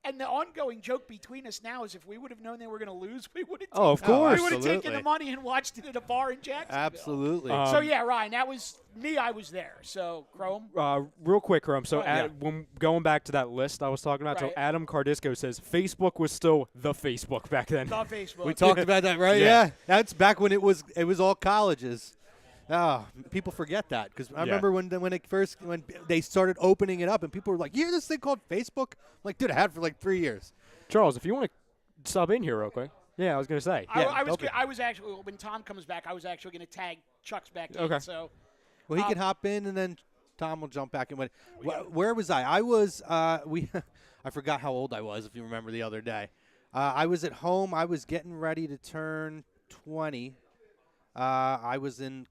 Speaker 9: And the ongoing joke between us now is if we would have known they were going to lose, we would have
Speaker 5: of course.
Speaker 9: we would have taken
Speaker 4: Absolutely.
Speaker 9: the money and watched it at a bar in Jacksonville.
Speaker 4: Absolutely.
Speaker 9: So, yeah, Ryan, that was me. I was there. So, Chrome.
Speaker 5: Real quick, Chrome. So,
Speaker 9: Yeah.
Speaker 5: when going back to that list I was talking about,
Speaker 9: Right.
Speaker 5: so Adam Cardisco says Facebook was still the Facebook back then.
Speaker 9: On Facebook.
Speaker 4: we talked about that, right?
Speaker 5: Yeah.
Speaker 4: Yeah. That's back when it was all colleges. Oh, people forget that because I remember when they started opening it up and people were like, "You hear this thing called Facebook?" I'm like, dude, I had it for like 3 years.
Speaker 5: Charles, if you want to sub in here real quick. Yeah, I was going to say.
Speaker 9: I was actually, when Tom comes back, I was actually going to tag Chuck's back in.
Speaker 5: Okay.
Speaker 9: So,
Speaker 4: Well, he can hop in and then Tom will jump back in. Where was I? I was I forgot how old I was. If you remember the other day, I was at home. I was getting ready to turn 20. I was in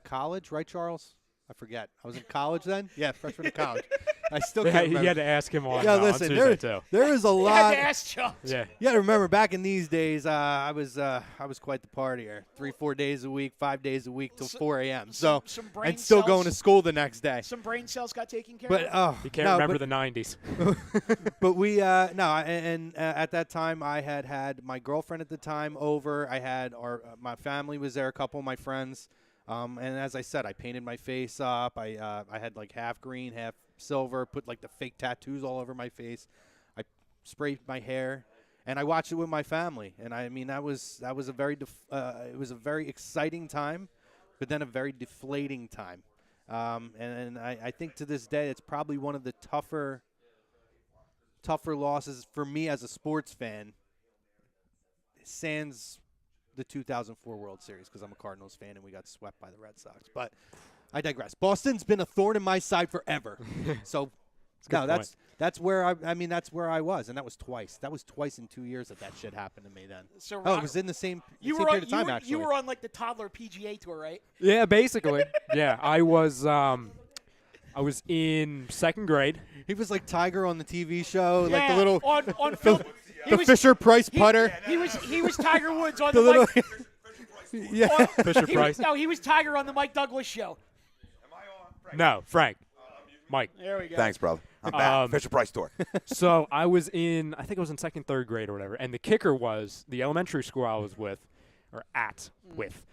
Speaker 4: college, right, Charles? I forget. I was in college then? Yeah, freshman in college. I still can't remember.
Speaker 5: You had to ask him on,
Speaker 4: Yeah,
Speaker 5: on
Speaker 4: listen,
Speaker 5: Tuesday, too.
Speaker 4: there is a
Speaker 9: I
Speaker 4: lot.
Speaker 9: had to ask Chuck.
Speaker 5: Yeah.
Speaker 4: You got to remember, back in these days, I was quite the partier. 3-4 days a week, 5 days a week till 4 a.m. So
Speaker 9: some brain
Speaker 4: and still
Speaker 9: cells-
Speaker 4: going to school the next day.
Speaker 9: Some brain cells got taken care
Speaker 4: But
Speaker 9: of.
Speaker 5: You can't
Speaker 4: no,
Speaker 5: remember
Speaker 4: but-
Speaker 5: the 90s.
Speaker 4: But we at that time I had my girlfriend at the time over. I had my family was there, a couple of my friends, and as I said, I painted my face up. I had like half green, half silver. Put like the fake tattoos all over my face. I sprayed my hair, and I watched it with my family. And I mean that was a very it was a very exciting time, but then a very deflating time. And I think to this day it's probably one of the tougher losses for me as a sports fan, sans the 2004 World Series, because I'm a Cardinals fan and we got swept by the Red Sox. But I digress. Boston's been a thorn in my side forever. So
Speaker 5: a good
Speaker 4: no, That's where that's where I was, and that was twice. That was twice in 2 years that shit happened to me. Then.
Speaker 9: So
Speaker 4: it was in the same
Speaker 9: you
Speaker 4: period of time. Actually,
Speaker 9: you were on like the toddler PGA tour, right?
Speaker 5: Yeah, basically. Yeah, I was in second grade.
Speaker 4: He was like Tiger on the TV show,
Speaker 9: Yeah,
Speaker 4: like the little
Speaker 9: on film.
Speaker 4: the Fisher Price putter.
Speaker 9: He was Tiger Woods on
Speaker 4: The
Speaker 9: the,
Speaker 4: little-
Speaker 9: Mike.
Speaker 4: Yeah.
Speaker 5: Fisher Price.
Speaker 9: He was Tiger on the Mike Douglas show.
Speaker 5: No, Frank. Mike.
Speaker 9: There we go.
Speaker 2: Thanks, brother. I'm back. Fisher Price tour.
Speaker 5: So I was in, I think I was in second, third grade or whatever. And the kicker was the elementary school I was with, or with.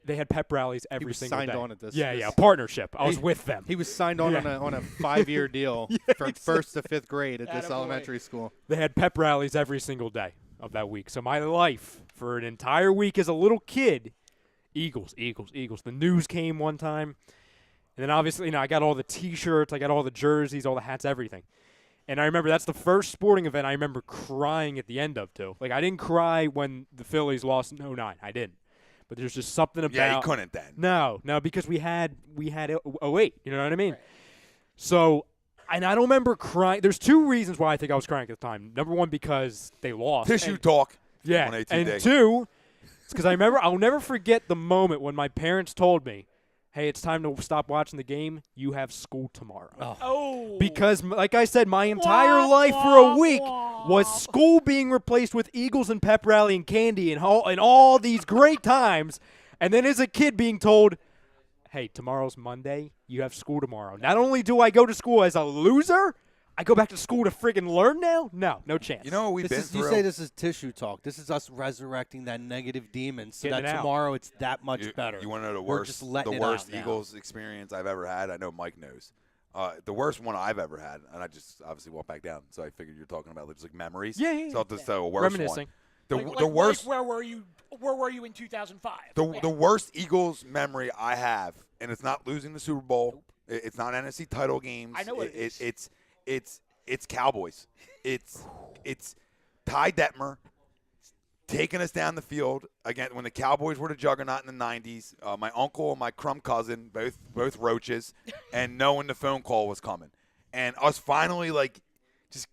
Speaker 5: They had pep rallies every single day.
Speaker 4: Signed on at this.
Speaker 5: Yeah, partnership. I was with them.
Speaker 4: He was signed on on a 5-year deal from first to fifth grade at this
Speaker 9: Attaboy.
Speaker 4: elementary school.
Speaker 5: They had pep rallies every single day of that week. So my life for an entire week as a little kid, Eagles. The news came one time. And then obviously, I got all the T-shirts, I got all the jerseys, all the hats, everything. And I remember that's the first sporting event I remember crying at the end of, too. Like, I didn't cry when the Phillies lost in 09. I didn't. But there's just something about...
Speaker 2: Yeah, you couldn't then.
Speaker 5: No, because we had 08. You know what I mean? Right. So, and I don't remember crying. There's two reasons why I think I was crying at the time. Number one, because they lost.
Speaker 2: Tissue talk.
Speaker 5: Yeah.
Speaker 2: On
Speaker 5: And
Speaker 2: A2D.
Speaker 5: two, it's because I'll never forget the moment when my parents told me, hey, it's time to stop watching the game. You have school tomorrow.
Speaker 9: Oh.
Speaker 5: Because, like I said, my entire life for a week was school being replaced with Eagles and pep rally and candy and all these great times. And then as a kid being told, hey, tomorrow's Monday. You have school tomorrow. Not only do I go to school as a loser, I go back to school to friggin' learn now? No chance.
Speaker 2: You know what we've been through?
Speaker 4: You say this is tissue talk. This is us resurrecting that negative demon so
Speaker 5: Getting
Speaker 4: that
Speaker 5: it out.
Speaker 4: tomorrow it's that much better.
Speaker 2: You want to know the
Speaker 4: We're
Speaker 2: worst,
Speaker 4: just letting it out now.
Speaker 2: Eagles experience I've ever had? I know Mike knows. The worst one I've ever had, and I just obviously walked back down, so I figured you're talking about just like memories.
Speaker 5: Yeah.
Speaker 2: So I'll just tell a worst
Speaker 5: Reminiscing.
Speaker 2: one. The worst.
Speaker 9: Where were you? Where were you in 2005?
Speaker 2: The worst Eagles memory I have, and it's not losing the Super Bowl. It's not NFC title games.
Speaker 9: I know what it is.
Speaker 2: It's Cowboys. It's Ty Detmer taking us down the field again when the Cowboys were the juggernaut in the 90s. My uncle and my crumb cousin, both roaches, and knowing the phone call was coming, and us finally just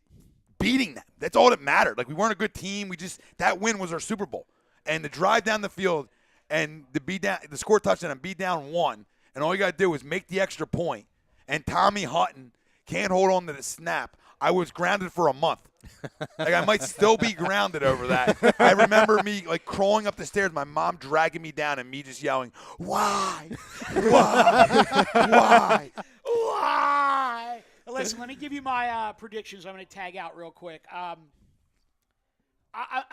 Speaker 2: beating them. That's all that mattered. Like, we weren't a good team. That win was our Super Bowl, and to drive down the field and to score a touchdown and be down one, and all you got to do is make the extra point, and Tommy Hutton can't hold on to the snap. I was grounded for a month. Like, I might still be grounded over that. I remember me, crawling up the stairs, my mom dragging me down, and me just yelling, why? Why?
Speaker 9: Listen, let me give you my predictions. I'm going to tag out real quick. I'm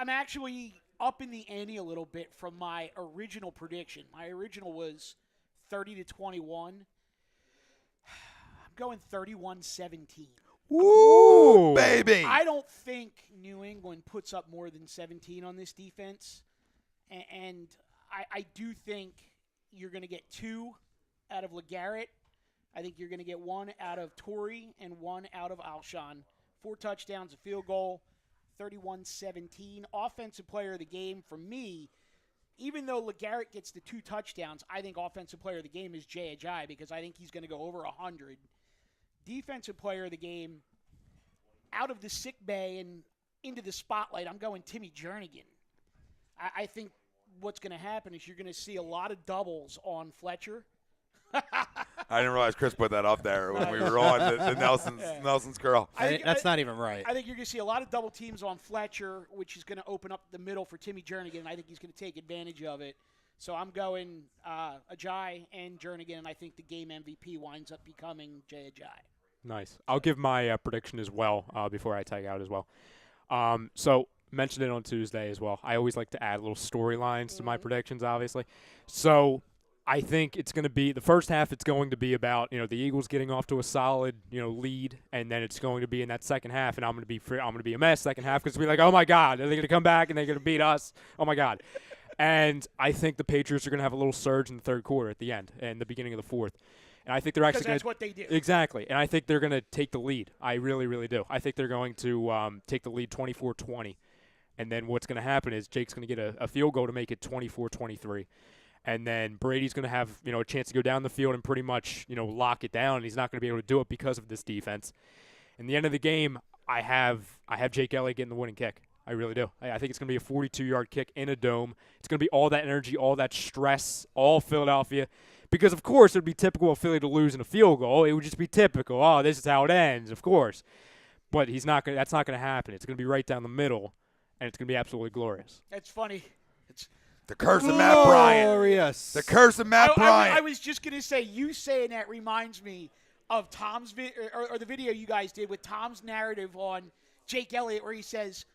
Speaker 9: actually up in the ante a little bit from my original prediction. My original was 30-21. I'm going 31-17.
Speaker 2: Woo, baby.
Speaker 9: I don't think New England puts up more than 17 on this defense. And I do think you're going to get 2 out of LeGarrette. I think you're going to get 1 out of Torrey and 1 out of Alshon. 4 touchdowns, a field goal, 31-17. Offensive player of the game for me, even though LeGarrette gets the 2 touchdowns, I think offensive player of the game is Ajayi because I think he's going to go over 100. Defensive player of the game, out of the sick bay and into the spotlight, I'm going Timmy Jernigan. I think what's going to happen is you're going to see a lot of doubles on Fletcher.
Speaker 2: I didn't realize Chris put that up there when we were on the Nelson's girl.
Speaker 4: That's not even right.
Speaker 9: I think you're going to see a lot of double teams on Fletcher, which is going to open up the middle for Timmy Jernigan, and I think he's going to take advantage of it. So I'm going Ajayi and Jernigan, and I think the game MVP winds up becoming Ajayi.
Speaker 5: Nice. I'll give my prediction as well before I tag out as well. So mentioned it on Tuesday as well. I always like to add little storylines to my predictions, obviously. So I think it's going to be the first half. It's going to be about the Eagles getting off to a solid lead, and then it's going to be in that second half, and I'm going to be a mess second half because we're like, oh my God, are they going to come back and they're going to beat us? Oh my God. And I think the Patriots are going to have a little surge in the third quarter at the end and the beginning of the fourth. And I think they're actually going to –
Speaker 9: that's what they do.
Speaker 5: Exactly. And I think they're going to take the lead. I really, really do. I think they're going to take the lead 24-20. And then what's going to happen is Jake's going to get a field goal to make it 24-23. And then Brady's going to have, a chance to go down the field and pretty much, lock it down. And he's not going to be able to do it because of this defense. In the end of the game, I have Jake Elliott getting the winning kick. I really do. I think it's going to be a 42-yard kick in a dome. It's going to be all that energy, all that stress, all Philadelphia. Because, of course, it would be typical of Philly to lose in a field goal. It would just be typical. Oh, this is how it ends, of course. But that's not going to happen. It's going to be right down the middle, and it's going to be absolutely glorious.
Speaker 9: That's funny. It's
Speaker 2: The curse of Matt Bryant.
Speaker 4: Glorious.
Speaker 2: The curse of Matt Bryant.
Speaker 9: I was just going to say, you saying that reminds me of Tom's or the video you guys did with Tom's narrative on Jake Elliott, where he says,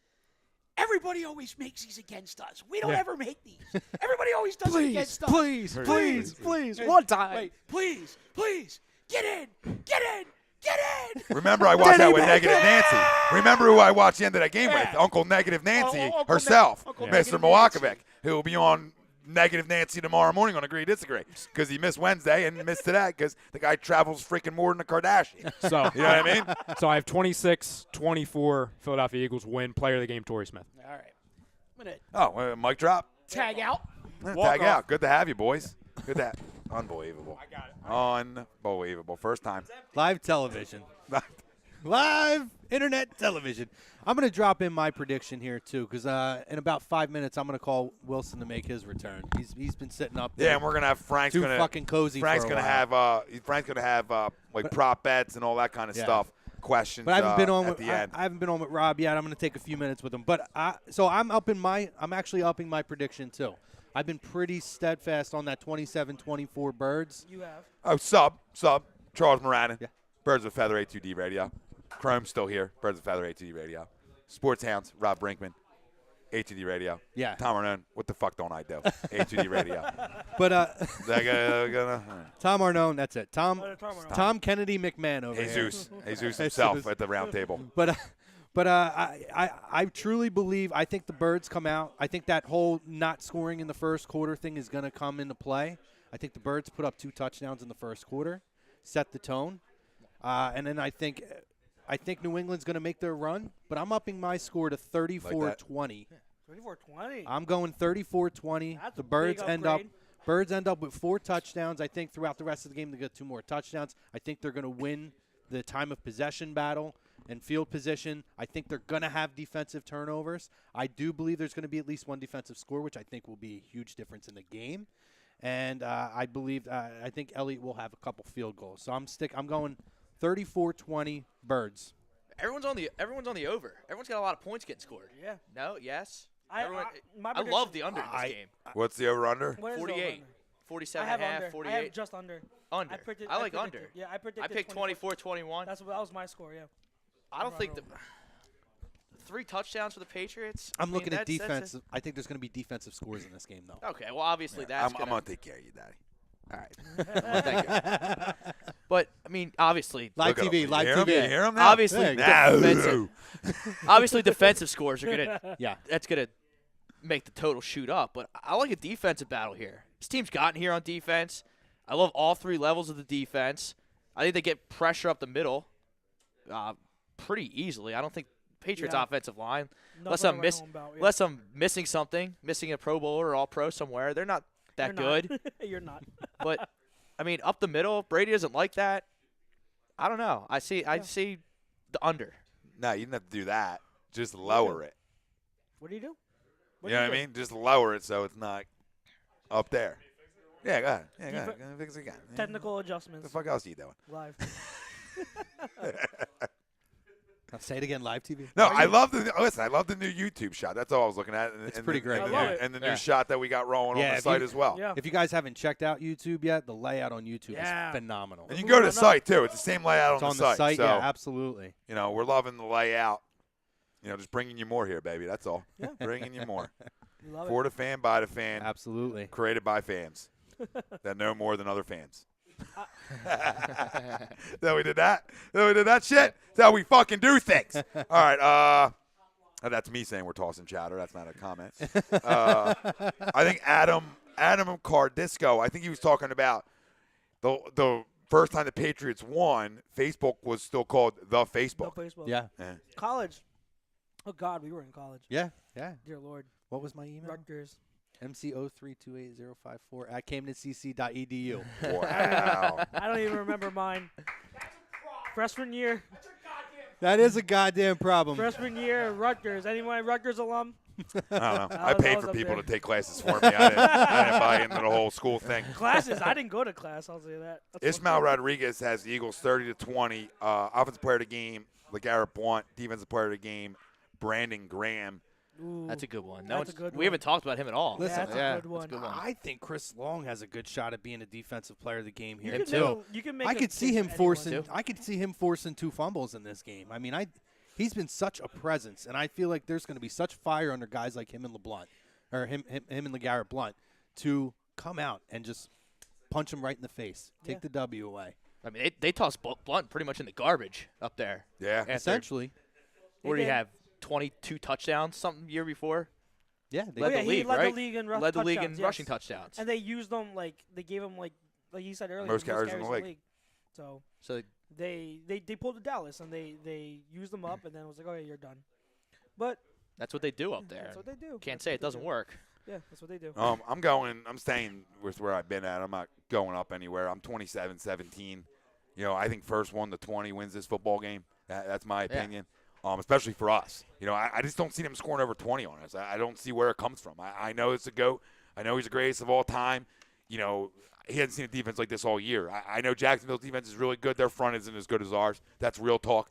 Speaker 9: everybody always makes these against us. We don't ever make these. Everybody always does it against us.
Speaker 6: Please. One time.
Speaker 9: Wait, please. Get in.
Speaker 2: Remember, I watched that with Negative Nancy. Remember who I watched the end of that game with? Uncle Negative Nancy
Speaker 9: Uncle
Speaker 2: herself,
Speaker 9: Uncle
Speaker 2: Mr.
Speaker 9: Negative
Speaker 2: Milwakovic, who will be on Negative Nancy tomorrow morning on Agree Disagree, because he missed Wednesday and missed today because the guy travels freaking more than a Kardashian.
Speaker 5: So
Speaker 2: You know what I mean?
Speaker 5: So I have 26-24 Philadelphia Eagles win. Player of the game, Torrey Smith.
Speaker 9: All right. I'm going to
Speaker 2: Mic drop.
Speaker 9: tag out.
Speaker 2: Tag out. Good to have you, boys. Good to have. Unbelievable. I got it. Unbelievable. First time.
Speaker 4: Live television. Live internet television. I'm going to drop in my prediction here, too, because in about 5 minutes, I'm going to call Wilson to make his return. He's been sitting up there.
Speaker 2: Yeah, and we're gonna have Frank's
Speaker 4: too
Speaker 2: gonna
Speaker 4: fucking cozy.
Speaker 2: Frank's
Speaker 4: for a
Speaker 2: gonna
Speaker 4: while.
Speaker 2: have like prop bets and all that kind of stuff. Questions.
Speaker 4: But I haven't been on
Speaker 2: at
Speaker 4: with
Speaker 2: the end.
Speaker 4: I haven't been on with Rob yet. I'm going to take a few minutes with him. But I'm actually upping my prediction too. I've been pretty steadfast on that 27-24 Birds.
Speaker 7: You have.
Speaker 2: Oh, sub Charles Moranin.
Speaker 4: Yeah.
Speaker 2: Birds of Feather A2D Radio. Chrome's still here. Birds of Feather A2D Radio. Sports Hounds Rob Brinkman. A2D Radio.
Speaker 4: Yeah.
Speaker 2: Tom Arnone. What the fuck don't I do? A2D Radio.
Speaker 4: But
Speaker 2: Tom
Speaker 4: Arnone, that's it. Tom Kennedy McMahon over
Speaker 2: Jesus.
Speaker 4: here.
Speaker 2: Jesus himself at the round table.
Speaker 4: But I truly believe, I think the Birds come out. I think that whole not scoring in the first quarter thing is going to come into play. I think the Birds put up 2 touchdowns in the first quarter, set the tone. And then I think New England's going to make their run, but I'm upping my score to 34-20.
Speaker 7: 34-20.
Speaker 4: I'm going 34-20.
Speaker 7: That's
Speaker 4: The
Speaker 7: a
Speaker 4: Birds
Speaker 7: big
Speaker 4: end up
Speaker 7: upgrade.
Speaker 4: Birds end up with 4 touchdowns. I think throughout the rest of the game they get 2 more touchdowns. I think they're going to win the time of possession battle and field position. I think they're going to have defensive turnovers. I do believe there's going to be at least 1 defensive score, which I think will be a huge difference in the game. And I think Elliott will have a couple field goals. So I'm going 34-20 Birds.
Speaker 8: Everyone's on the over. Everyone's got a lot of points getting scored.
Speaker 7: Yeah.
Speaker 8: No. Yes.
Speaker 7: I
Speaker 8: love the under in this game.
Speaker 2: What's the over-under?
Speaker 7: What is the
Speaker 8: 48.
Speaker 7: over-under?
Speaker 8: 47
Speaker 7: I have
Speaker 8: and a half,
Speaker 7: under.
Speaker 8: 48.
Speaker 7: I have just under.
Speaker 8: Under. I like
Speaker 7: predicted-
Speaker 8: under.
Speaker 7: Yeah, I predicted.
Speaker 8: I picked 24-21.
Speaker 7: That was my score. Yeah.
Speaker 8: I don't think 3 touchdowns for the Patriots.
Speaker 4: I'm looking at
Speaker 8: that's
Speaker 4: defense. I think there's going to be defensive scores in this game, though.
Speaker 8: Okay, well, obviously
Speaker 2: I'm
Speaker 8: that's
Speaker 2: going to take care of you, Daddy.
Speaker 8: All right. Well, thank you. But, I mean, obviously.
Speaker 4: Live
Speaker 2: Look at
Speaker 4: TV,
Speaker 2: him.
Speaker 4: live
Speaker 2: You hear him?
Speaker 4: TV.
Speaker 2: You hear him now?
Speaker 8: Obviously,
Speaker 2: No.
Speaker 8: defensive scores are going to
Speaker 4: Yeah.
Speaker 8: that's going to make the total shoot up. But I like a defensive battle here. This team's gotten here on defense. I love all 3 levels of the defense. I think they get pressure up the middle pretty easily. I don't think Patriots offensive line, unless I'm missing something, missing a Pro Bowler or All-Pro somewhere, they're not that good.
Speaker 7: You're not.
Speaker 8: But, I mean, up the middle, Brady doesn't like that. I don't know. I see the under.
Speaker 2: No, you didn't have to do that. Just lower it.
Speaker 7: What do you do?
Speaker 2: You know what I mean? Just lower it so it's not up there. Yeah, go ahead. Yeah, go ahead. Fix it again.
Speaker 7: Technical
Speaker 2: What
Speaker 7: adjustments.
Speaker 2: the fuck else are you doing?
Speaker 7: Live.
Speaker 4: I'll say it again, live TV.
Speaker 2: No, I love the new YouTube shot. That's all I was looking at.
Speaker 4: It's pretty great.
Speaker 7: I love it.
Speaker 2: And the new shot that we got rolling on the
Speaker 4: if
Speaker 2: site
Speaker 4: you-
Speaker 2: as well.
Speaker 7: Yeah.
Speaker 4: If you guys haven't checked out YouTube yet, the layout on YouTube
Speaker 7: Yeah.
Speaker 4: is phenomenal.
Speaker 2: And you can go to the site too. It's the same layout
Speaker 4: It's
Speaker 2: on
Speaker 4: on
Speaker 2: the
Speaker 4: the
Speaker 2: site.
Speaker 4: site,
Speaker 2: So,
Speaker 4: yeah, absolutely.
Speaker 2: you know, we're loving the layout. You know, just bringing you more here, baby. That's all.
Speaker 7: Yeah.
Speaker 2: Bringing you more.
Speaker 7: You love
Speaker 2: For the fan, by the fan,
Speaker 4: Absolutely.
Speaker 2: created by fans that know more than other fans. That we did that? That we did that shit? That's how we fucking do things. All right. That's me saying we're tossing chowder. That's not a comment. I think Adam Cardisco, I think he was talking about the first time the Patriots won, Facebook was still called The Facebook.
Speaker 7: No Facebook.
Speaker 4: Yeah.
Speaker 7: College. Oh, God, we were in college.
Speaker 4: Yeah. Yeah.
Speaker 7: Dear Lord.
Speaker 4: What was my email?
Speaker 7: Rutgers.
Speaker 4: MC03280054 at CamdenCC.edu.
Speaker 2: Wow.
Speaker 7: I don't even remember mine. Freshman year.
Speaker 4: That is a goddamn problem.
Speaker 7: Freshman year at Rutgers. Anyone Rutgers alum?
Speaker 2: I don't know.
Speaker 7: I
Speaker 2: I
Speaker 7: was- I
Speaker 2: paid
Speaker 7: was
Speaker 2: for
Speaker 7: up
Speaker 2: people
Speaker 7: there.
Speaker 2: to take classes for me. I didn't buy into the whole school thing.
Speaker 7: Classes. I didn't go to class. I'll say that. That's
Speaker 2: Ismail
Speaker 7: one thing.
Speaker 2: Rodriguez has the Eagles 30-20. Offensive player of the game, LeGarrette Blount. Defensive player of the game, Brandon Graham.
Speaker 7: Ooh.
Speaker 8: That's a good one.
Speaker 7: That's a good
Speaker 8: We haven't
Speaker 7: one.
Speaker 8: talked about him at all.
Speaker 4: Listen,
Speaker 7: That's
Speaker 8: yeah,
Speaker 7: a good one.
Speaker 8: That's a good one.
Speaker 4: I think Chris Long has a good shot at being a defensive player of the game
Speaker 7: You
Speaker 4: here
Speaker 7: can
Speaker 4: too.
Speaker 7: make- you can make
Speaker 4: I
Speaker 7: a
Speaker 4: could see
Speaker 7: case
Speaker 4: him
Speaker 7: for anyone.
Speaker 4: forcing.
Speaker 8: too.
Speaker 4: I could see him forcing 2 fumbles in this game. I mean, he's been such a presence, and I feel like there's going to be such fire under guys like him and LeBlunt, or him and LeGarrette Blount, to come out and just punch him right in the face, take
Speaker 7: Yeah.
Speaker 4: the W away.
Speaker 8: I mean, they tossed Blunt pretty much in the garbage up there.
Speaker 2: Yeah.
Speaker 8: After-
Speaker 4: Essentially,
Speaker 8: What do you
Speaker 7: did.
Speaker 8: have? 22 touchdowns something year before?
Speaker 4: yeah. They,
Speaker 8: Led
Speaker 7: yeah,
Speaker 8: the
Speaker 7: he
Speaker 8: league,
Speaker 7: led
Speaker 8: right?
Speaker 7: the league in
Speaker 8: Led the league in
Speaker 7: touchdowns,
Speaker 8: rushing
Speaker 7: yes.
Speaker 8: touchdowns.
Speaker 7: And they used them they gave him like you said earlier,
Speaker 2: Most
Speaker 7: the
Speaker 2: carries in the league.
Speaker 7: So
Speaker 8: So
Speaker 7: they pulled to Dallas and they used them up and then it was like, okay, you're done. But
Speaker 8: that's what they do up there.
Speaker 7: that's what they do.
Speaker 8: Can't
Speaker 7: That's
Speaker 8: say
Speaker 7: what
Speaker 8: it
Speaker 7: they
Speaker 8: doesn't
Speaker 7: do.
Speaker 8: work.
Speaker 7: Yeah, that's what they do.
Speaker 2: I'm staying with where I've been at. I'm not going up anywhere. I'm 27-17. You know, I think first 1-20 wins this football game. That's my opinion. Especially for us. You know, I just don't see them scoring over 20 on us. I don't see where it comes from. I know it's a GOAT. I know he's the greatest of all time. You know, he hasn't seen a defense like this all year. I know Jacksonville's defense is really good. Their front isn't as good as ours. That's real talk.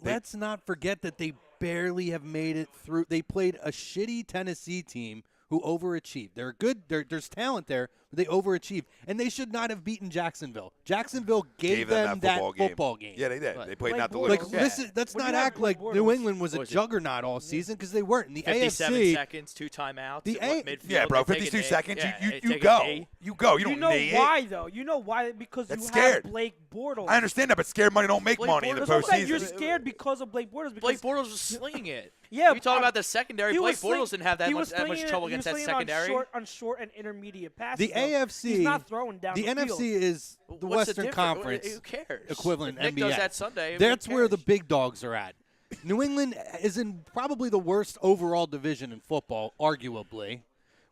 Speaker 4: let's not forget that they barely have made it through. They played a shitty Tennessee team who overachieved. They're good. There's talent there, but they overachieved, and they should not have beaten Jacksonville. Jacksonville gave them that football game.
Speaker 2: Yeah, they did.
Speaker 8: But
Speaker 2: they played
Speaker 7: Blake
Speaker 2: not to
Speaker 7: Bortles-
Speaker 2: lose.
Speaker 4: Like,
Speaker 8: Yeah.
Speaker 4: listen, let's
Speaker 7: When
Speaker 4: not
Speaker 7: you have
Speaker 4: act
Speaker 7: Blake
Speaker 4: like New
Speaker 7: Bortles-
Speaker 4: England was
Speaker 8: What
Speaker 4: a
Speaker 8: was it?
Speaker 4: juggernaut all season because they weren't. In the
Speaker 8: 57
Speaker 4: AFC,
Speaker 8: seconds, 2 timeouts.
Speaker 4: The
Speaker 8: at
Speaker 4: A-
Speaker 8: midfield,
Speaker 2: Yeah, bro,
Speaker 8: they take a
Speaker 2: 52
Speaker 8: knee.
Speaker 2: seconds.
Speaker 8: Yeah,
Speaker 2: you
Speaker 8: they
Speaker 2: you
Speaker 8: take a
Speaker 2: go.
Speaker 8: knee.
Speaker 2: You go. You
Speaker 7: You
Speaker 2: don't
Speaker 7: know
Speaker 2: need
Speaker 7: why
Speaker 2: it.
Speaker 7: though? You know why? Because
Speaker 2: That's
Speaker 7: you
Speaker 2: scared.
Speaker 7: have Blake Bortles.
Speaker 2: I understand that, but scared money don't make
Speaker 8: Blake
Speaker 2: money in the
Speaker 8: Bortles-
Speaker 7: That's what I'm saying.
Speaker 2: postseason.
Speaker 7: You're scared because of Blake Bortles.
Speaker 8: Blake
Speaker 7: Because
Speaker 8: Bortles was slinging it.
Speaker 7: Yeah,
Speaker 8: you talk about the secondary.
Speaker 7: he
Speaker 8: Blake
Speaker 7: was sling-
Speaker 8: Bortles didn't have that
Speaker 7: he
Speaker 8: much,
Speaker 7: was
Speaker 8: that much
Speaker 7: slinging
Speaker 8: trouble
Speaker 7: it- he
Speaker 8: against
Speaker 7: was
Speaker 8: that
Speaker 7: slinging
Speaker 8: secondary.
Speaker 7: on short and intermediate passes.
Speaker 4: the
Speaker 7: though.
Speaker 4: AFC,
Speaker 7: He's not throwing down
Speaker 4: the
Speaker 7: the field.
Speaker 4: NFC is the
Speaker 8: What's
Speaker 4: Western
Speaker 8: difference?
Speaker 4: Conference
Speaker 8: Who cares?
Speaker 4: equivalent
Speaker 8: If Nick
Speaker 4: NBA.
Speaker 8: does that Sunday.
Speaker 4: That's
Speaker 8: who
Speaker 4: where the
Speaker 8: cares?
Speaker 4: big dogs are at. New England is in probably the worst overall division in football, arguably,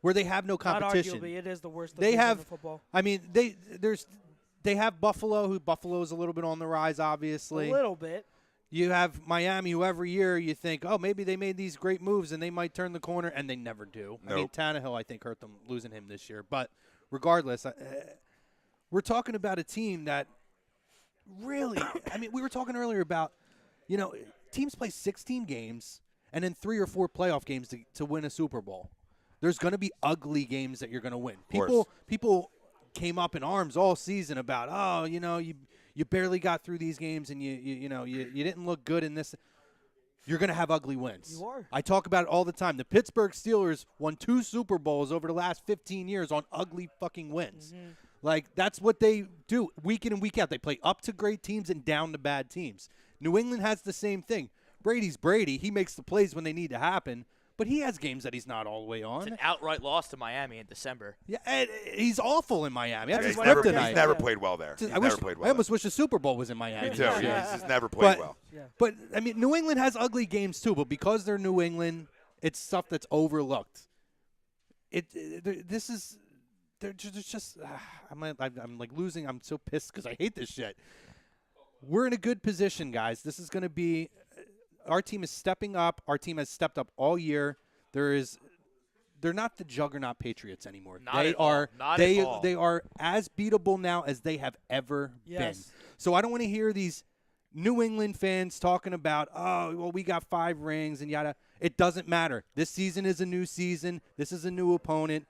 Speaker 4: where they have no
Speaker 7: Not
Speaker 4: competition.
Speaker 7: arguably, it is the worst.
Speaker 4: They
Speaker 7: division
Speaker 4: have,
Speaker 7: in football.
Speaker 4: I mean, they have Buffalo, who Buffalo's a little bit on the rise, obviously.
Speaker 7: A little bit.
Speaker 4: You have Miami, who every year you think, oh, maybe they made these great moves and they might turn the corner, and they never do. I mean,
Speaker 2: Nope.
Speaker 4: Tannehill, I think, hurt them losing him this year. But regardless, we're talking about a team that really, I mean, we were talking earlier about, you know, teams play 16 games and then 3 or 4 playoff games to win a Super Bowl. There's going to be ugly games that you're going to win.
Speaker 2: course.
Speaker 4: People came up in arms all season about, oh, you know, you barely got through these games and you didn't look good in this. You're going to have ugly wins.
Speaker 7: You are.
Speaker 4: I talk about it all the time. The Pittsburgh Steelers won 2 Super Bowls over the last 15 years on ugly fucking wins.
Speaker 7: Mm-hmm.
Speaker 4: Like, that's what they do week in and week out. They play up to great teams and down to bad teams. New England has the same thing. Brady's Brady. He makes the plays when they need to happen, but he has games that he's not all the way on.
Speaker 8: It's an outright loss to Miami in December.
Speaker 4: Yeah, and he's awful in Miami. That's
Speaker 2: Yeah,
Speaker 4: his
Speaker 2: he's never,
Speaker 4: kryptonite.
Speaker 2: he's never played well there. He's
Speaker 4: I wish,
Speaker 2: never played well
Speaker 4: I almost wish the Super Bowl was in Miami.
Speaker 2: there. Me too. Yeah, he's just never played well.
Speaker 4: But I mean, New England has ugly games too. But because they're New England, it's stuff that's overlooked. They're just. I'm like losing. I'm so pissed because I hate this shit. We're in a good position, guys. This is going to be. Our team is stepping up. Our team has stepped up all year. They're not the juggernaut Patriots anymore.
Speaker 8: Not
Speaker 4: they
Speaker 8: at all.
Speaker 4: are.
Speaker 8: Not
Speaker 4: they
Speaker 8: at all.
Speaker 4: they are as beatable now as they have ever been.
Speaker 7: Yes.
Speaker 4: So I don't want to hear these New England fans talking about, oh, well, we got 5 rings and yada. It doesn't matter. This season is a new season. This is a new opponent.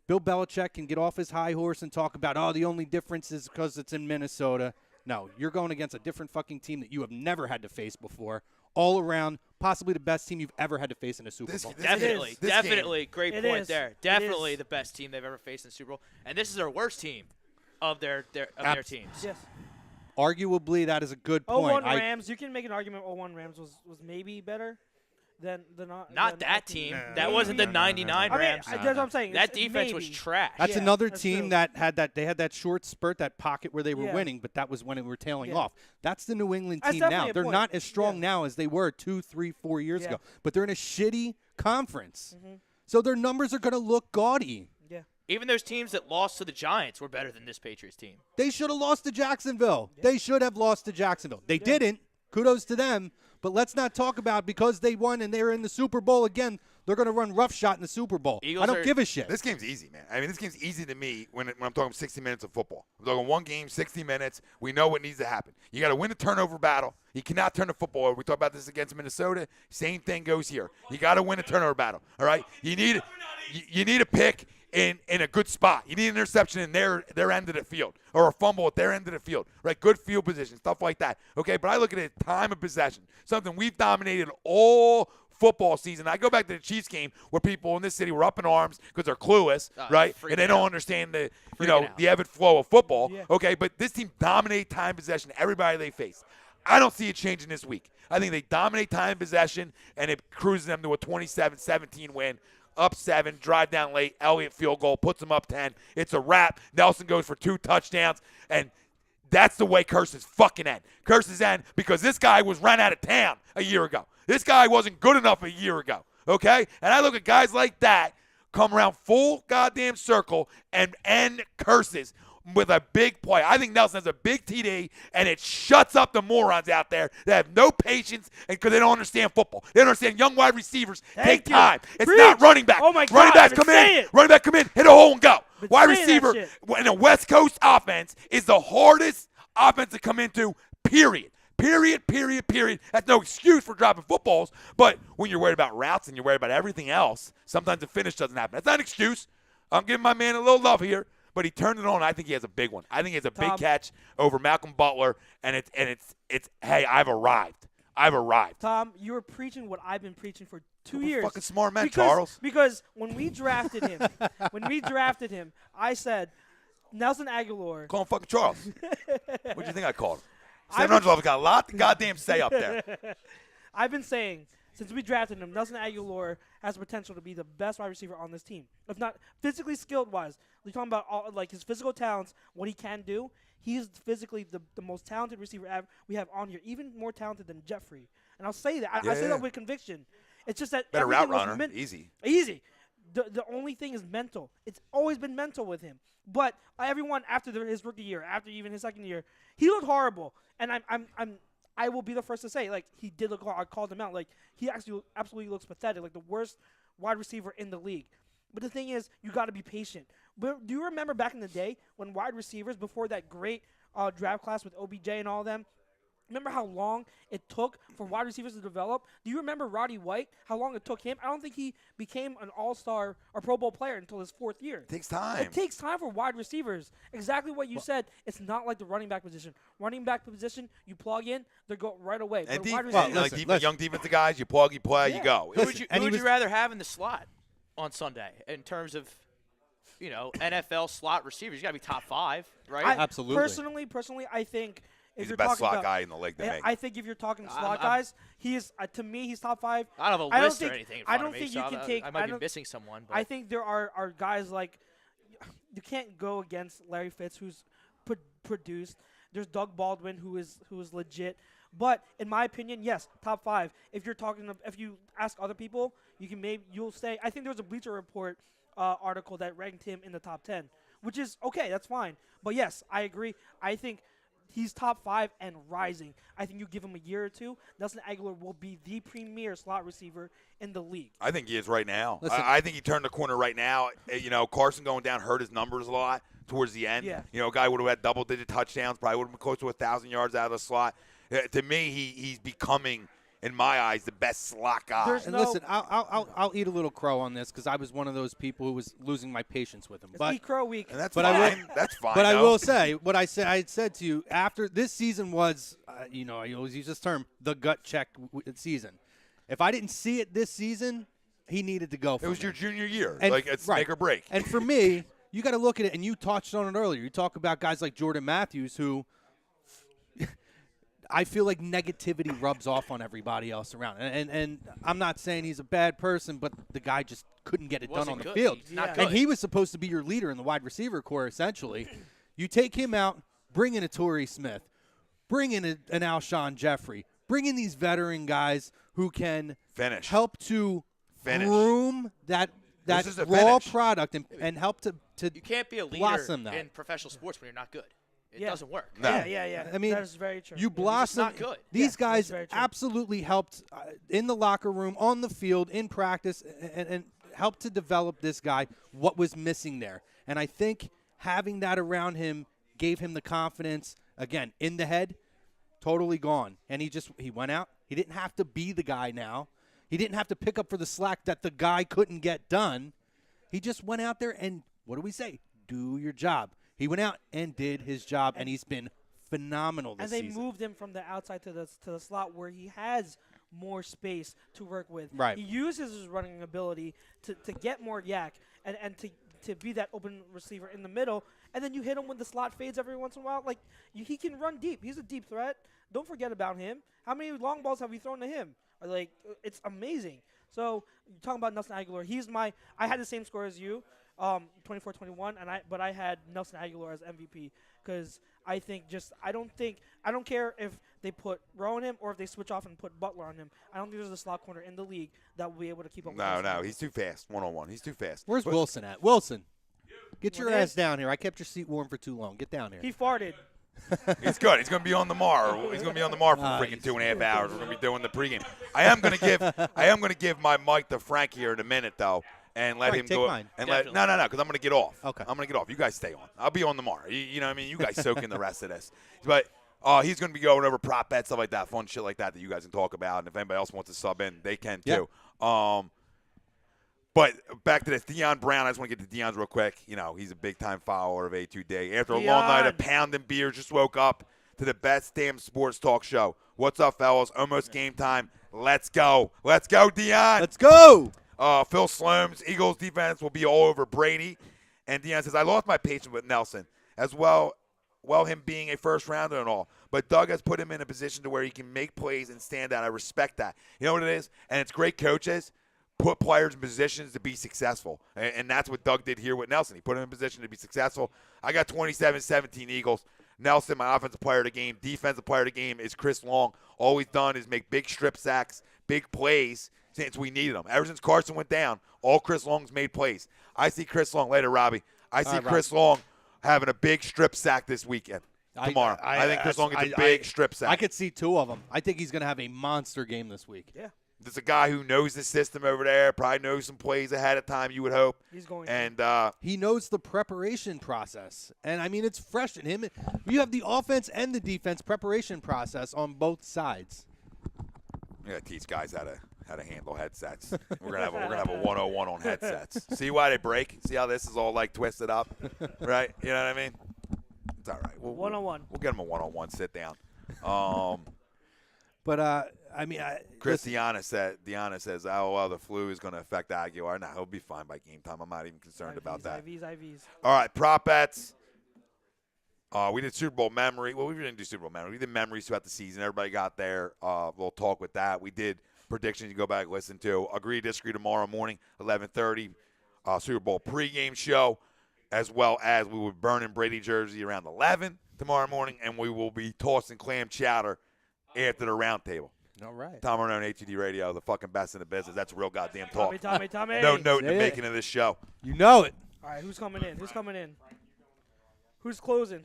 Speaker 4: Bill Belichick can get off his high horse and talk about, oh, the only difference is because it's in Minnesota. No, you're going against a different fucking team that you have never had to face before. All around, possibly the best team you've ever had to face in a Super Bowl.
Speaker 8: Definitely,
Speaker 2: this
Speaker 8: definitely, great
Speaker 7: It
Speaker 8: point
Speaker 7: is.
Speaker 8: there.
Speaker 7: It
Speaker 8: Definitely
Speaker 7: is.
Speaker 8: the best team they've ever faced in the Super Bowl, and this is their worst team of their teams.
Speaker 7: Yes.
Speaker 4: Arguably, that is a good point.
Speaker 7: 0-1 Rams. You can make an argument. 0-1 Rams was maybe better than
Speaker 8: Not
Speaker 7: than
Speaker 8: that
Speaker 7: our
Speaker 8: team.
Speaker 7: team.
Speaker 8: That wasn't the '99
Speaker 7: I mean,
Speaker 8: Rams.
Speaker 7: that's what I'm saying.
Speaker 8: That
Speaker 7: It's
Speaker 8: defense was
Speaker 7: maybe.
Speaker 8: trash.
Speaker 4: That's
Speaker 7: Yeah,
Speaker 4: another
Speaker 7: that's
Speaker 4: team
Speaker 7: true.
Speaker 4: that had that short spurt, that pocket where they were
Speaker 7: Yeah.
Speaker 4: winning, but that was when they were tailing
Speaker 7: Yeah.
Speaker 4: off. That's the New England
Speaker 7: That's
Speaker 4: team now.
Speaker 7: definitely a
Speaker 4: They're
Speaker 7: point.
Speaker 4: not as strong
Speaker 7: Yeah.
Speaker 4: now as they were 2, 3, 4 years
Speaker 7: Yeah.
Speaker 4: ago, but they're in a shitty conference.
Speaker 7: Mm-hmm.
Speaker 4: So their numbers are going to look gaudy.
Speaker 7: Yeah.
Speaker 8: Even those teams that lost to the Giants were better than this Patriots team.
Speaker 4: They should have lost to Jacksonville. They should have lost to Jacksonville. They didn't. Kudos to them. But let's not talk about because they won and they're in the Super Bowl again, they're going to run roughshod in the Super Bowl. I don't give a shit.
Speaker 2: This game's easy, man. I mean, this game's easy to me when I'm talking 60 minutes of football. I'm talking one game, 60 minutes. We know what needs to happen. You got to win a turnover battle. You cannot turn the football over. We talked about this against Minnesota. Same thing goes here. You got to win a turnover battle, all right? You need a pick in a good spot. You need an interception in their end of the field or a fumble at their end of the field, right? Good field position, stuff like that, okay? But I look at it time of possession, something we've dominated all football season. I go back to the Chiefs game where people in this city were up in arms because they're clueless, right? And they don't understand the ebb and flow of football, okay? But this team dominated time possession everybody they face. I don't see it changing this week. I think they dominate time possession, and it cruises them to a 27-17 win. Up 7, drive down late, Elliott field goal, puts them up 10. It's a wrap. Nelson goes for 2 touchdowns, and that's the way Curse's fucking end. Curse's end because this guy was run out of town a year ago. This guy wasn't good enough a year ago, okay? And I look at guys like that come around full goddamn circle and end Curses with a big play. I think Nelson has a big TD, and it shuts up the morons out there that have no patience because they don't understand football. They don't understand young wide receivers take time. It's not running back.
Speaker 7: Oh, my God.
Speaker 2: Running back, come in. Running back, come in. Hit a hole and go. Wide receiver in a West Coast offense is the hardest offense to come into, period. Period. That's no excuse for dropping footballs. But when you're worried about routes and you're worried about everything else, sometimes the finish doesn't happen. That's not an excuse. I'm giving my man a little love here. But he turned it on. I think he has a big one. I think he has a big catch over Malcolm Butler, and it's hey, I've arrived.
Speaker 7: Tom, you were preaching what I've been preaching for 2 years.
Speaker 2: Fucking smart man, Charles.
Speaker 7: Because when we drafted him, I said Nelson Agholor.
Speaker 2: Call him fucking Charles. What do you think I called him? Sam Angelo's got a lot to goddamn say up there.
Speaker 7: I've been saying since we drafted him, Nelson Agholor has the potential to be the best wide receiver on this team. If not physically skilled wise, we're talking about his physical talents, what he can do. He's physically the most talented receiver we have on here, even more talented than Jeffrey. And I'll say that. I say that with conviction. It's just that
Speaker 2: better route runner. Easy.
Speaker 7: The only thing is mental. It's always been mental with him. But everyone after his rookie year, after even his second year, he looked horrible. And I will be the first to say, like, he did look. I called him out. Like, he actually absolutely looks pathetic, like the worst wide receiver in the league. But the thing is, you got to be patient. But do you remember back in the day when wide receivers, before that great draft class with OBJ and all of them, remember how long it took for wide receivers to develop? Do you remember Roddy White, how long it took him? I don't think he became an all-star or Pro Bowl player until his 4th year.
Speaker 2: It takes time.
Speaker 7: It takes time for wide receivers. Exactly what you said. It's not like the running back position. Running back position, you plug in, they go right away.
Speaker 2: And
Speaker 7: young
Speaker 2: defensive guys, you plug, you play, you go.
Speaker 8: Who would you rather have in the slot on Sunday in terms of, NFL slot receivers? You got to be top 5, right?
Speaker 4: Absolutely.
Speaker 7: Personally, I think
Speaker 2: he's the best slot guy in the league.
Speaker 7: I think if you're talking slot guys, he is to me he's top 5.
Speaker 8: I don't have a list or anything.
Speaker 7: I don't think you can take.
Speaker 8: I might be missing someone. But
Speaker 7: I think there are guys like you can't go against Larry Fitz, who's produced. There's Doug Baldwin, who is legit. But in my opinion, yes, top 5. If you ask other people, you'll say. I think there was a Bleacher Report article that ranked him in the top 10, which is okay. That's fine. But yes, I agree. I think he's top 5 and rising. I think you give him a year or two, Nelson Agholor will be the premier slot receiver in the league.
Speaker 2: I think he is right now. I think he turned the corner right now. Carson going down hurt his numbers a lot towards the end.
Speaker 7: Yeah.
Speaker 2: A guy would have had double-digit touchdowns, probably would have been close to 1,000 yards out of the slot. To me, he's becoming, in my eyes, the best slot guy.
Speaker 4: Listen, I'll eat a little crow on this because I was one of those people who was losing my patience with him.
Speaker 7: It's eat crow week.
Speaker 2: And that's fine. That's fine.
Speaker 4: But I will say what I said to you after this season was, I always use this term, the gut check season. If I didn't see it this season, he needed to go.
Speaker 2: It was your junior year, it's
Speaker 4: right.
Speaker 2: make or break.
Speaker 4: And for me, you got to look at it, and you touched on it earlier. You talk about guys like Jordan Matthews who. I feel like negativity rubs off on everybody else around. And I'm not saying he's a bad person, but the guy just couldn't get it done on the field. And he was supposed to be your leader in the wide receiver core, essentially. You take him out, bring in a Torrey Smith, bring in an Alshon Jeffrey, bring in these veteran guys who can help to groom that raw product and help to
Speaker 8: you can't be a leader
Speaker 4: blossom that.
Speaker 8: in professional sports when you're not good. it doesn't work.
Speaker 2: No.
Speaker 7: Yeah.
Speaker 4: I mean,
Speaker 7: that is very true.
Speaker 4: you blossom.
Speaker 8: not good.
Speaker 4: These guys
Speaker 7: very true.
Speaker 4: absolutely helped in the locker room, on the field, in practice, and helped to develop this guy. What was missing there, and I think having that around him gave him the confidence. Again, in the head, totally gone, and he went out. He didn't have to be the guy now. He didn't have to pick up for the slack that the guy couldn't get done. He just went out there and, what do we say? Do your job. He went out and did his job, and he's been phenomenal this season.
Speaker 7: And they moved him from the outside to the slot where he has more space to work with.
Speaker 4: Right.
Speaker 7: He uses his running ability to get more yak and to be that open receiver in the middle. And then you hit him when the slot fades every once in a while. Like, he can run deep. He's a deep threat. Don't forget about him. How many long balls have we thrown to him? Like, it's amazing. So, you're talking about Nelson Agholor. I had the same score as you, 24-21, but I had Nelson Agholor as MVP because I don't care if they put Rowe on him or if they switch off and put Butler on him. I don't think there's a slot corner in the league that will be able to keep up with
Speaker 2: No, he's too fast. One-on-one. He's too fast.
Speaker 4: Where's Wilson at? Wilson, get your ass down here. I kept your seat warm for too long. Get down here.
Speaker 7: He farted.
Speaker 2: He's good. He's going to be on tomorrow. He's going to be on tomorrow for freaking 2.5 hours. We're going to be doing the pregame. I am going to give my mic to Frank here in a minute though, and let him go.
Speaker 4: Mine.
Speaker 2: And no, because I'm going to get off.
Speaker 4: Okay.
Speaker 2: I'm going to get off. You guys stay on. I'll be on tomorrow. You know what I mean? You guys soak in the rest of this. But he's going to be going over prop bets, stuff like that, fun shit like that you guys can talk about. And if anybody else wants to sub in, they can too. But back to this, Deion Brown. I just want to get to Deion's real quick. You know, he's a big-time follower of A2D. After a long night of pounding beer, just woke up to the best damn sports talk show. What's up, fellas? Almost game time. Let's go. Let's go, Deion.
Speaker 4: Let's go.
Speaker 2: Phil Slome's Eagles defense will be all over Brady. And Deion says, I lost my patience with Nelson, as well him being a first-rounder and all. But Doug has put him in a position to where he can make plays and stand out. I respect that. You know what it is? And it's great coaches put players in positions to be successful. And that's what Doug did here with Nelson. He put him in position to be successful. I got 27-17 Eagles. Nelson, my offensive player of the game. Defensive player of the game is Chris Long. All he's done is make big strip sacks, big plays since we needed them. Ever since Carson went down, all Chris Long's made plays. I see Chris Long later, Robbie. I see Chris Long having a big strip sack this weekend. Tomorrow. I think Chris Long gets a big strip sack.
Speaker 4: I could see two of them. I think he's going to have a monster game this week.
Speaker 7: Yeah.
Speaker 2: There's a guy who knows the system over there, probably knows some plays ahead of time, you would hope.
Speaker 7: He's going
Speaker 2: and
Speaker 4: he knows the preparation process. And, I mean, it's fresh in him. You have the offense and the defense preparation process on both sides.
Speaker 2: Yeah, teach guys how to handle headsets. We're gonna have a 101 on headsets. See why they break? See how this is all like twisted up, right? You know what I mean? It's all right.
Speaker 7: One-on-one.
Speaker 2: We'll get him a 1-on-1 sit down.
Speaker 4: But I mean,
Speaker 2: Deanna says, "Oh well, the flu is going to affect Agholor." Nah, he'll be fine by game time. I'm not even concerned about that.
Speaker 7: IVs.
Speaker 2: All right, prop bets. We did Super Bowl memory. Well, we didn't do Super Bowl memory. We did memories throughout the season. Everybody got there. We'll talk with that. We did predictions. You go back and listen to. Agree, disagree tomorrow morning, 11:30. Super Bowl pregame show, as well as we will be burning Brady jersey around 11 tomorrow morning, and we will be tossing clam chowder after the roundtable.
Speaker 4: All right.
Speaker 2: Tom Arnone, A2D Radio, the fucking best in the business. That's real goddamn talk.
Speaker 7: Tommy.
Speaker 2: No note in the making of this show.
Speaker 4: You know it.
Speaker 7: All right, who's coming in? Who's closing?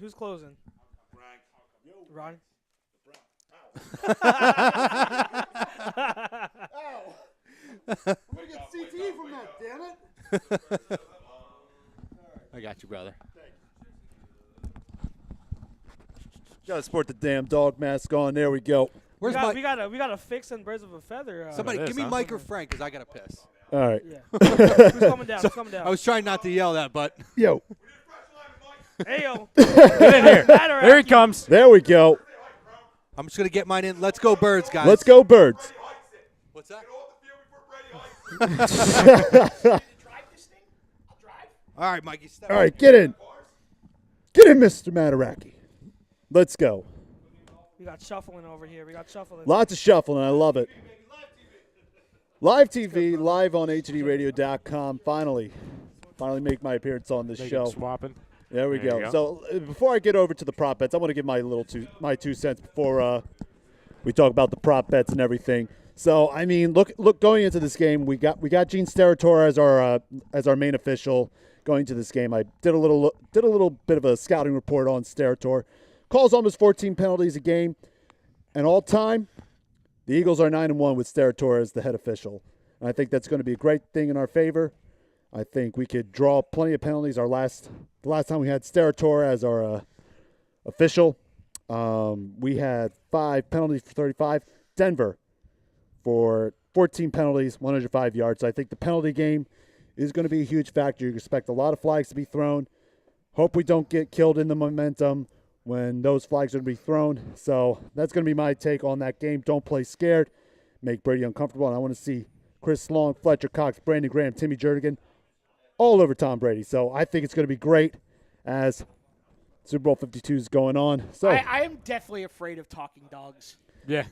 Speaker 7: Ron.
Speaker 9: I'm gonna get CTE from that, damn it.
Speaker 4: I got you, brother.
Speaker 10: Gotta sport the damn dog mask on. There we go.
Speaker 7: We gotta fix in birds of a feather.
Speaker 4: Somebody give me Mike or Frank because I gotta piss.
Speaker 10: All right.
Speaker 7: Yeah. Who's coming down?
Speaker 4: I was trying not to yell that, but
Speaker 10: Yo.
Speaker 7: Hey yo.
Speaker 5: Get in here. There he comes.
Speaker 10: There we go.
Speaker 4: I'm just gonna get mine in. Let's go, Birds, guys.
Speaker 10: Let's go, Birds.
Speaker 4: What's that? All right, Mikey.
Speaker 10: All right, get in. Get in, Mr. Mataraki. Let's go.
Speaker 7: We got shuffling over here.
Speaker 10: Lots of shuffling. I love it. Live TV, live on A2DRadio.com. Finally make my appearance on this show.
Speaker 5: Swapping.
Speaker 10: There we go. So before I get over to the prop bets, I want to give my 2 cents before we talk about the prop bets and everything. So I mean, look, going into this game, we got Gene Steratore as our main official. going to this game. I did a little bit of a scouting report on Steratore. Calls almost 14 penalties a game, and all time, the Eagles are 9-1 with Steratore as the head official. And I think that's going to be a great thing in our favor. I think we could draw plenty of penalties. The last time we had Steratore as our official, we had 5 penalties for 35. Denver for 14 penalties, 105 yards. So I think the penalty game is going to be a huge factor. You expect a lot of flags to be thrown. Hope we don't get killed in the momentum when those flags are going to be thrown. So that's going to be my take on that game. Don't play scared. Make Brady uncomfortable. And I want to see Chris Long, Fletcher Cox, Brandon Graham, Timmy Jernigan all over Tom Brady. So I think it's going to be great as Super Bowl 52 is going on. So
Speaker 9: I am definitely afraid of talking dogs.
Speaker 5: Yeah.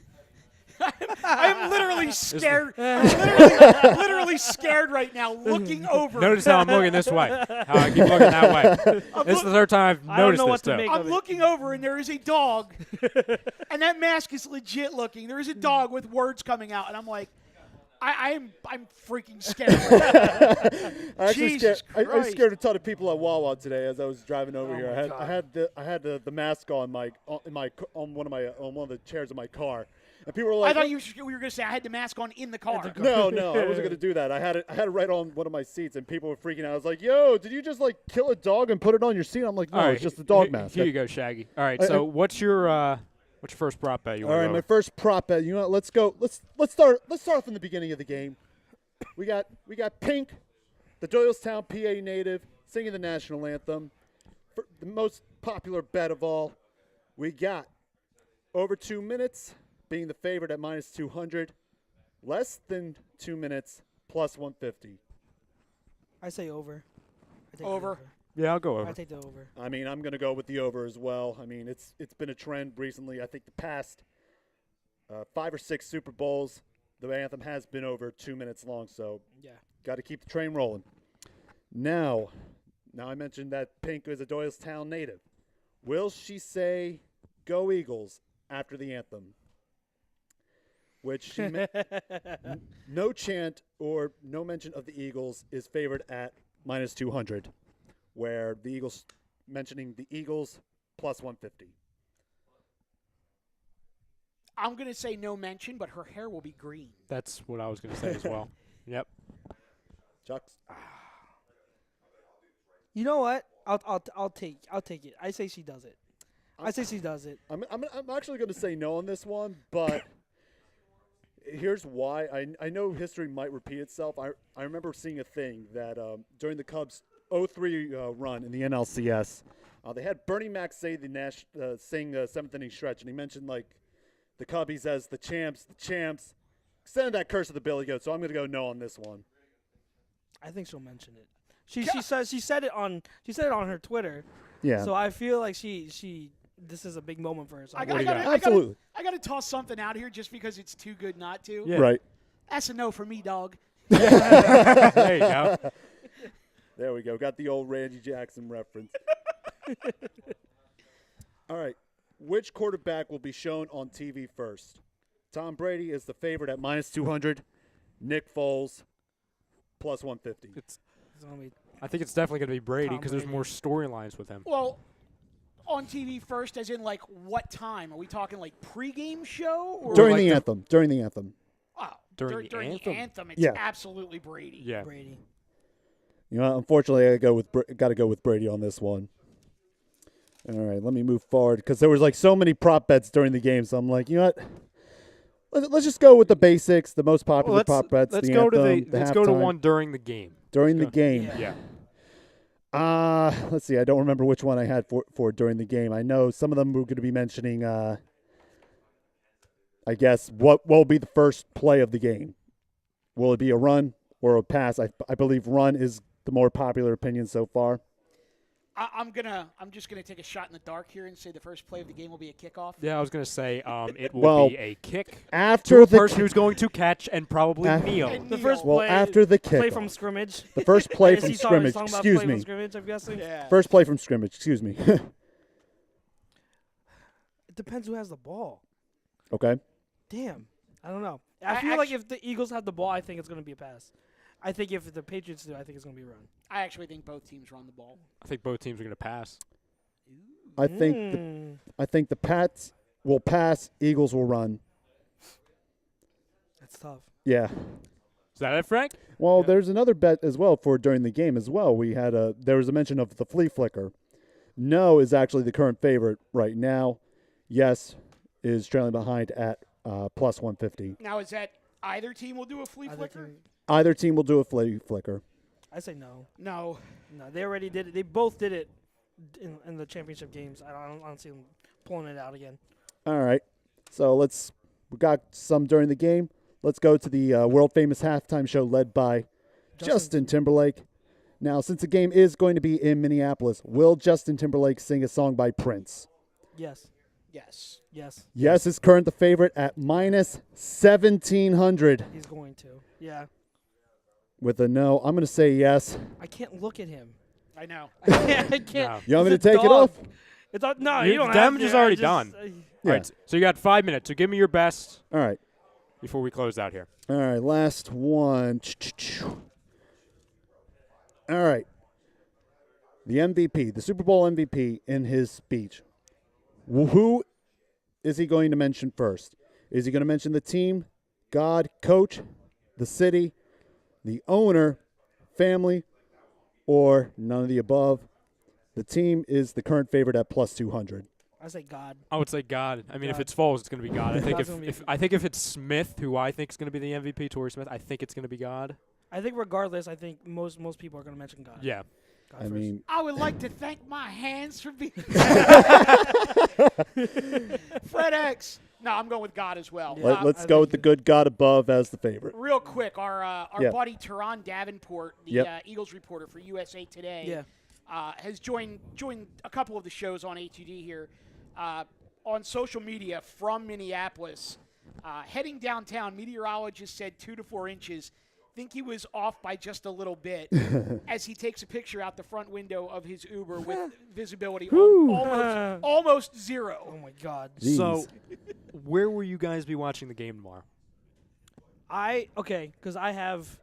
Speaker 9: I'm literally scared. I'm literally scared right now, looking over.
Speaker 5: Notice how I'm looking this way. How I keep looking that way. This is the third time I've noticed this, too.
Speaker 9: I'm looking over, and there is a dog, and that mask is legit looking. There is a dog with words coming out, and I'm like, I'm freaking scared.
Speaker 10: I scared a ton of people at Wawa today as I was driving over here. I had the mask on on one of the chairs of my car. And people were like,
Speaker 9: I thought you were going to say I had the mask on in the car.
Speaker 10: No, I wasn't going to do that. I had it right on one of my seats, and people were freaking out. I was like, "Yo, did you just kill a dog and put it on your seat?" I'm like, "No, it's just a dog mask."
Speaker 5: Here you go, Shaggy. All right, so what's your first prop bet?
Speaker 10: All right, my first prop bet. You know what? Let's go. Let's start off in the beginning of the game. We got Pink, the Doylestown, PA native, singing the national anthem. For the most popular bet of all, we got over 2 minutes. Being the favorite at minus 200, less than 2 minutes, plus 150.
Speaker 7: I say over.
Speaker 9: Over.
Speaker 5: Yeah, I'll go over.
Speaker 7: I take the over.
Speaker 10: I mean, I'm going to go with the over as well. I mean, it's been a trend recently. I think the past 5 or 6 Super Bowls, the anthem has been over 2 minutes long. So,
Speaker 7: yeah,
Speaker 10: got to keep the train rolling. Now I mentioned that Pink is a Doylestown native. Will she say "Go Eagles" after the anthem? Which she no chant or no mention of the Eagles is favored at minus 200, where the Eagles mentioning the Eagles plus 150.
Speaker 9: I'm going to say no mention, but her hair will be green.
Speaker 5: That's what I was going to say as well. Yep.
Speaker 10: Chucks.
Speaker 7: You know what? I'll take it. I say she does it. I say she does it.
Speaker 10: I'm actually going to say no on this one, but here's why. I know history might repeat itself. I remember seeing a thing that during the Cubs' 03 run in the NLCS, they had Bernie Mac say sing the seventh inning stretch, and he mentioned the Cubbies as the champs. Extended that curse of the Billy Goat, so I'm going to go no on this one.
Speaker 7: I think she'll mention it. She said it on her Twitter.
Speaker 10: Yeah.
Speaker 7: So I feel like this is a big moment for her. So
Speaker 9: I got to toss something out here just because it's too good not to.
Speaker 5: Yeah.
Speaker 10: Right.
Speaker 9: That's a no for me, dog.
Speaker 5: There you go.
Speaker 10: There we go. Got the old Randy Jackson reference. All right. Which quarterback will be shown on TV first? Tom Brady is the favorite at minus 200. Nick Foles plus 150.
Speaker 5: I think it's definitely going to be Brady because there's more storylines with him.
Speaker 9: Well, on TV first, as in what time? Are we talking pregame show or
Speaker 10: During the anthem. During the anthem.
Speaker 9: Oh,
Speaker 5: During
Speaker 9: the anthem, it's
Speaker 10: Yeah.
Speaker 9: absolutely Brady.
Speaker 5: Yeah.
Speaker 7: Brady.
Speaker 10: You know, unfortunately, I got to go with Brady on this one. All right, let me move forward because there was so many prop bets during the game, so I'm like, you know what? Let's just go with the basics, the most popular prop bets.
Speaker 5: Let's
Speaker 10: the
Speaker 5: go
Speaker 10: anthem,
Speaker 5: let's go to one during the game.
Speaker 10: During the game.
Speaker 5: Yeah.
Speaker 10: Let's see. I don't remember which one I had for during the game. I know some of them were going to be mentioning. I guess what will be the first play of the game? Will it be a run or a pass? I believe run is the more popular opinion so far.
Speaker 9: I'm just gonna take a shot in the dark here and say the first play of the game will be a kickoff.
Speaker 5: Yeah, I was going to say it will be a kick
Speaker 10: after
Speaker 5: to a
Speaker 10: the
Speaker 5: person who's going to catch and probably kneel.
Speaker 7: The first
Speaker 10: well,
Speaker 7: play,
Speaker 10: after the
Speaker 7: play
Speaker 10: kickoff.
Speaker 7: from scrimmage.
Speaker 10: The first play from
Speaker 7: He's
Speaker 10: scrimmage.
Speaker 7: talking about
Speaker 10: Excuse
Speaker 7: play
Speaker 10: me.
Speaker 7: From scrimmage, I'm guessing.
Speaker 9: Yeah.
Speaker 10: First play from scrimmage. Excuse me.
Speaker 7: It depends who has the ball.
Speaker 10: Okay.
Speaker 7: Damn. I don't know. I feel like if the Eagles have the ball, I think it's going to be a pass. I think if the Patriots do, I think it's going to be a run.
Speaker 9: I actually think both teams run the ball.
Speaker 5: I think both teams are going to pass.
Speaker 10: I think the Pats will pass. Eagles will run.
Speaker 7: That's tough.
Speaker 10: Yeah.
Speaker 5: Is that it, Frank?
Speaker 10: Well, there's another bet as well for during the game as well. There was a mention of the flea flicker. No is actually the current favorite right now. Yes is trailing behind at plus 150.
Speaker 9: Now, is that either team will do a flea flicker?
Speaker 10: Either team will do a flea flicker.
Speaker 7: I say no.
Speaker 9: No.
Speaker 7: No, they already did it. They both did it in the championship games. I don't see them pulling it out again.
Speaker 10: All right. So we got some during the game. Let's go to the world-famous halftime show led by Justin Timberlake. Now, since the game is going to be in Minneapolis, will Justin Timberlake sing a song by Prince?
Speaker 7: Yes.
Speaker 9: Yes.
Speaker 7: Yes.
Speaker 10: Yes is current the favorite at minus 1,700.
Speaker 7: He's going to. Yeah.
Speaker 10: With a no, I'm going to say yes.
Speaker 7: I can't look at him.
Speaker 9: I know.
Speaker 7: I can't.
Speaker 5: No.
Speaker 10: You want me to
Speaker 7: It's a
Speaker 10: take it
Speaker 7: dog.
Speaker 10: off?
Speaker 7: It's no, you don't
Speaker 5: The
Speaker 7: have
Speaker 5: damage
Speaker 7: to.
Speaker 5: is already
Speaker 7: I just-
Speaker 5: done.
Speaker 10: Yeah.
Speaker 5: All right, so you got 5 minutes. So give me your best
Speaker 10: All right.
Speaker 5: before we close out here.
Speaker 10: All right, last one. All right. The MVP, the Super Bowl MVP in his speech. Who is he going to mention first? Is he going to mention the team, God, coach, the city, the owner, family, or none of the above? The team is the current favorite at plus 200.
Speaker 7: I say God.
Speaker 5: I would say God. I mean, if
Speaker 7: God.
Speaker 5: it's Foles, it's going to be God. I think
Speaker 7: God's gonna be-
Speaker 5: I think if it's Smith, who I think is going to be the MVP, Torrey Smith, I think it's going to be God.
Speaker 7: I think regardless, I think most people are going to mention God.
Speaker 5: Yeah.
Speaker 7: God
Speaker 10: I
Speaker 7: first.
Speaker 10: mean,
Speaker 9: I would like to thank my hands for being Fred X. No, I'm going with God as well.
Speaker 7: Yeah.
Speaker 10: let's
Speaker 7: I
Speaker 10: go
Speaker 7: think
Speaker 10: with the good God above as the favorite.
Speaker 9: Real quick, our
Speaker 10: Yeah.
Speaker 9: buddy Teron Davenport, the
Speaker 10: Yep.
Speaker 9: Eagles reporter for USA Today,
Speaker 7: Yeah.
Speaker 9: has joined a couple of the shows on A2D here on social media from Minneapolis. Heading downtown, meteorologists said 2 to 4 inches. Think he was off by just a little bit as he takes a picture out the front window of his Uber with visibility almost zero.
Speaker 7: Oh my God.
Speaker 10: Jeez.
Speaker 5: So, where will you guys be watching the game tomorrow?
Speaker 7: Because I have,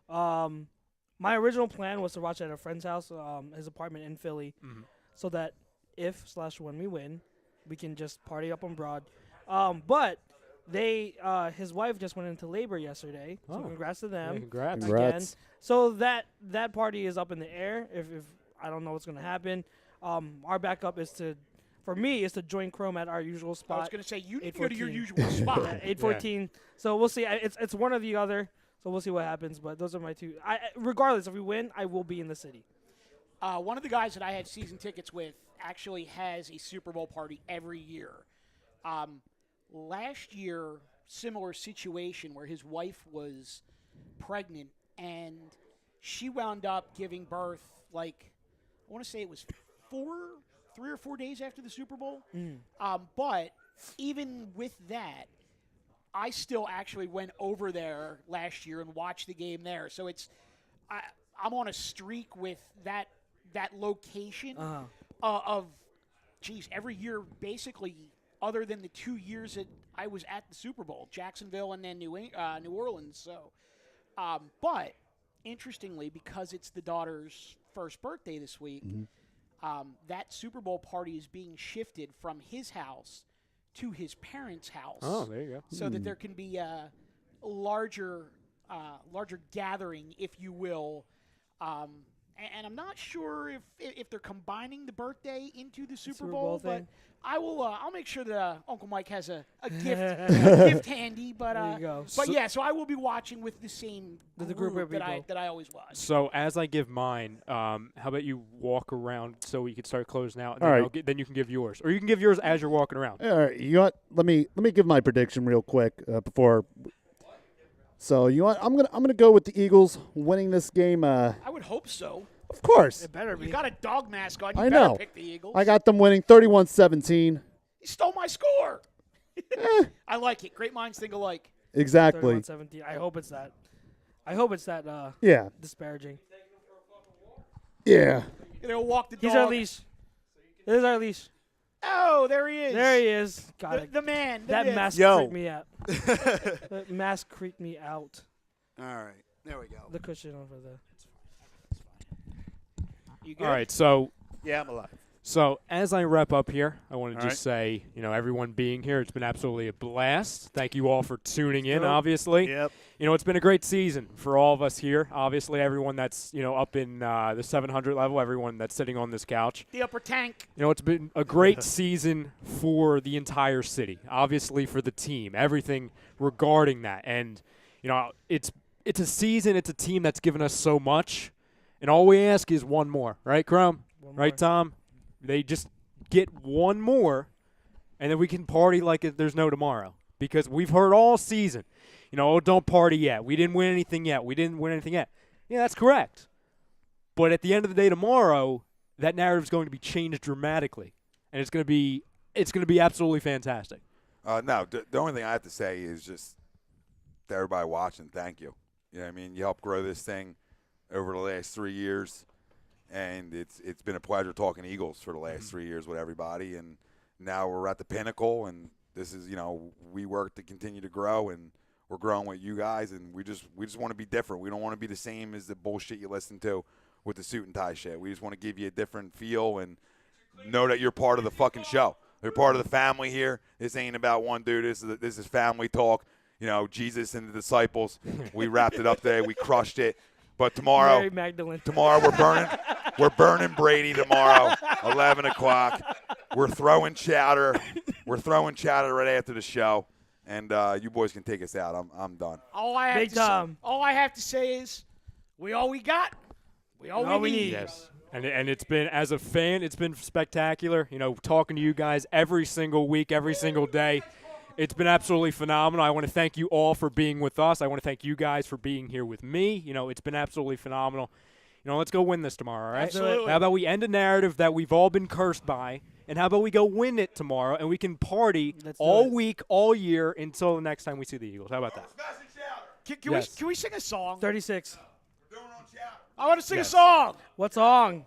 Speaker 7: my original plan was to watch at a friend's house, his apartment in Philly, so that if/when we win, we can just party up on Broad. But his wife just went into labor yesterday, so
Speaker 5: Oh.
Speaker 7: congrats to them.
Speaker 5: Yeah, congrats.
Speaker 10: Congrats.
Speaker 7: Again. So that party is up in the air. If I don't know what's gonna happen, our backup is to join Chrome at our usual
Speaker 9: I was
Speaker 7: spot.
Speaker 9: going to say, you need to go to your
Speaker 7: 8:14.
Speaker 9: usual spot.
Speaker 7: 8:14. So we'll see. It's one or the other. So we'll see what happens. But those are my two. Regardless, if we win, I will be in the city.
Speaker 9: One of the guys that I have season tickets with actually has a Super Bowl party every year. Last year, similar situation where his wife was pregnant and she wound up giving birth, I want to say it was 3 or 4 days after the Super Bowl. But even with that, I still actually went over there last year and watched the game there. So I'm on a streak with that location of every year basically, other than the 2 years that I was at the Super Bowl, Jacksonville and then New Orleans. So, but interestingly, because it's the daughter's first birthday this week, that Super Bowl party is being shifted from his house to his parents' house.
Speaker 5: Oh, there you go.
Speaker 9: So that there can be a larger gathering, if you will. And I'm not sure if they're combining the birthday into the Super Bowl, but
Speaker 7: thing?
Speaker 9: I will. I'll make sure that Uncle Mike has a gift handy. But
Speaker 7: There you go.
Speaker 9: so I will be watching with the same
Speaker 7: The
Speaker 9: group
Speaker 7: group of
Speaker 9: that
Speaker 7: people.
Speaker 9: I always watch.
Speaker 5: So as I give mine, how about you walk around so we can start closing out, and
Speaker 10: All
Speaker 5: then,
Speaker 10: right.
Speaker 5: then you can give yours, or you can give yours as you're walking around.
Speaker 10: All right, you know what? Let me give my prediction real quick before. So you know what? I'm gonna go with the Eagles winning this game.
Speaker 9: I would hope so.
Speaker 10: Of course,
Speaker 7: It better
Speaker 9: You
Speaker 7: be.
Speaker 9: got a dog mask on. You
Speaker 10: I
Speaker 9: better
Speaker 10: know.
Speaker 9: pick the Eagles.
Speaker 10: I got them winning 31-17.
Speaker 9: You stole my score. I like it. Great minds think alike.
Speaker 10: Exactly.
Speaker 7: 31-17. I hope it's that. I hope it's that
Speaker 10: Yeah.
Speaker 7: disparaging.
Speaker 10: Yeah.
Speaker 9: They'll walk the dog.
Speaker 7: He's our leash. It is our leash.
Speaker 9: Oh, there he is.
Speaker 7: There he is. God,
Speaker 9: The man.
Speaker 7: that
Speaker 9: myth.
Speaker 7: mask
Speaker 11: Yo.
Speaker 7: creeped me out. That mask creeped me out.
Speaker 11: All right.
Speaker 9: There we go.
Speaker 7: The cushion over the.
Speaker 9: You good?
Speaker 5: All right, so
Speaker 10: Yeah, I'm alive.
Speaker 5: So as I wrap up here, I want to
Speaker 10: All
Speaker 5: just say, everyone being here, it's been absolutely a blast. Thank you all for tuning in, obviously.
Speaker 10: Yep.
Speaker 5: It's been a great season for all of us here. Obviously, everyone that's, up in the 700 level, everyone that's sitting on this couch.
Speaker 9: The upper tank.
Speaker 5: It's been a great season for the entire city, obviously for the team, everything regarding that. And, it's a season, it's a team that's given us so much. And all we ask is one more, right, Chrome? Right, Tom? They just get one more, and then we can party like there's no tomorrow. Because we've heard all season, don't party yet. We didn't win anything yet. Yeah, that's correct. But at the end of the day tomorrow, that narrative is going to be changed dramatically, and it's going to be absolutely fantastic.
Speaker 2: No, the only thing I have to say is just to everybody watching, thank you. You know what I mean? You helped grow this thing over the last 3 years. And it's been a pleasure talking Eagles for the last 3 years with everybody. And now we're at the pinnacle, and this is, we work to continue to grow, and we're growing with you guys, and we just want to be different. We don't want to be the same as the bullshit you listen to with the suit and tie shit. We just want to give you a different feel and know that you're part of the fucking show. You're part of the family here. This ain't about one dude. This is family talk. Jesus and the disciples. We wrapped it up today. We crushed it. But tomorrow we're burning Brady tomorrow, 11 o'clock. We're throwing chowder. We're throwing chowder right after the show, and you boys can take us out. I'm done.
Speaker 9: All I have to say is, we all we got. We all we need.
Speaker 5: Yes. And it's been, as a fan, it's been spectacular. Talking to you guys every single week, every single day. It's been absolutely phenomenal. I want to thank you all for being with us. I want to thank you guys for being here with me. It's been absolutely phenomenal. Let's go win this tomorrow, all right?
Speaker 9: Absolutely.
Speaker 5: How about we end a narrative that we've all been cursed by, and how about we go win it tomorrow, and we can party all week, all year, until the next time we see the Eagles. How about that?
Speaker 9: Can we sing a song?
Speaker 7: 36.
Speaker 9: I want to sing a song.
Speaker 7: What song?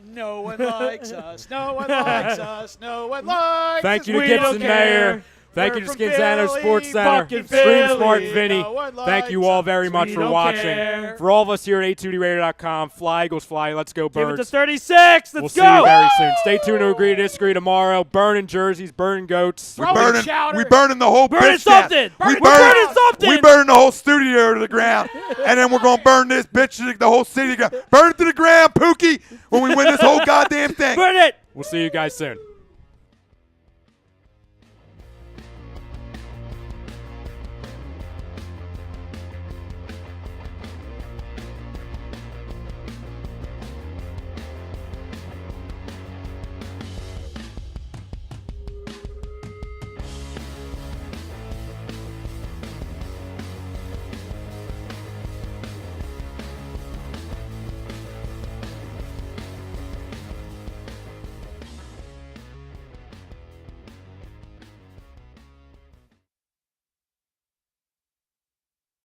Speaker 9: No one likes us. No one likes us. No one likes
Speaker 5: Thank
Speaker 9: us.
Speaker 5: you to
Speaker 9: We
Speaker 5: Gibson
Speaker 9: don't care.
Speaker 5: Mayor. Thank you to
Speaker 9: We're from
Speaker 5: Scanzano
Speaker 9: Philly,
Speaker 5: Sports Center.
Speaker 9: fucking
Speaker 5: Stream
Speaker 9: Philly.
Speaker 5: Smart Vinny.
Speaker 9: No one
Speaker 5: Thank you
Speaker 9: likes
Speaker 5: all
Speaker 9: us.
Speaker 5: very much
Speaker 7: We
Speaker 5: for
Speaker 7: don't
Speaker 5: watching.
Speaker 7: care.
Speaker 5: For all of us here at A2DRadio.com, fly Eagles fly. Let's go
Speaker 7: Give it to
Speaker 5: Birds.
Speaker 7: 36.
Speaker 5: We'll
Speaker 7: Let's
Speaker 5: see
Speaker 7: go.
Speaker 5: you very soon. Stay tuned to Agree to Disagree tomorrow. Burning jerseys, burning goats.
Speaker 2: We burning the whole
Speaker 7: Burning
Speaker 2: bitch down.
Speaker 7: something.
Speaker 2: We
Speaker 7: We're burning something.
Speaker 2: We burning the whole studio to the ground, and then we're gonna burn this bitch to the whole city to the ground. Burn it to the ground, Pookie. When we win this whole goddamn thing.
Speaker 7: Burn it.
Speaker 5: We'll see you guys soon.